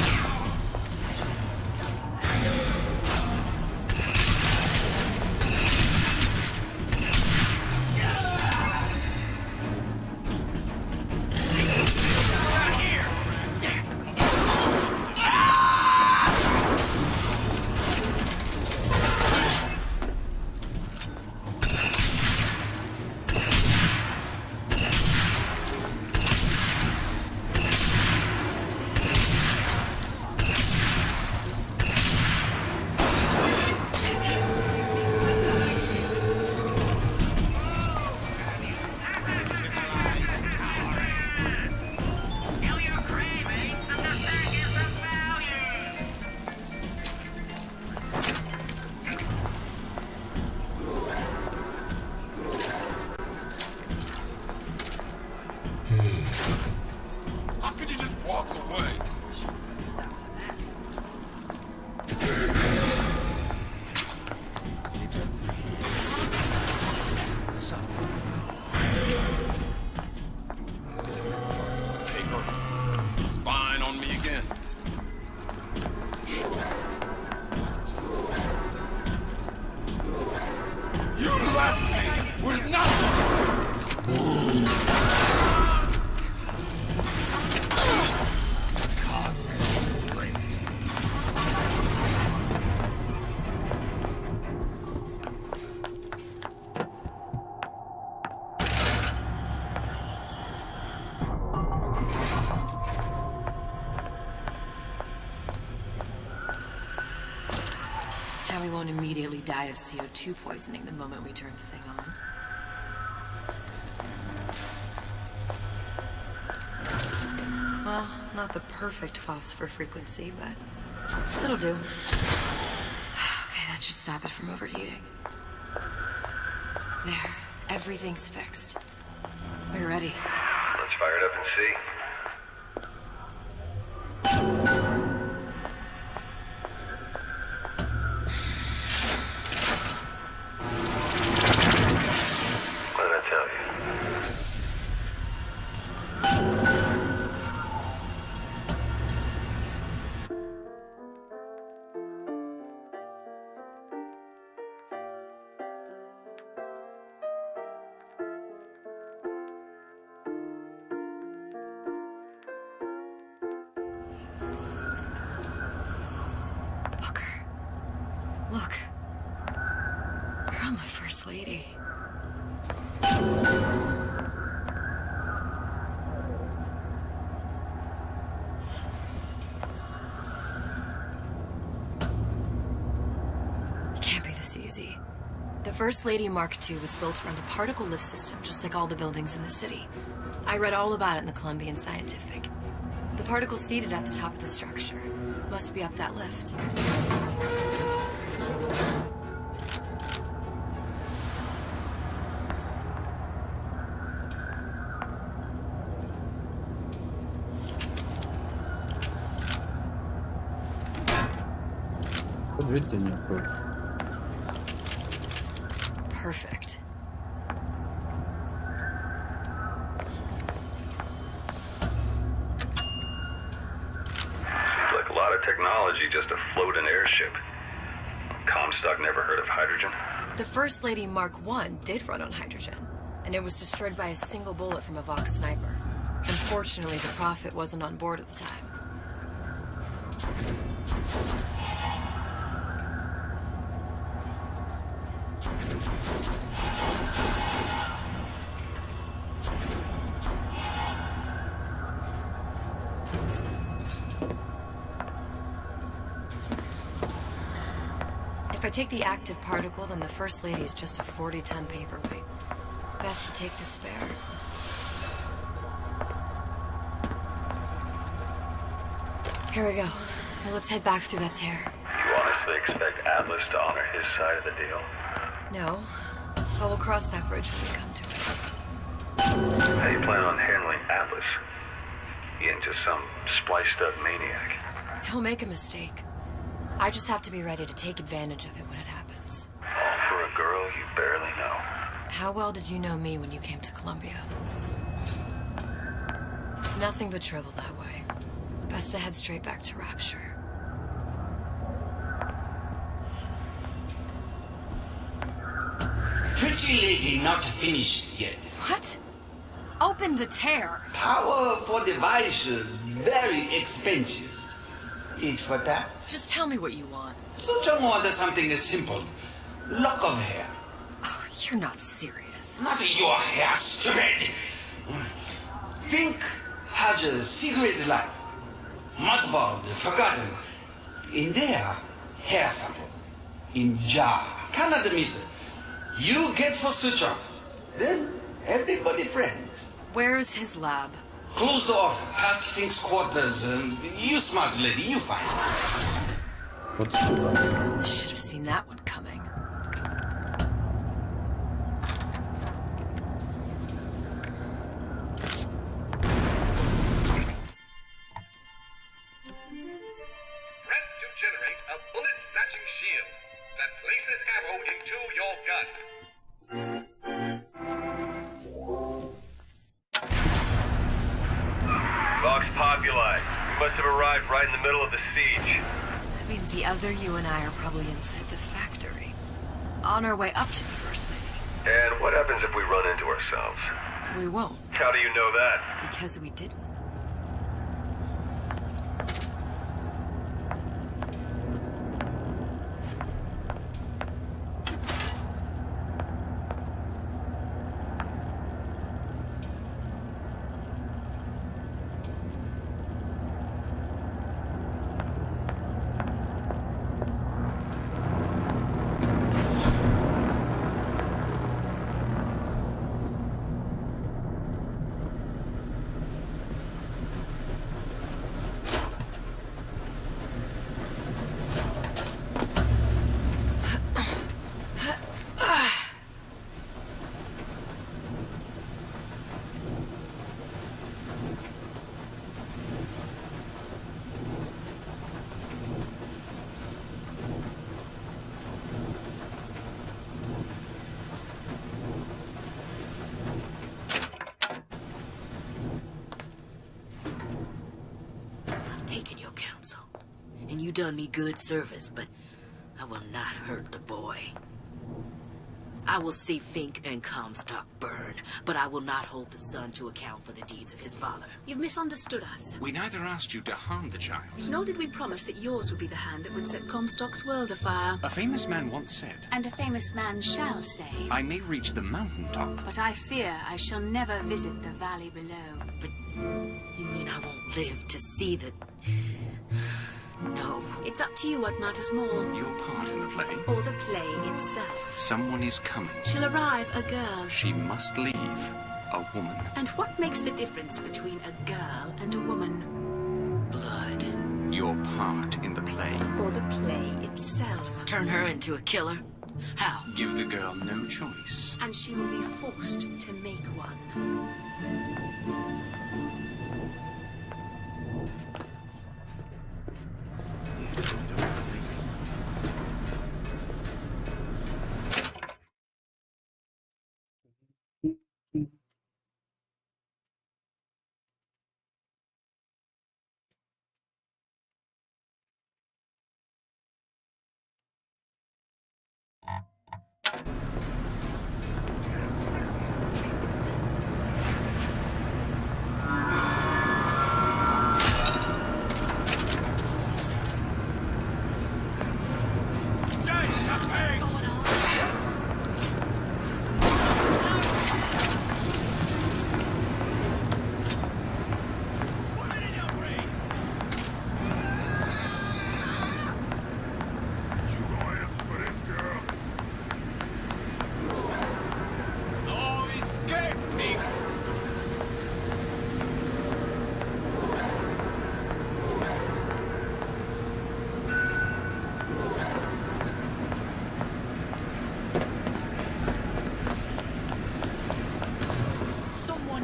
How could you just walk away? Spying on me again. You left me with nothing! Now we won't immediately die of CO2 poisoning the moment we turn the thing on. Well, not the perfect phosphor frequency, but it'll do. Okay, that should stop it from overheating. There, everything's fixed. We're ready. Let's fire it up and see. What did I tell you? Look. We're on the First Lady. It can't be this easy. The First Lady Mark II was built around a particle lift system, just like all the buildings in the city. I read all about it in the Columbian Scientific. The particles seated at the top of the structure must be up that lift. Дверь тебя не откроет. Perfect. Seems like a lot of technology just to float an airship. Comstock never heard of hydrogen. The First Lady Mark I did run on hydrogen, and it was destroyed by a single bullet from a Vox sniper. Unfortunately, the Prophet wasn't on board at the time. If I take the active particle, then the First Lady is just a 40-ton paperweight. Best to take the spare. Here we go. Now let's head back through that tear. You honestly expect Atlas to honor his side of the deal? No, but we'll cross that bridge when we come to it. How do you plan on handling Atlas? He ain't just some spliced-up maniac. He'll make a mistake. I just have to be ready to take advantage of it when it happens. All for a girl you barely know. How well did you know me when you came to Columbia? Nothing but trouble that way. Best to head straight back to Rapture. Pretty lady not finished yet. What? Open the tear. Powerful device, very expensive. Tit for tat. Just tell me what you want. Such a wonder something as simple. Lock of hair. Oh, you're not serious. Not your hair, stupid. Fink has a secret life. Mothballed, forgotten. In there, hair sample. In jar. Cannot miss it. You get for suture. Then everybody friends. Where's his lab? Closed off, past Fink's quarters. You smart lady, you find. Should have seen that one coming. Press to generate a bullet-snatching shield that places ammo into your gun. Vox Populi. We must have arrived right in the middle of the siege. That means the other you and I are probably inside the factory. On our way up to the First Lady. And what happens if we run into ourselves? We won't. How do you know that? Because we didn't. And you done me good service, but I will not hurt the boy. I will see Fink and Comstock burn, but I will not hold the son to account for the deeds of his father. You've misunderstood us. We neither asked you to harm the child. Nor did we promise that yours would be the hand that would set Comstock's world afire. A famous man once said, And a famous man shall say, I may reach the mountaintop, but I fear I shall never visit the valley below. But you mean I won't live to see the... No. It's up to you what matters more. Your part in the play? Or the play itself. Someone is coming. She'll arrive, a girl. She must leave. A woman. And what makes the difference between a girl and a woman? Blood. Your part in the play. Or the play itself. Turn her into a killer? How? Give the girl no choice. And she will be forced to make one.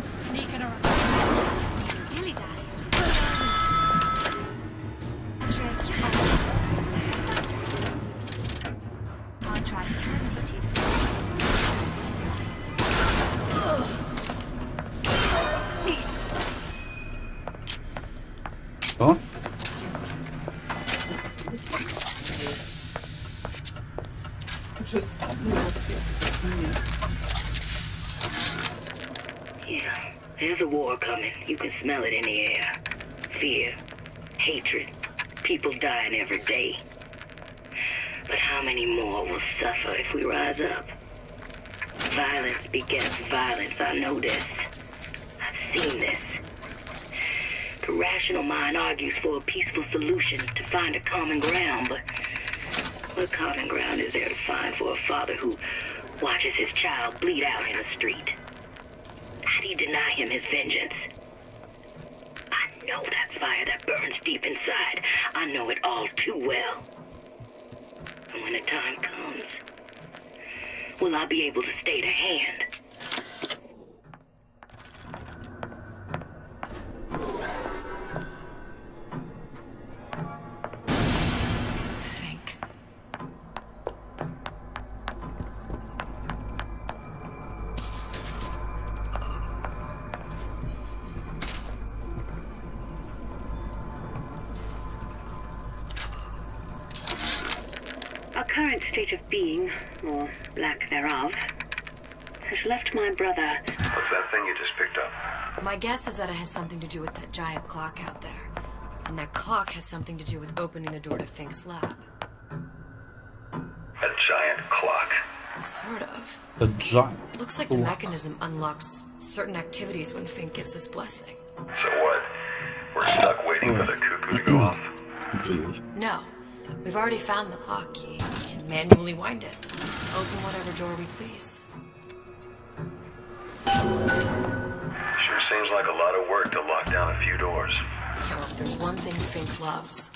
Sneaking around. Dilly dalliers. Andreas, you contract terminated. Что? Yeah, there's a war coming. You can smell it in the air. Fear, hatred, people dying every day. But how many more will suffer if we rise up? Violence begets violence, I know this. I've seen this. The rational mind argues for a peaceful solution to find a common ground, but what common ground is there to find for a father who watches his child bleed out in the street? How do you deny him his vengeance? I know that fire that burns deep inside. I know it all too well. And when the time comes, will I be able to stay to hand? Think. Our current state of being, or lack thereof, has left my brother. What's that thing you just picked up? My guess is that it has something to do with that giant clock out there. And that clock has something to do with opening the door to Fink's lab. A giant clock? Sort of. A giant. It looks like the mechanism unlocks certain activities when Fink gives his blessing. So what? We're stuck waiting for the cuckoo to go off? No. We've already found the clock key. We can manually wind it. Open whatever door we please. Sure seems like a lot of work to lock down a few doors. So if there's one thing Fink loves,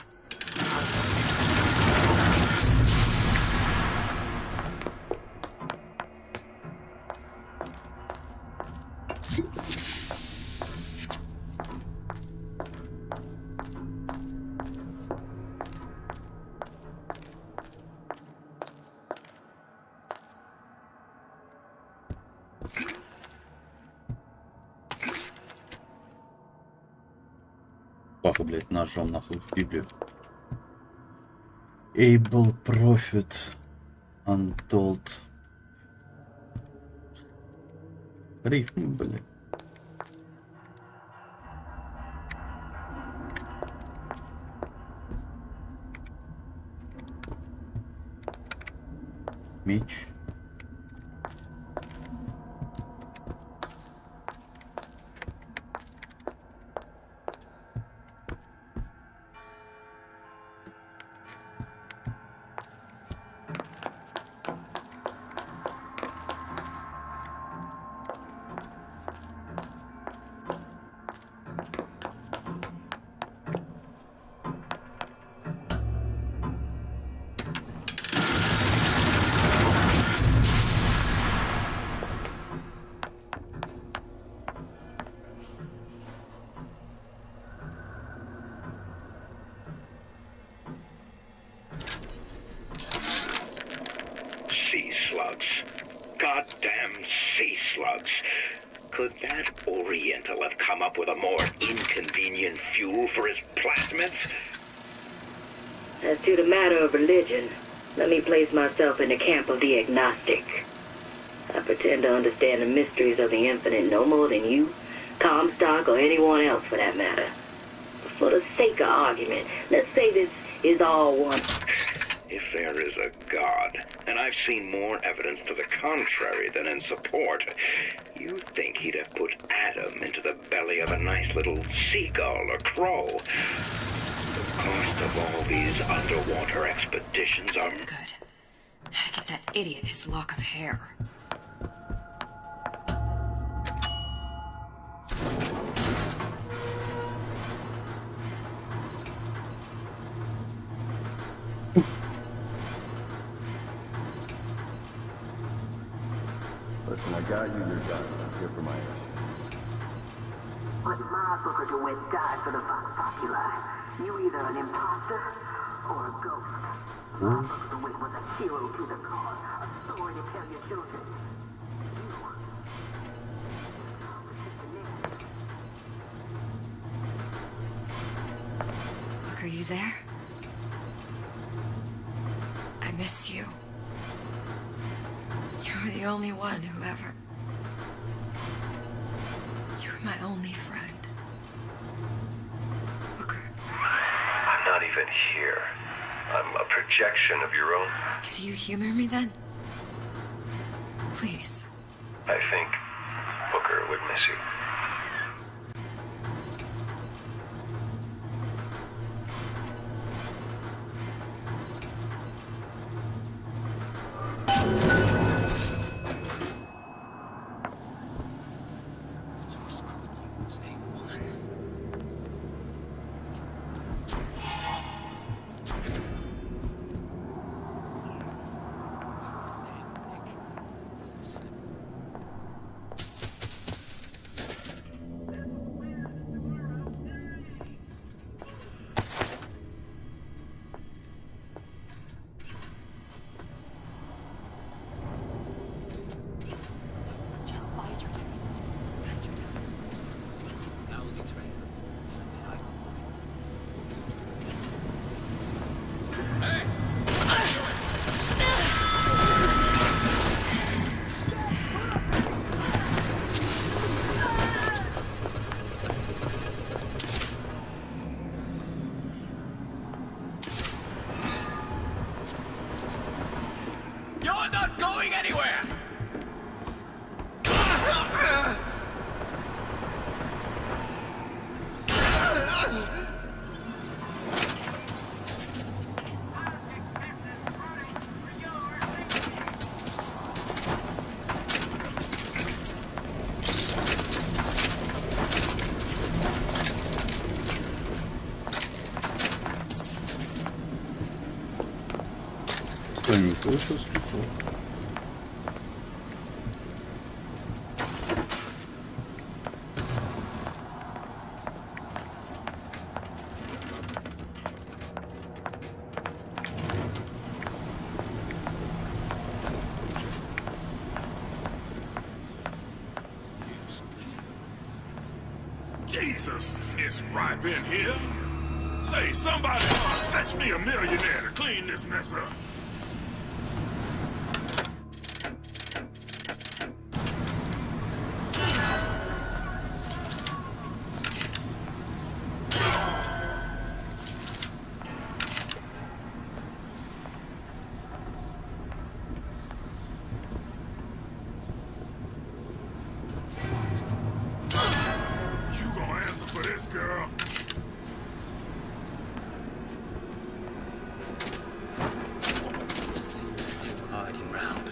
Паху, блядь, ножом нахуй в Библию. Able Prophet Untold. Рифмы, блядь. Меч. Sea slugs. Goddamn sea slugs. Could that Oriental have come up with a more inconvenient fuel for his plasmids? As to the matter of religion, let me place myself in the camp of the agnostic. I pretend to understand the mysteries of the infinite no more than you, Comstock, or anyone else for that matter. But for the sake of argument, let's say this is all one. If there is a God, and I've seen more evidence to the contrary than in support, you'd think he'd have put Adam into the belly of a nice little seagull or crow. The cost of all these underwater expeditions are... Good. How to get that idiot his lock of hair. Listen, I got you your gun. I'm here for my issue. But my Booker DeWitt died for the Vox Populi. You either an imposter or a ghost. My Booker DeWitt was a hero to the cause, a story to tell your children. Look, are you there? I miss you. You were the only one who ever... You were my only friend. Booker. I'm not even here. I'm a projection of your own. Could you humor me then? Please. I think Booker would miss you. You're not going anywhere! Никто еще успел. Jesus, it's ripe in here. Say, somebody fetch me a millionaire to clean this mess up. You gonna answer for this, girl? Still hiding round.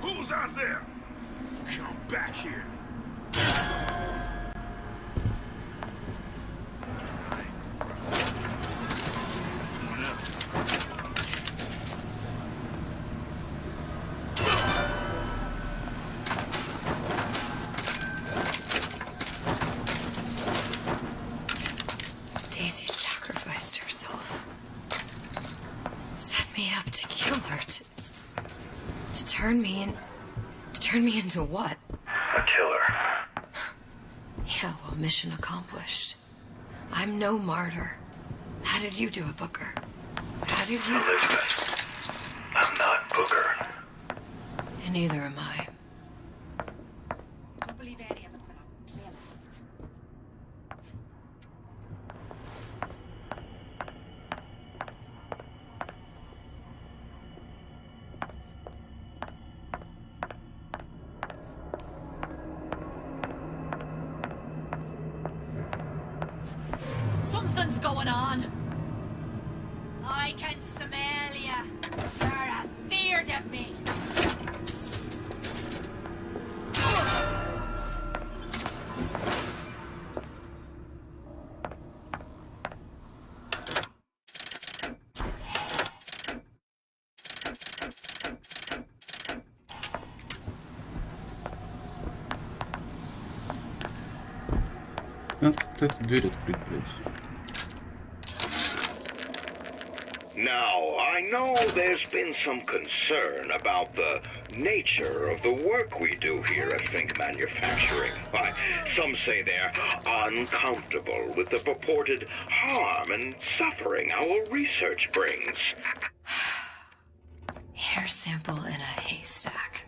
Who's out there? Come back here. Someone else. Daisy sacrificed herself. Set me up to kill her, to turn me into what? A killer. Yeah, well, mission accomplished. I'm no martyr. How did you do it, Booker? How did you... Elizabeth, I'm not Booker. And neither am I. Don't believe any of it, but I'm clear. Something's going on. I can smell ya. You're afeard of me. Надо как-то эту дверь открыть, блядь. Now, I know there's been some concern about the nature of the work we do here at Think Manufacturing. Why, some say they're uncomfortable with the purported harm and suffering our research brings. Hair sample in a haystack.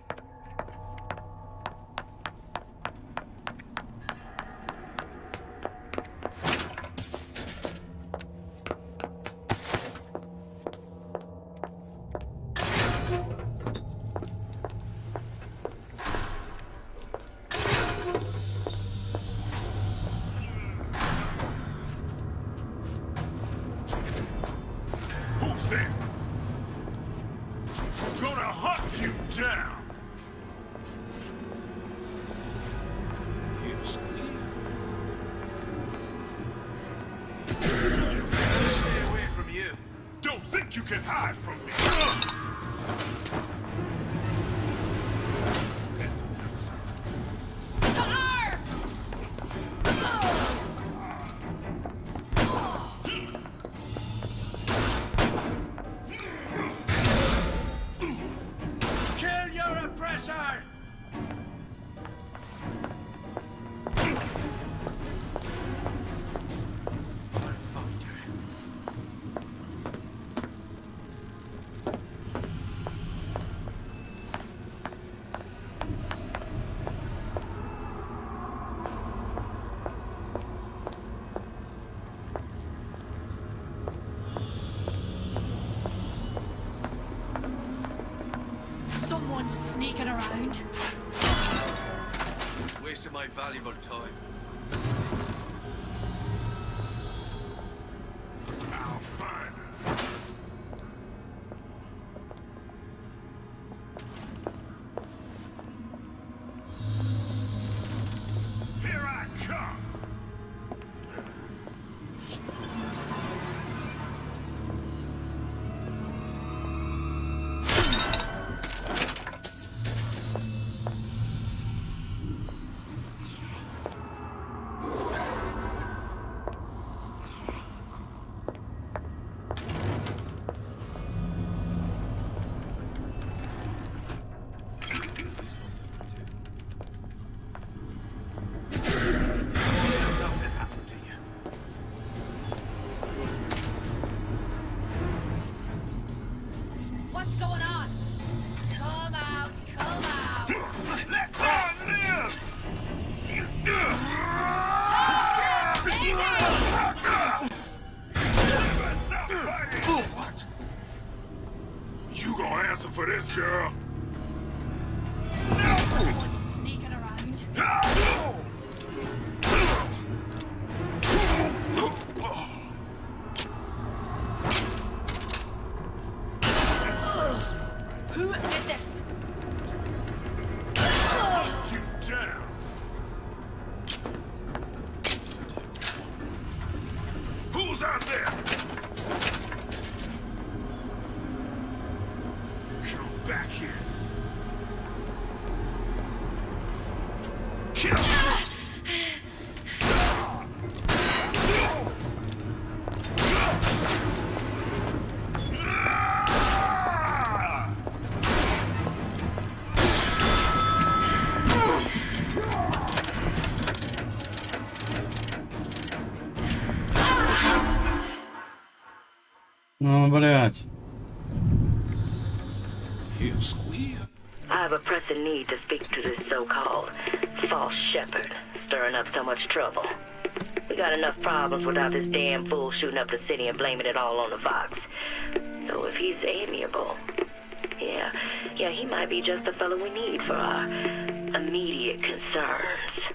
Who's there? I'm gonna hunt you down. You squeal. Stay away from you. Don't think you can hide from me. To arms! Kill your oppressor! Someone's sneaking around. Wasting my valuable time. I'll find her. Here I come. Nothing happened to you. What's going on? Come out, come out! Let God live! Never stop fighting! What? You gonna answer for this, girl? Someone's sneaking around. Who did this? You down. Who's out there? Come back here. Kill. Ну, блядь. You squeal. I have a pressing need to speak to this so-called false shepherd, stirring up so much trouble. We got enough problems without this damn fool shooting up the city and blaming it all on the Fox. Though if he's amiable, yeah, he might be just the fellow we need for our immediate concerns.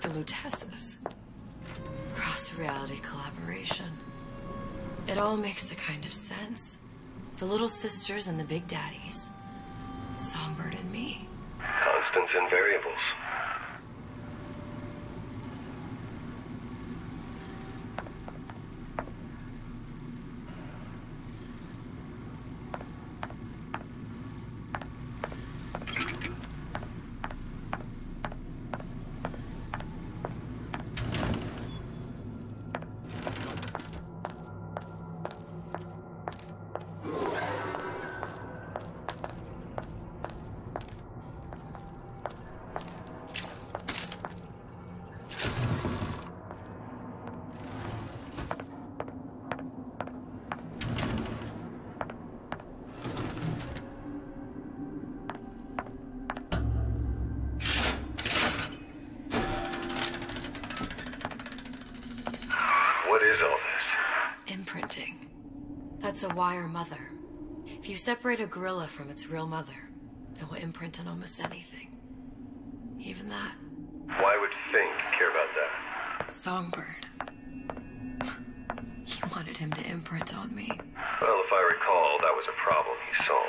Lutesses. Cross-reality collaboration. It all makes a kind of sense. The little sisters and the big daddies. Songbird and me. Constants and variables. What is all this? Imprinting. That's a wire mother. If you separate a gorilla from its real mother, it will imprint on almost anything. Even that. Why would Fink care about that? Songbird. He wanted him to imprint on me. Well, if I recall, that was a problem he solved.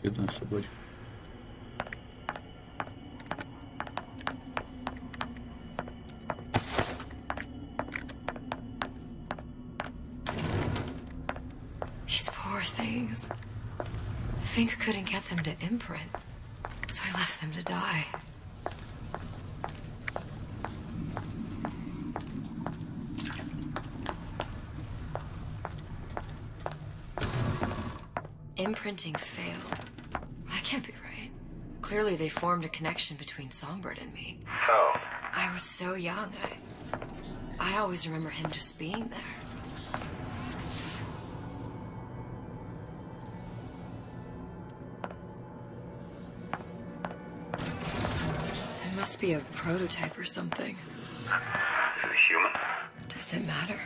Бедная собачка. These poor things. Fink couldn't get them to imprint, so I left them to die. Imprinting failed. That can't be right. Clearly they formed a connection between Songbird and me. How? I was so young. I always remember him just being there. It must be a prototype or something. Is it a human? Does it matter?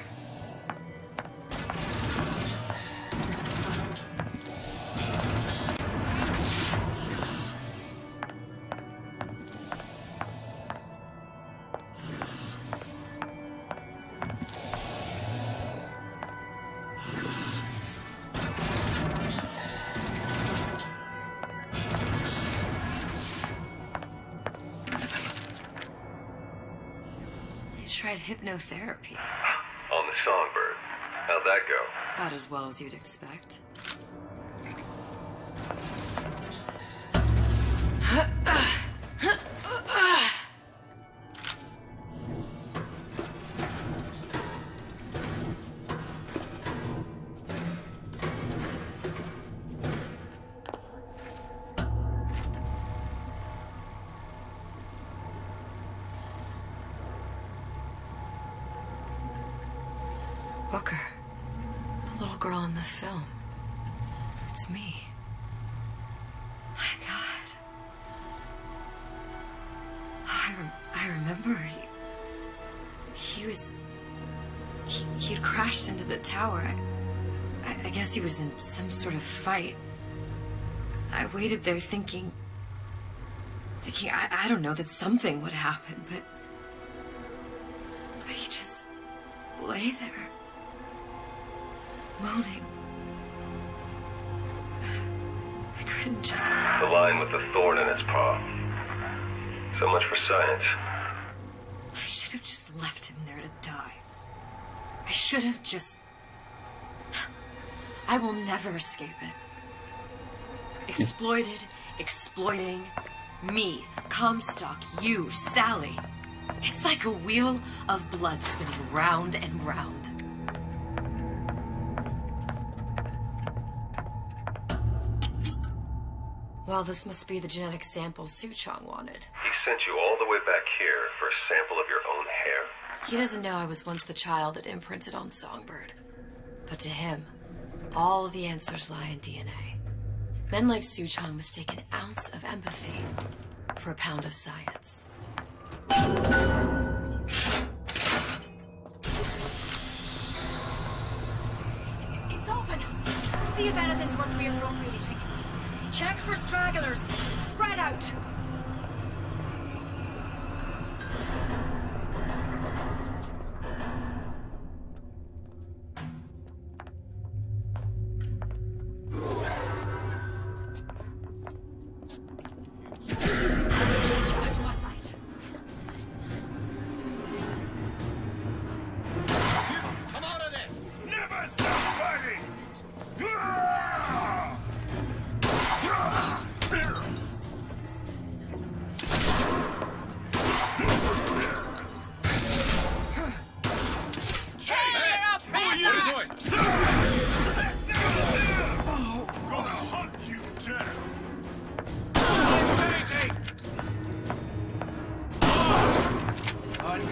Tried hypnotherapy. On the Songbird. How'd that go? About as well as you'd expect. Booker, the little girl in the film. It's me. My God. I remember he had crashed into the tower. I guess he was in some sort of fight. I waited there thinking I don't know, that something would happen, but he just lay there. Moaning. I couldn't just... The line with the thorn in its paw. So much for science. I should have just left him there to die. I should have just... I will never escape it. Exploited, exploiting, me, Comstock, you, Sally. It's like a wheel of blood spinning round and round. Well, this must be the genetic sample Suchong wanted. He sent you all the way back here for a sample of your own hair? He doesn't know I was once the child that imprinted on Songbird. But to him, all of the answers lie in DNA. Men like Suchong mistake an ounce of empathy for a pound of science. It's open. See if anything's worth reappropriating. Check for stragglers. Spread out.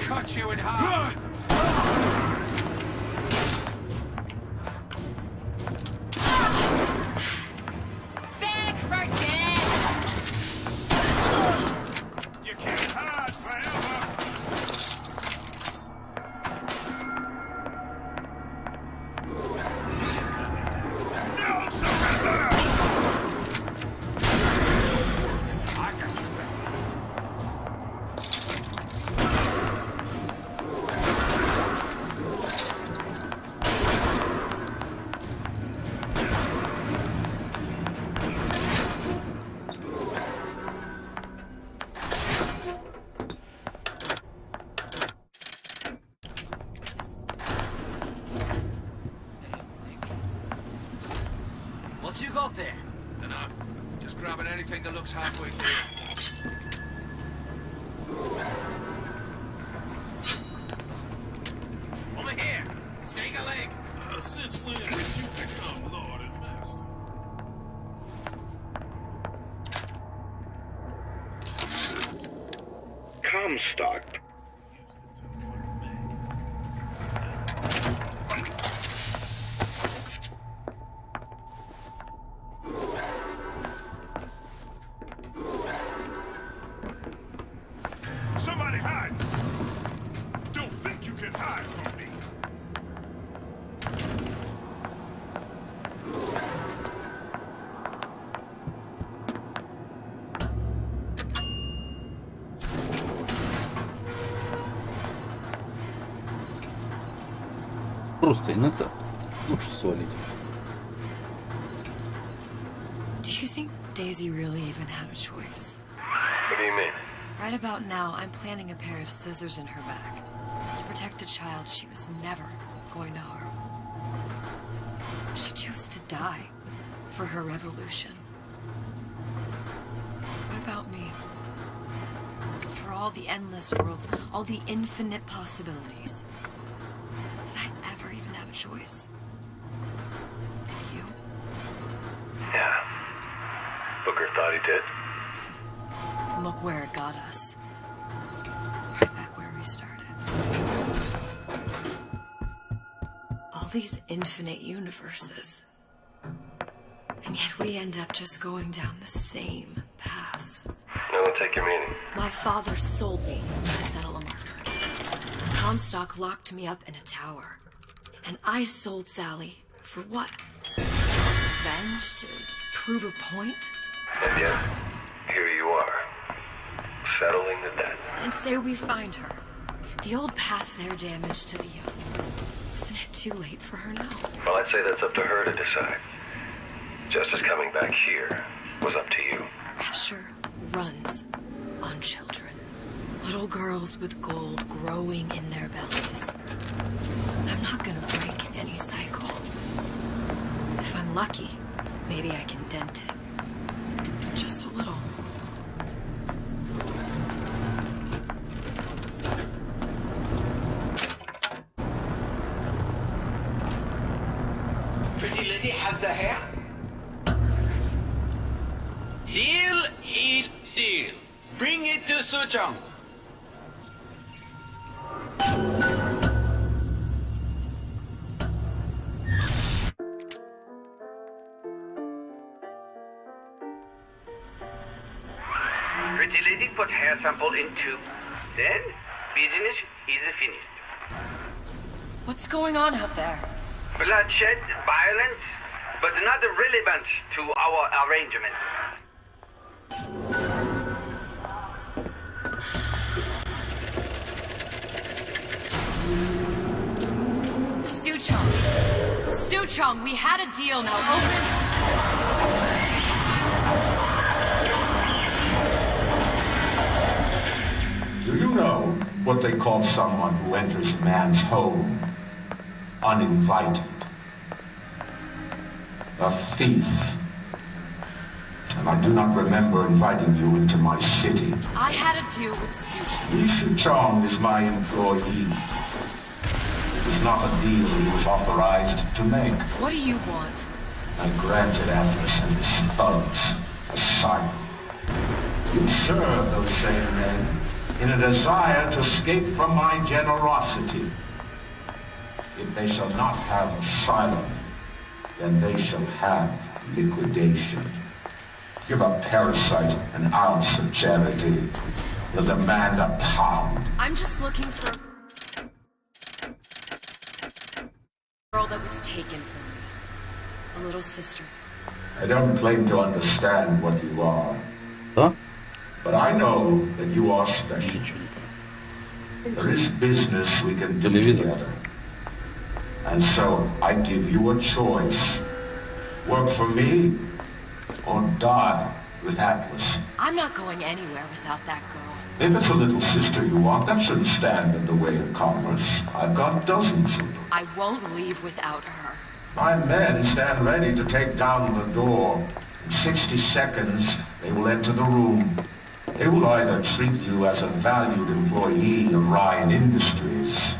Cut you in half! Beg for death! You can't hide forever! No surrender! I got you back. What you got there? Dunno. Just grabbing anything that looks halfway through. Over here! Take a leg! Since when did you become Lord and Master? Comstock. Somebody hide! Don't think you can hide from me! Просто иногда лучше свалить. Do you think Daisy really even had a choice? What do you mean? Right about now, I'm planting a pair of scissors in her back to protect a child she was never going to harm. She chose to die for her revolution. What about me? For all the endless worlds, all the infinite possibilities. Did I ever even have a choice? Did you? Yeah. Booker thought he did. Look where it got us. Right back where we started. All these infinite universes. And yet we end up just going down the same paths. No, don't take your meaning. My father sold me to settle a murder. Comstock locked me up in a tower. And I sold Sally for what? Revenge to prove a point? And yet, here you are, settling the debt. And say we find her. The old past their damage to the young. Isn't it too late for her now? Well, I'd say that's up to her to decide. Justice coming back here was up to you. Rapture runs on children. Little girls with gold growing in their bellies. I'm not gonna break any cycle. If I'm lucky, maybe I can dent it. Just a little. Pretty lady has the hair? Deal is deal. Bring it to Suchong. acidic put hair sample in tube. Then, business is finished. What's going on out there? Bloodshed, violence, but not relevant to our arrangement. Suchong! Suchong, we had a deal, now open... Do you know what they call someone who enters a man's home uninvited? A thief. And I do not remember inviting you into my city. I had a deal with Suchong. Li Chong is my employee. It is not a deal he was authorized to make. What do you want? I granted Atlas and his thugs asylum. You serve those same men in a desire to escape from my generosity. If they shall not have asylum, then they shall have liquidation. Give a parasite an ounce of charity. He'll demand a pound. I'm just looking for a girl that was taken from me. A little sister. I don't claim to understand what you are. Huh? But I know that you are special. There is business we can do together. And so I give you a choice. Work for me or die with Atlas. I'm not going anywhere without that girl. If it's a little sister you want, that shouldn't stand in the way of commerce. I've got dozens of them. I won't leave without her. My men stand ready to take down the door. In 60 seconds, they will enter the room. They will either treat you as a valued employee of Ryan Industries,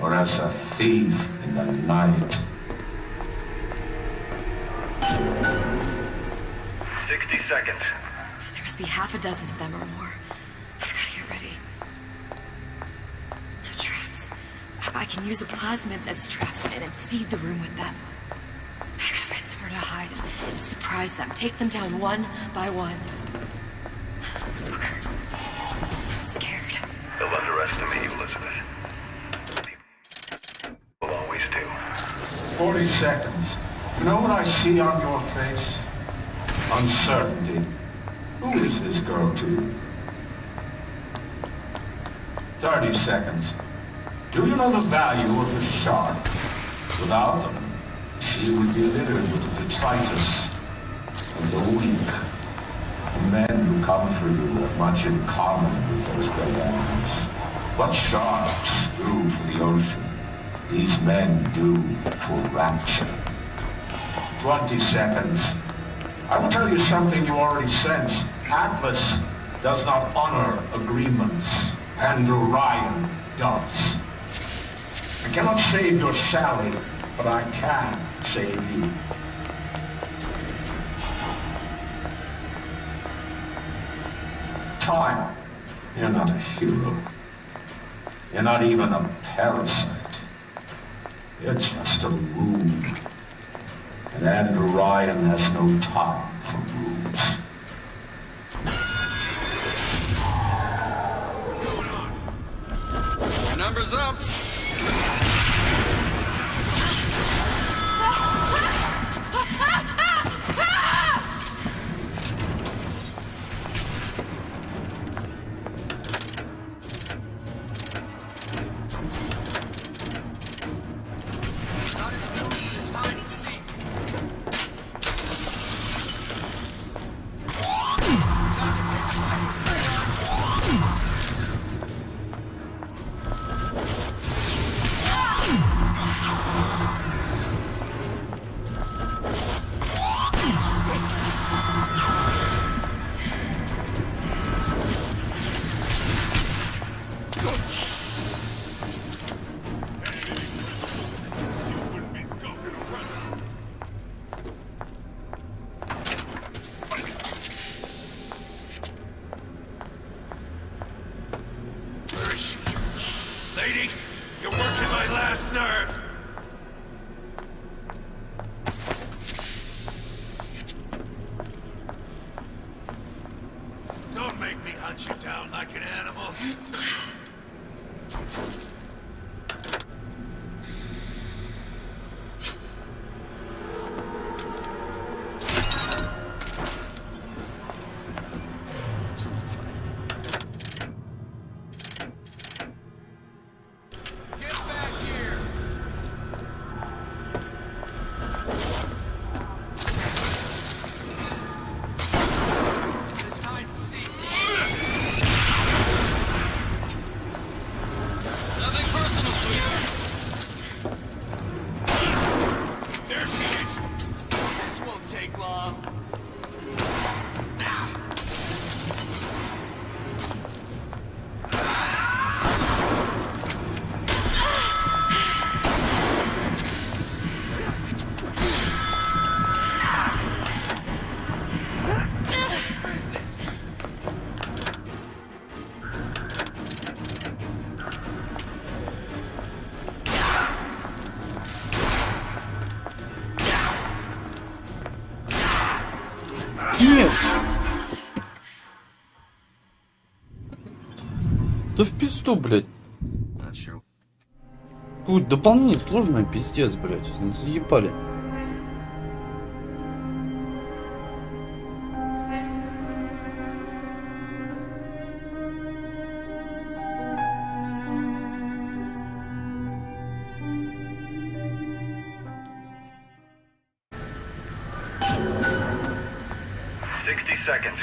or as a thief in the night. 60 seconds. There must be half a dozen of them or more. I've got to get ready. No traps. I can use the plasmids as traps and seed the room with them. I gotta find somewhere to hide and surprise them. Take them down one by one. Booker, I'm scared. They'll underestimate you, Elizabeth. Will always do. 40 seconds. You know what I see on your face? Uncertainty. Who is this girl to you? 30 seconds. Do you know the value of the shark? Without them, she would be littered with detritus and the weak. The men who come for you have much in common with those great animals. What sharks do for the ocean, these men do for rapture. 20 seconds. I will tell you something you already sense. Atlas does not honor agreements. Andrew Ryan does. I cannot save your Sally, but I can save you. Time. You're not a hero. You're not even a parasite. You're just a wound. And Andrew Ryan has no time for rules. Your number's up. пизду, блядь. Какое дополнение сложное, пиздец, блядь. Заебали. Seconds.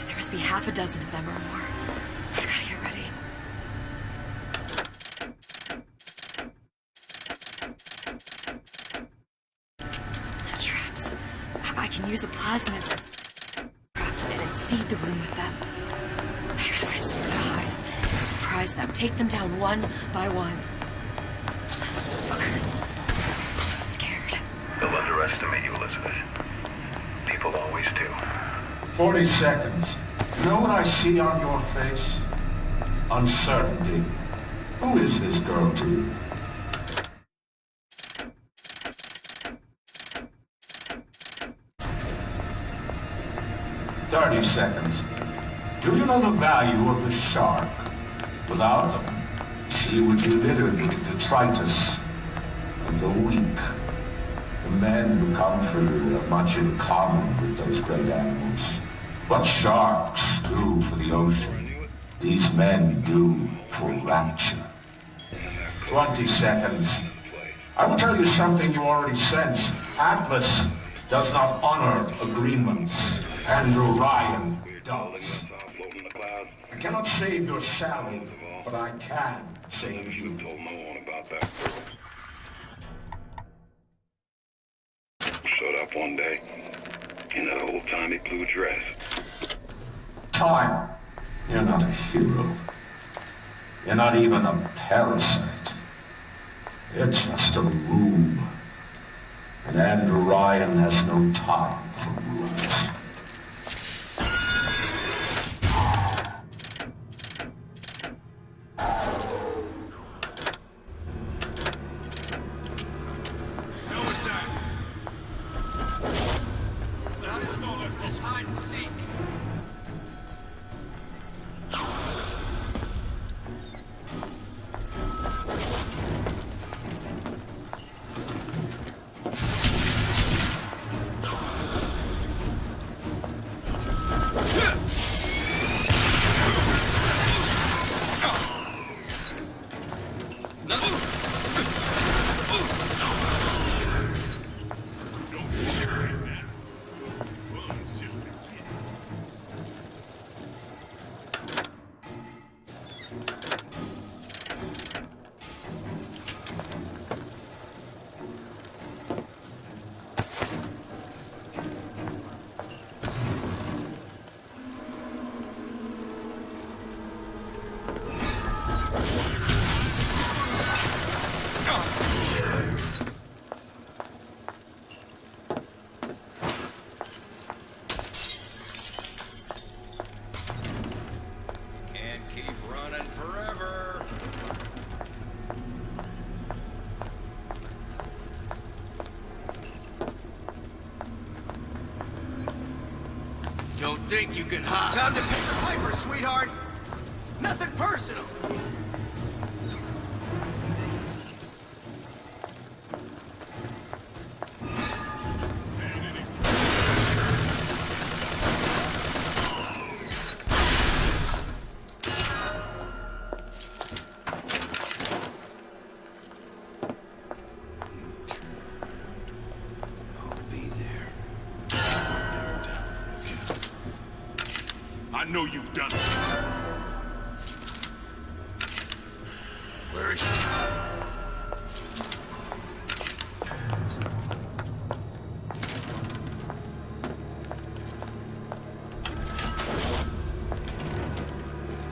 There must be half a dozen of them or more. I've got to get ready. Traps. I can use the plasmids as traps and seed the room with them. I gotta find somewhere to hide and surprise them. Take them down one by one. I'm scared. They'll underestimate you, Elizabeth. People always do. 40 seconds. You know what I see on your face? Uncertainty. Who is this girl to you? "30 seconds. Do you know the value of the shark? Without them, she would be littered with detritus and the weak. The men who come for you have much in common with those great animals. What sharks do for the ocean, these men do for rapture." 20 seconds. I will tell you something you already sense. Atlas does not honor agreements, and Orion does. I cannot save your Sally, but I can save you. Told no one about that girl. Showed up one day in that old-timey blue dress. Time. You're not a hero. You're not even a parasite. You're just a rube. And Orion has no time for rubes. Hide and seek. Don't think you can hide. Time to pick the piper, sweetheart. Nothing personal. I know you've done it. Where is she?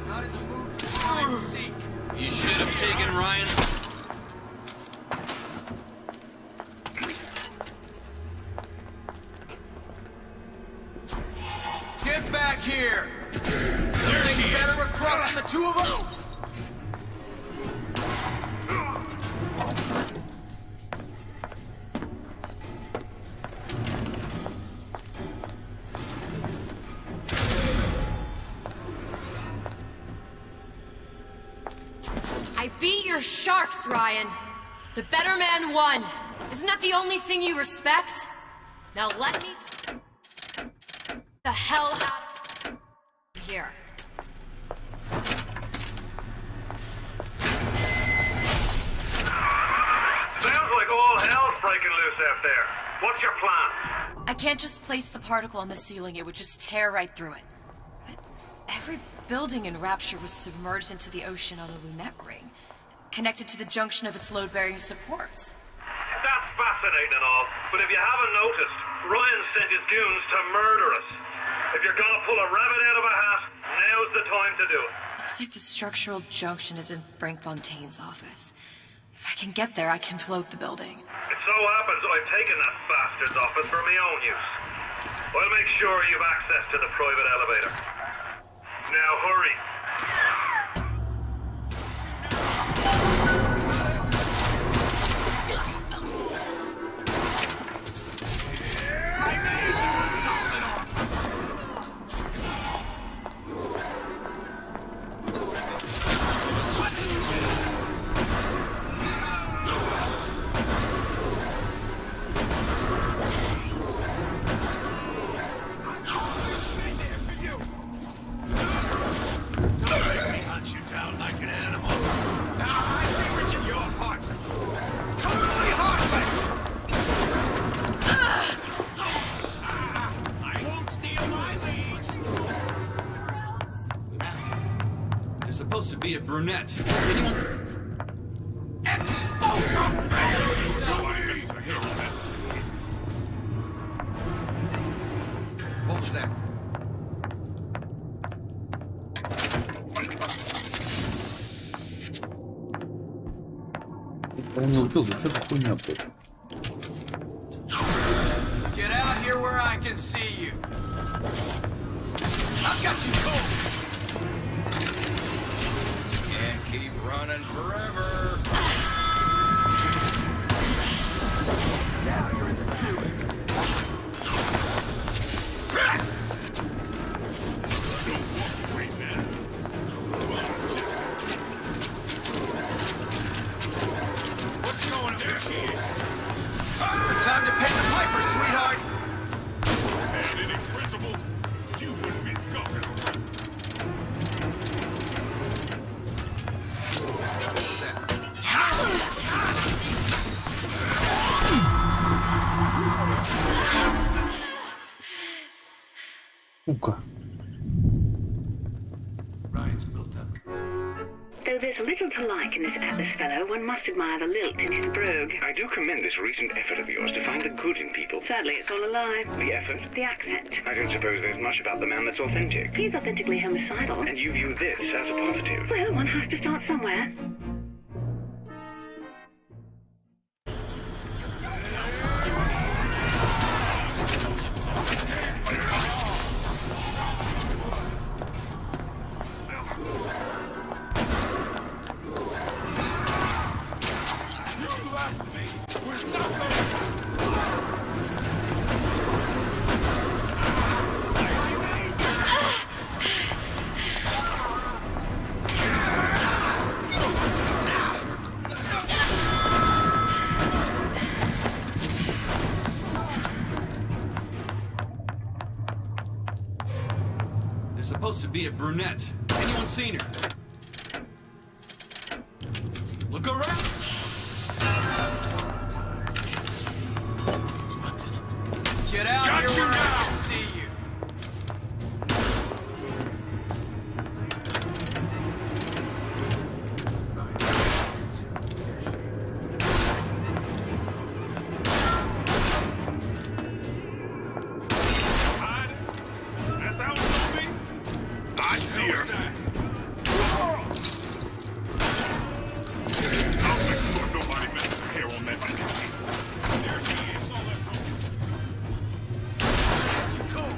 Not in the mood for hide and seek. You should have taken Ryan. Get back here! There she is! Better we're crossing the two of them? sharks, Ryan. The better man won. Isn't that the only thing you respect? Now let me the hell out of here. Sounds like all hell's breaking loose out there. What's your plan? I can't just place the particle on the ceiling. It would just tear right through it. But every building in Rapture was submerged into the ocean on a lunette ring, connected to the junction of its load-bearing supports. That's fascinating and all, but if you haven't noticed, Ryan sent his goons to murder us. If you're gonna pull a rabbit out of a hat, now's the time to do it. Looks like the structural junction is in Frank Fontaine's office. If I can get there, I can float the building. It so happens I've taken that bastard's office for my own use. I'll make sure you've access to the private elevator. Now hurry. Supposed to be a brunette. Anyone? Exposure! What was that? Я не убил, да что за хуйня, блядь? Get out here where I can see you. I've got you cold. Keep running forever. Now you're in the fluid. What's going on? There she is. Time to pay the piper, sweetheart. Had any principles, you wouldn't be skulking around. Сука. Ryan's built up. Though there's little to like in this Atlas fellow, one must admire the lilt in his brogue. I do commend this recent effort of yours to find the good in people. Sadly, it's all a lie. The effort? The accent. I don't suppose there's much about the man that's authentic. He's authentically homicidal. And you view this as a positive. Well, one has to start somewhere. Supposed to be a brunette. Anyone seen her? Look around. Get out Got here you where I now. can see you. That's how it's gonna be. I see her. I'll make sure nobody messes her hair on that thing. There she is. All that room. She cool.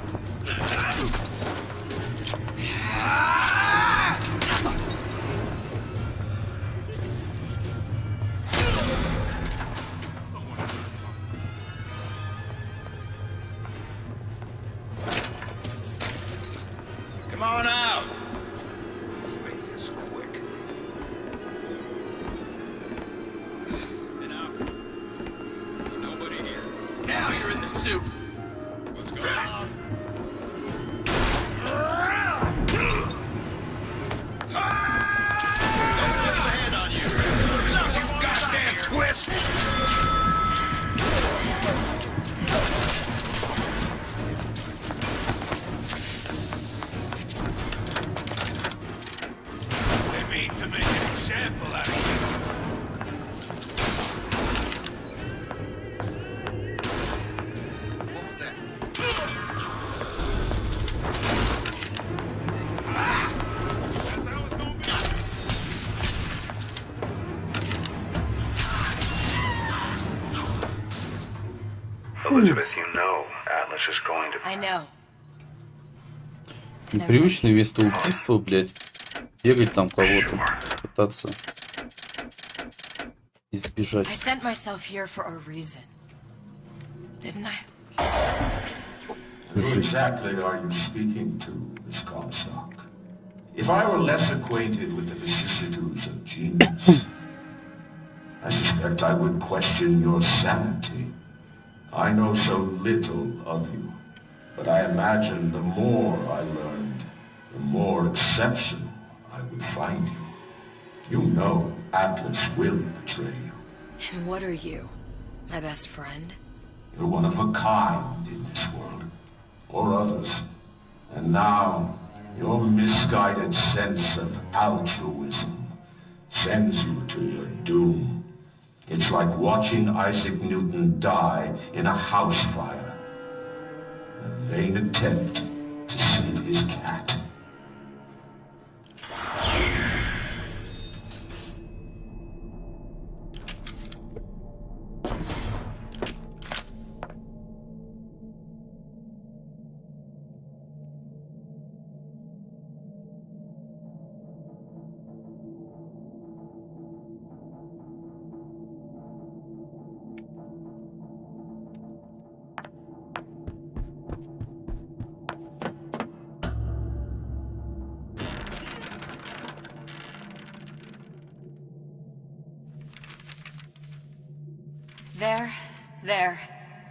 Come on out. Let's make this quick. the soup. What's going on? Hand on you. You goddamn twist! They mean to make an example out of you. What was that? Elizabeth, you know Atlas is going to... I know. Непривычное вместо убийства, блядь. Бегать там кого-то. Пытаться избежать. I sent myself here for a reason. Didn't I? Who exactly are you speaking to, Miss Comstock? If I were less acquainted with the vicissitudes of genius, I suspect I would question your sanity. I know so little of you, but I imagine the more I learned, the more exceptional I would find you. You know Atlas will betray you. And what are you? My best friend? You're one of a kind in this world, or others. And now, your misguided sense of altruism sends you to your doom. It's like watching Isaac Newton die in a house fire. A vain attempt to save his cat.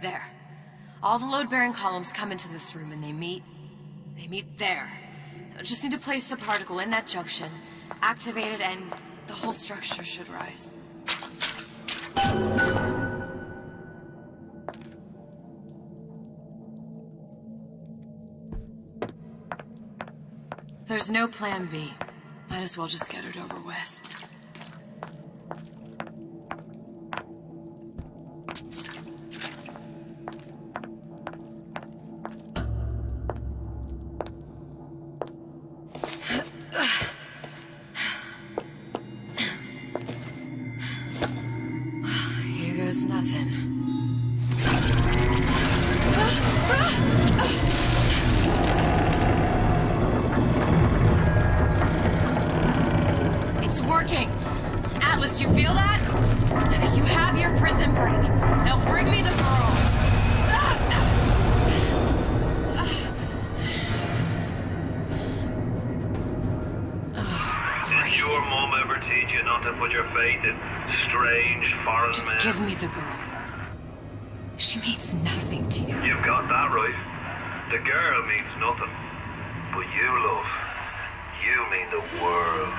There. All the load-bearing columns come into this room and they meet there. I just need to place the particle in that junction, activate it, and the whole structure should rise. There's no plan B. Might as well just get it over with. Nothing. It's working! Atlas, you feel that? You have your prison break. Now bring me the girl. Did your mom ever teach you not to put your faith in strange foreign men? Just give me the girl. She means nothing to you. You've got that right. The girl means nothing. But you, love, you mean the world.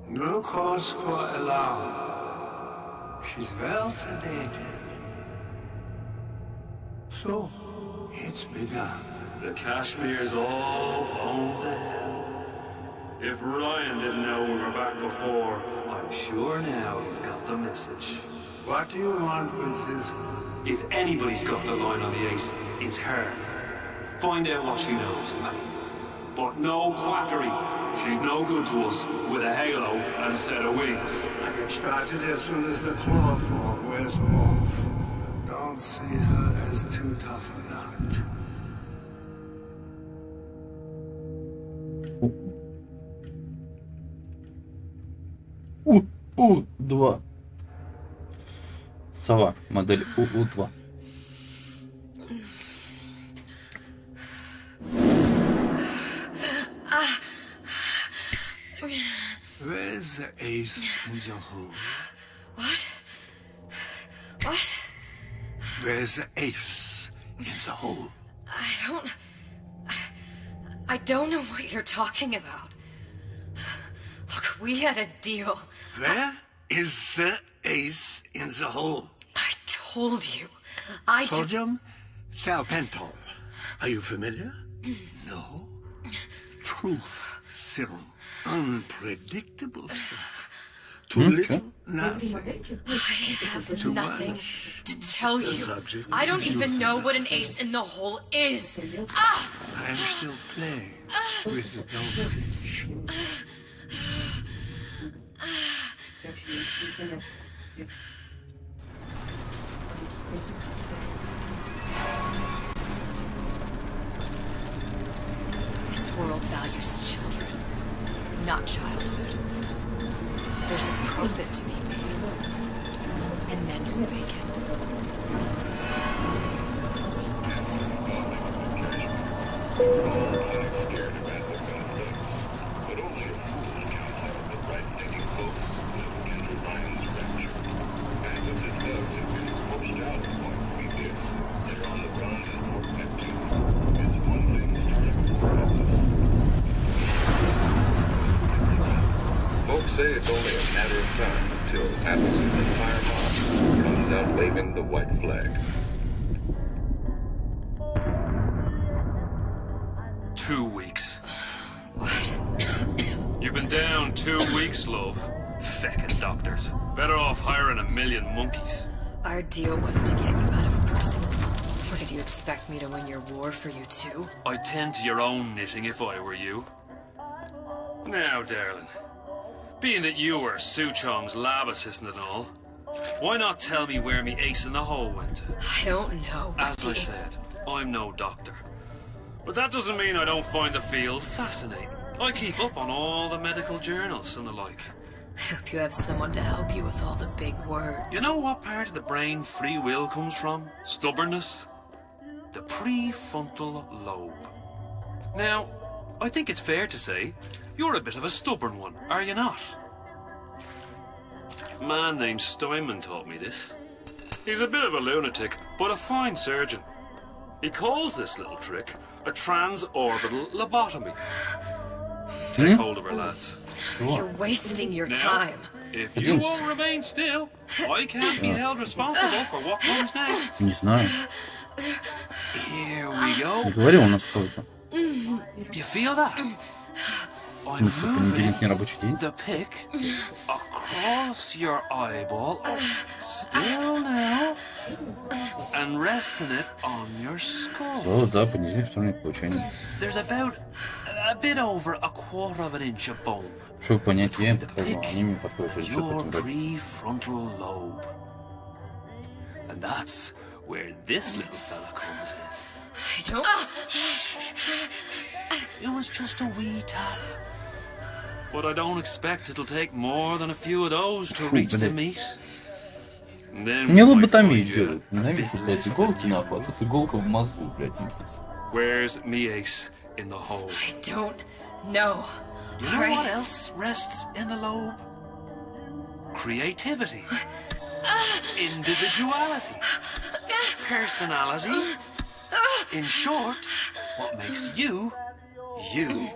No cause for alarm. She's well sedated. So, it's begun. The Kashmir's all blown to hell. If Ryan didn't know we were back before, I'm sure now he's got the message. What do you want with this? If anybody's got the line on the ace, it's her. Find out what she knows, but no quackery. She's no good to us with a halo and a set of wings. I get started as soon as the chloroform wears off. Don't see her as too tough a nut. УУ-2. Сова. Модель УУ-2. is the ace in the hole? What? What? Where's the ace in the hole? I don't know what you're talking about. Look, we had a deal. Where is the ace in the hole? I told you. Sodium thiopental. Are you familiar? No. Truth serum. Unpredictable stuff. Too little, nothing. I have Too nothing much. to tell The you. subject I don't is even you. know what an ace in the hole is. Ah! I'm still playing with the dosage. This world values children, not childhood. There's a profit to be made, and men who make it. Folks say it's only a matter of time until Atlas's entire mob comes out waving the white flag. 2 weeks. What? You've been down 2 weeks, love. Feckin' doctors. Better off hiring 1,000,000 monkeys. Our deal was to get you out of prison. What, did you expect me to win your war for you too? I'd tend to your own knitting if I were you. Now, darling, being that you were Su Chong's lab assistant and all, why not tell me where me ace in the hole went? I don't know. As I said, I'm no doctor. But that doesn't mean I don't find the field fascinating. I keep up on all the medical journals and the like. I hope you have someone to help you with all the big words. You know what part of the brain free will comes from? Stubbornness? The prefrontal lobe. Now, I think it's fair to say you're a bit of a stubborn one, are you not? A man named Steinman taught me this. He's a bit of a lunatic, but a fine surgeon. He calls this little trick a transorbital lobotomy. Take hold of her, lads. You're wasting your Now, time. If you won't remain still, I can't be held responsible for what comes next. Не знаю. Here we go. Не говорил у нас сколько. You feel that? I'm Понедельник не рабочий день. the pick across your eyeball, still now, and resting it on your skull. О, да, понедельник, вторник, получение. There's about a bit over a quarter of an inch of bone. Чтобы понять, я им подхожу, они мне подходят. Или что Your потом брать? prefrontal lobe. And that's where this little fella comes in. I don't... It was just a wee tap. But I don't expect it'll take more than a few of those to reach the meat. And then Мне we might лоботомию find you делают. a Ненавижу, bit блядь, less иголки нахуй, а тут иголка в мозгу, блядь. Where's me ace in the hole? I don't know. You know what else rests in the lobe? Creativity. Individuality. Personality. In short, what makes you, you.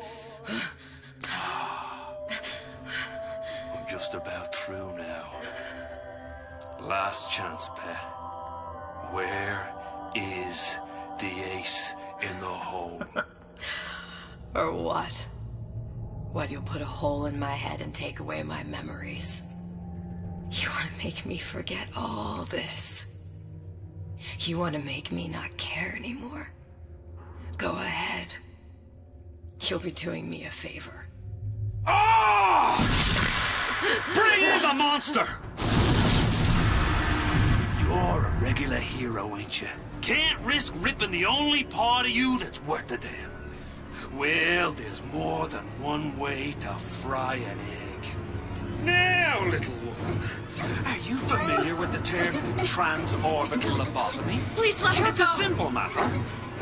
I'm just about through now. Last chance, pet. Where is the ace in the hole? Or what? What, you'll put a hole in my head and take away my memories? You want to make me forget all this? You want to make me not care anymore? Go ahead. You'll be doing me a favor. Ah! Bring in the monster! You're a regular hero, ain't you? Can't risk ripping the only part of you that's worth a damn. Well, there's more than one way to fry an egg. Now, little one, are you familiar with the term transorbital lobotomy? Please let her It's go. a simple matter.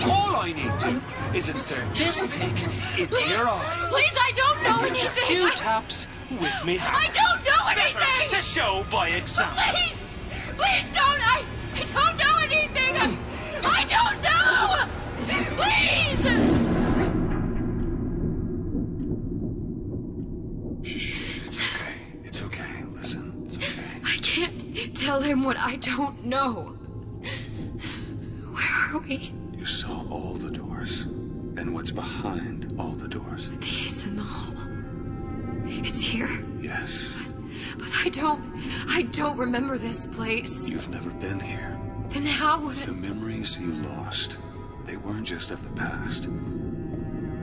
All I need to is insert this pick into your arm. Please, I don't know A anything! few taps with me hand. I don't know Better anything! to show by example. Please! Please don't! I don't know anything! I don't know! Please! Shh, it's okay. It's okay. Listen, it's okay. I can't tell him what I don't know. Where are we? You saw all the doors. And what's behind all the doors? The ace in the hole. It's here. Yes. But I don't remember this place. You've never been here. Then how would The memories you lost, they weren't just of the past.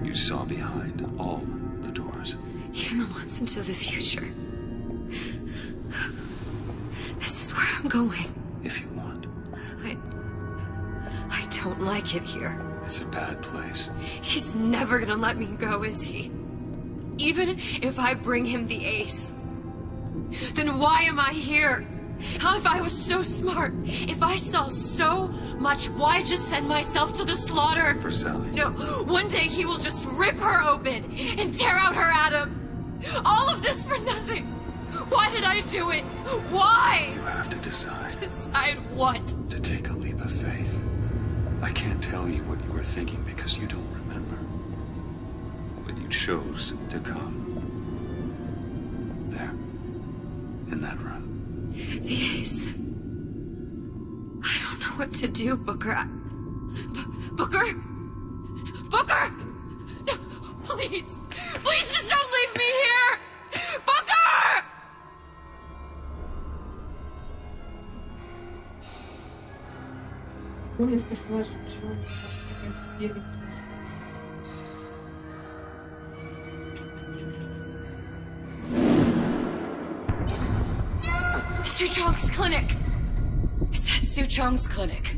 You saw behind all the doors. Even the ones into the future. This is where I'm going. If you want. I don't like it here. It's a bad place. He's never gonna let me go, is he? Even if I bring him the ace. Then why am I here? How if I was so smart? If I saw so much, why just send myself to the slaughter? For Sally. No, one day he will just rip her open and tear out her atom. All of this for nothing. Why did I do it? Why? You have to decide. Decide what? To take a leap of faith. I can't tell you what you were thinking because you don't remember. But you chose to come. There. In that room. The ace. I don't know what to do, Booker. Booker? Booker! No, please. Please just don't leave me here! Booker! Suchong's clinic! It's at Suchong's clinic.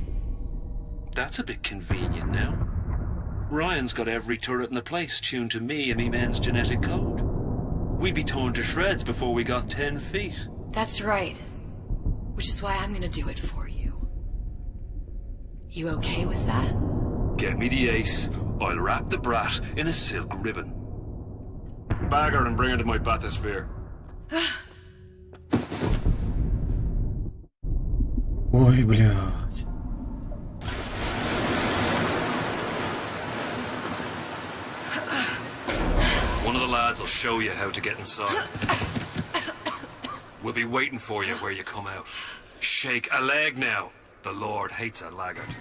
That's a bit convenient now. Ryan's got every turret in the place tuned to me and me men's genetic code. We'd be torn to shreds before we got 10 feet. That's right. Which is why I'm gonna do it for you. You okay with that? Get me the ace. I'll wrap the brat in a silk ribbon. Bag her and bring her to my bathysphere. Ой, блядь. One of the lads will show you how to get inside. We'll be waiting for you where you come out. Shake a leg now. The Lord hates a laggard.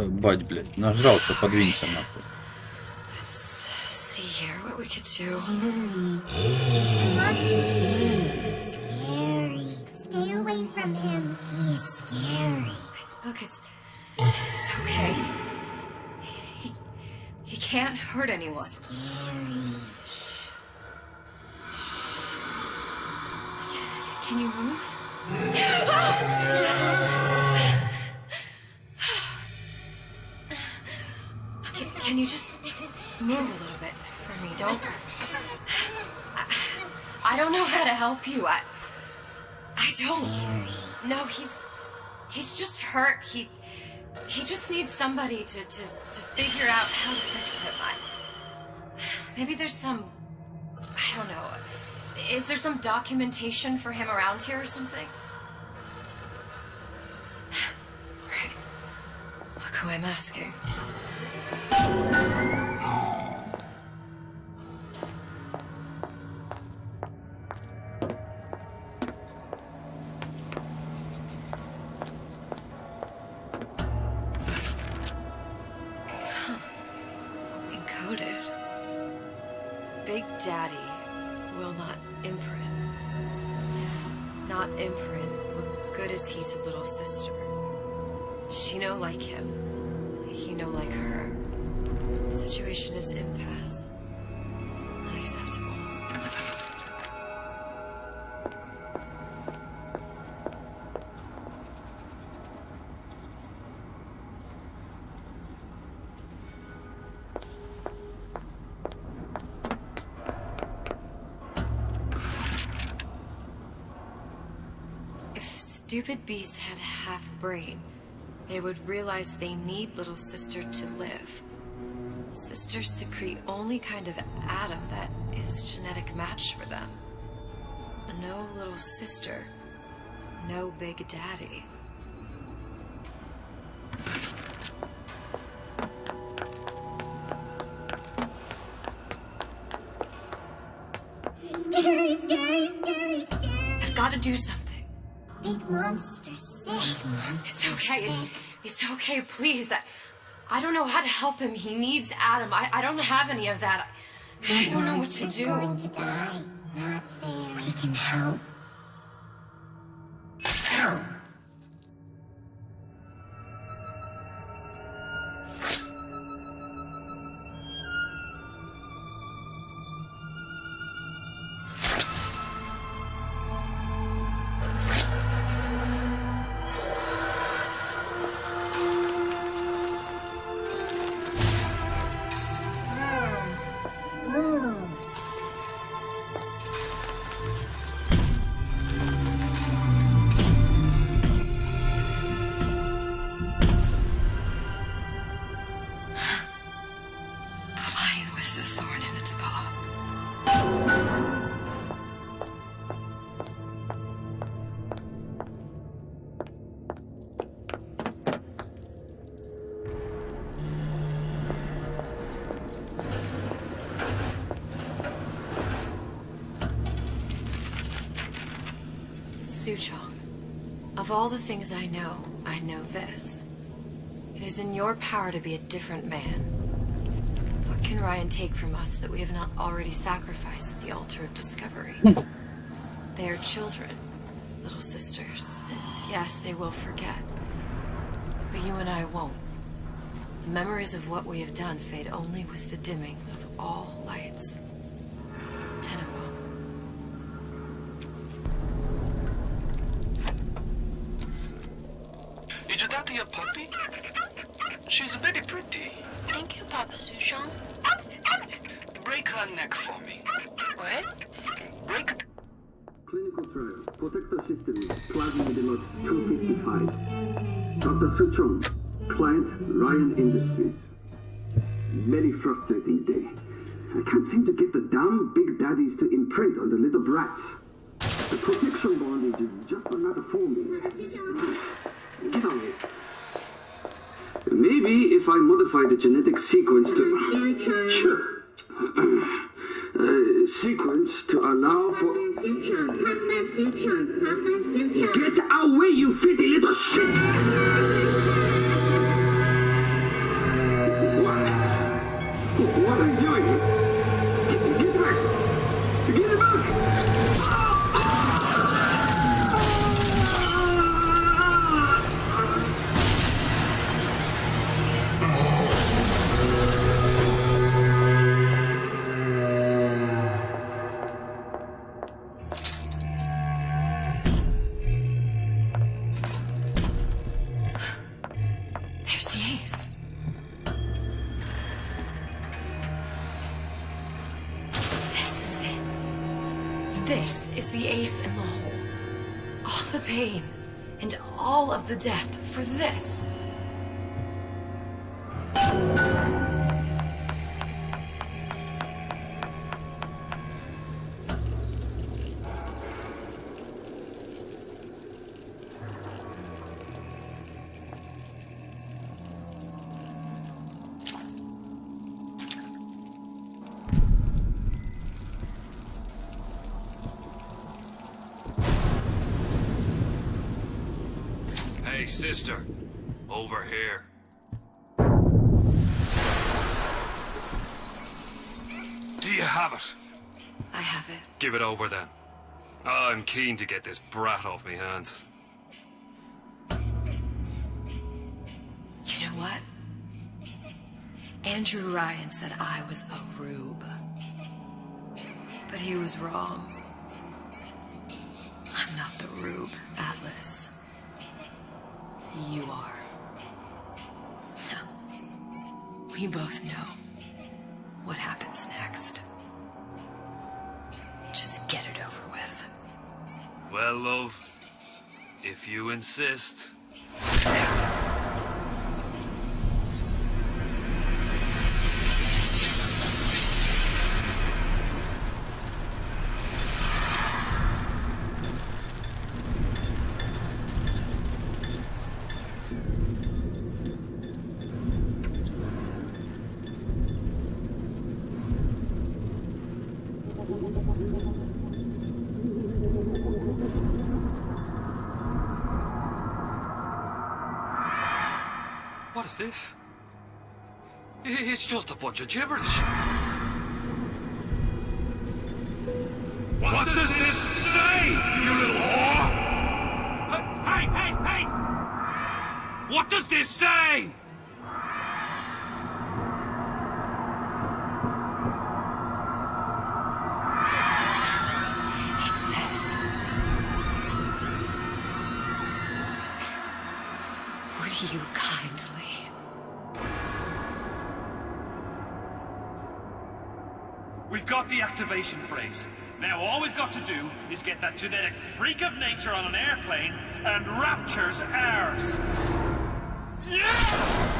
Бать, блядь, нажрался, подвинься нахуй. Let's see here what we could do. Scary. Stay away from him. He's scary. Look, it's okay. He can't hurt anyone. Shh. Shh. Can you move? Can you just move a little bit for me? Don't. I don't know how to help you. I don't. No, he's just hurt. He just needs somebody to figure out how to fix him. Maybe there's some. I don't know. Is there some documentation for him around here or something? Right. Look who I'm asking. not imprint, what good is he to little sister? She no like him. He no like her. Situation is impasse. Unacceptable. If stupid beasts had half brain, they would realize they need little sister to live. Sisters secrete only kind of atom that is genetic match for them. No little sister, no big daddy. Scary, scary, scary, scary. I've got to do something. Big monsters, sick monsters. It's okay. It's okay, please. I don't know how to help him. He needs Adam. I don't have any of that. I don't know what to do. Going to die. Not fair. We can help. Help. Flying with the thorn in its paw. Suchong, of all the things I know this. It is in your power to be a different man. What can Ryan take from us that we have not already sacrificed at the altar of discovery? They are children, little sisters, and yes, they will forget. But you and I won't. The memories of what we have done fade only with the dimming of all lights. Tenenbaum. Is your daughter a puppy? She's very pretty. Thank you, Papa Suchong. Break her neck for me. What? Break it. Clinical trial. Protector system plasmid lot 255. Dr. Suchong, client Ryan Industries. Very frustrating day. I can't seem to get the damn big daddies to imprint on the little brats. The protection bondage is just another forming. Get on it. Maybe if I modify the genetic sequence to... Sure. Sequence to allow for... Get away, you filthy little shit! What are you doing? Get back! Get back! There's the ace. This is it. This is the ace in the hole. All the pain and all of the death for this. Hey, sister. Over here. Do you have it? I have it. Give it over then. I'm keen to get this brat off me hands. You know what? Andrew Ryan said I was a rube. But he was wrong. I'm not the rube, Atlas. You are. We both know what happens next. Just get it over with. Well, love, if you insist. What is this? It's just a bunch of gibberish. What does this say, you little whore? Hey! What does this say? It says... Would you kindly... We've got the activation phrase. Now all we've got to do is get that genetic freak of nature on an airplane, and Rapture's ours. Yeah!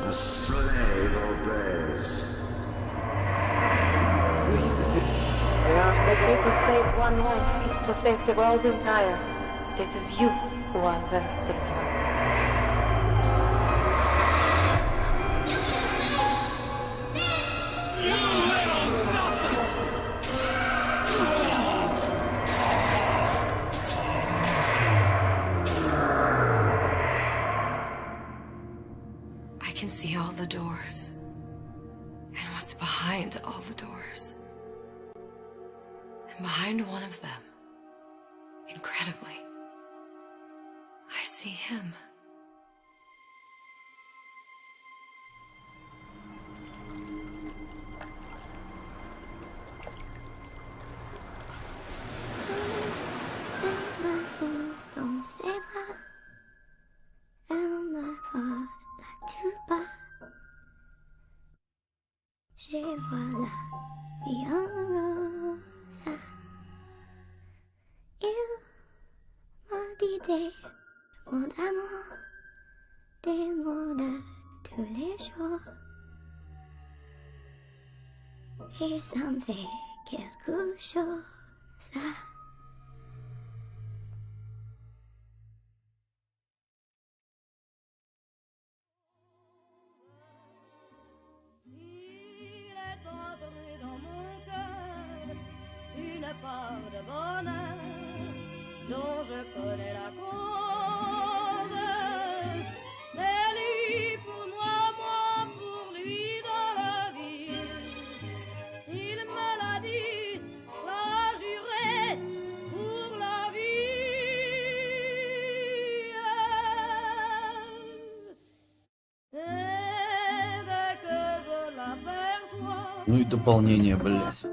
A slave obeys. We are expected to save one life is to save the world entire. It is you who are versatile. I can see all the doors. And what's behind all the doors. And behind one of them, incredibly, I see him. Dans ses bras, elle me vole la tuba. Je vois la vie en rose. Il m'a dit des mots d'amour, des mots de tous les jours. Et ça me fait quelque chose. Une part de bonheur dont je connais la cause. C'est lui pour moi, moi pour lui dans la vie. S'il me l'a dit, l'a juré pour la vie. Ну и дополнение, блять.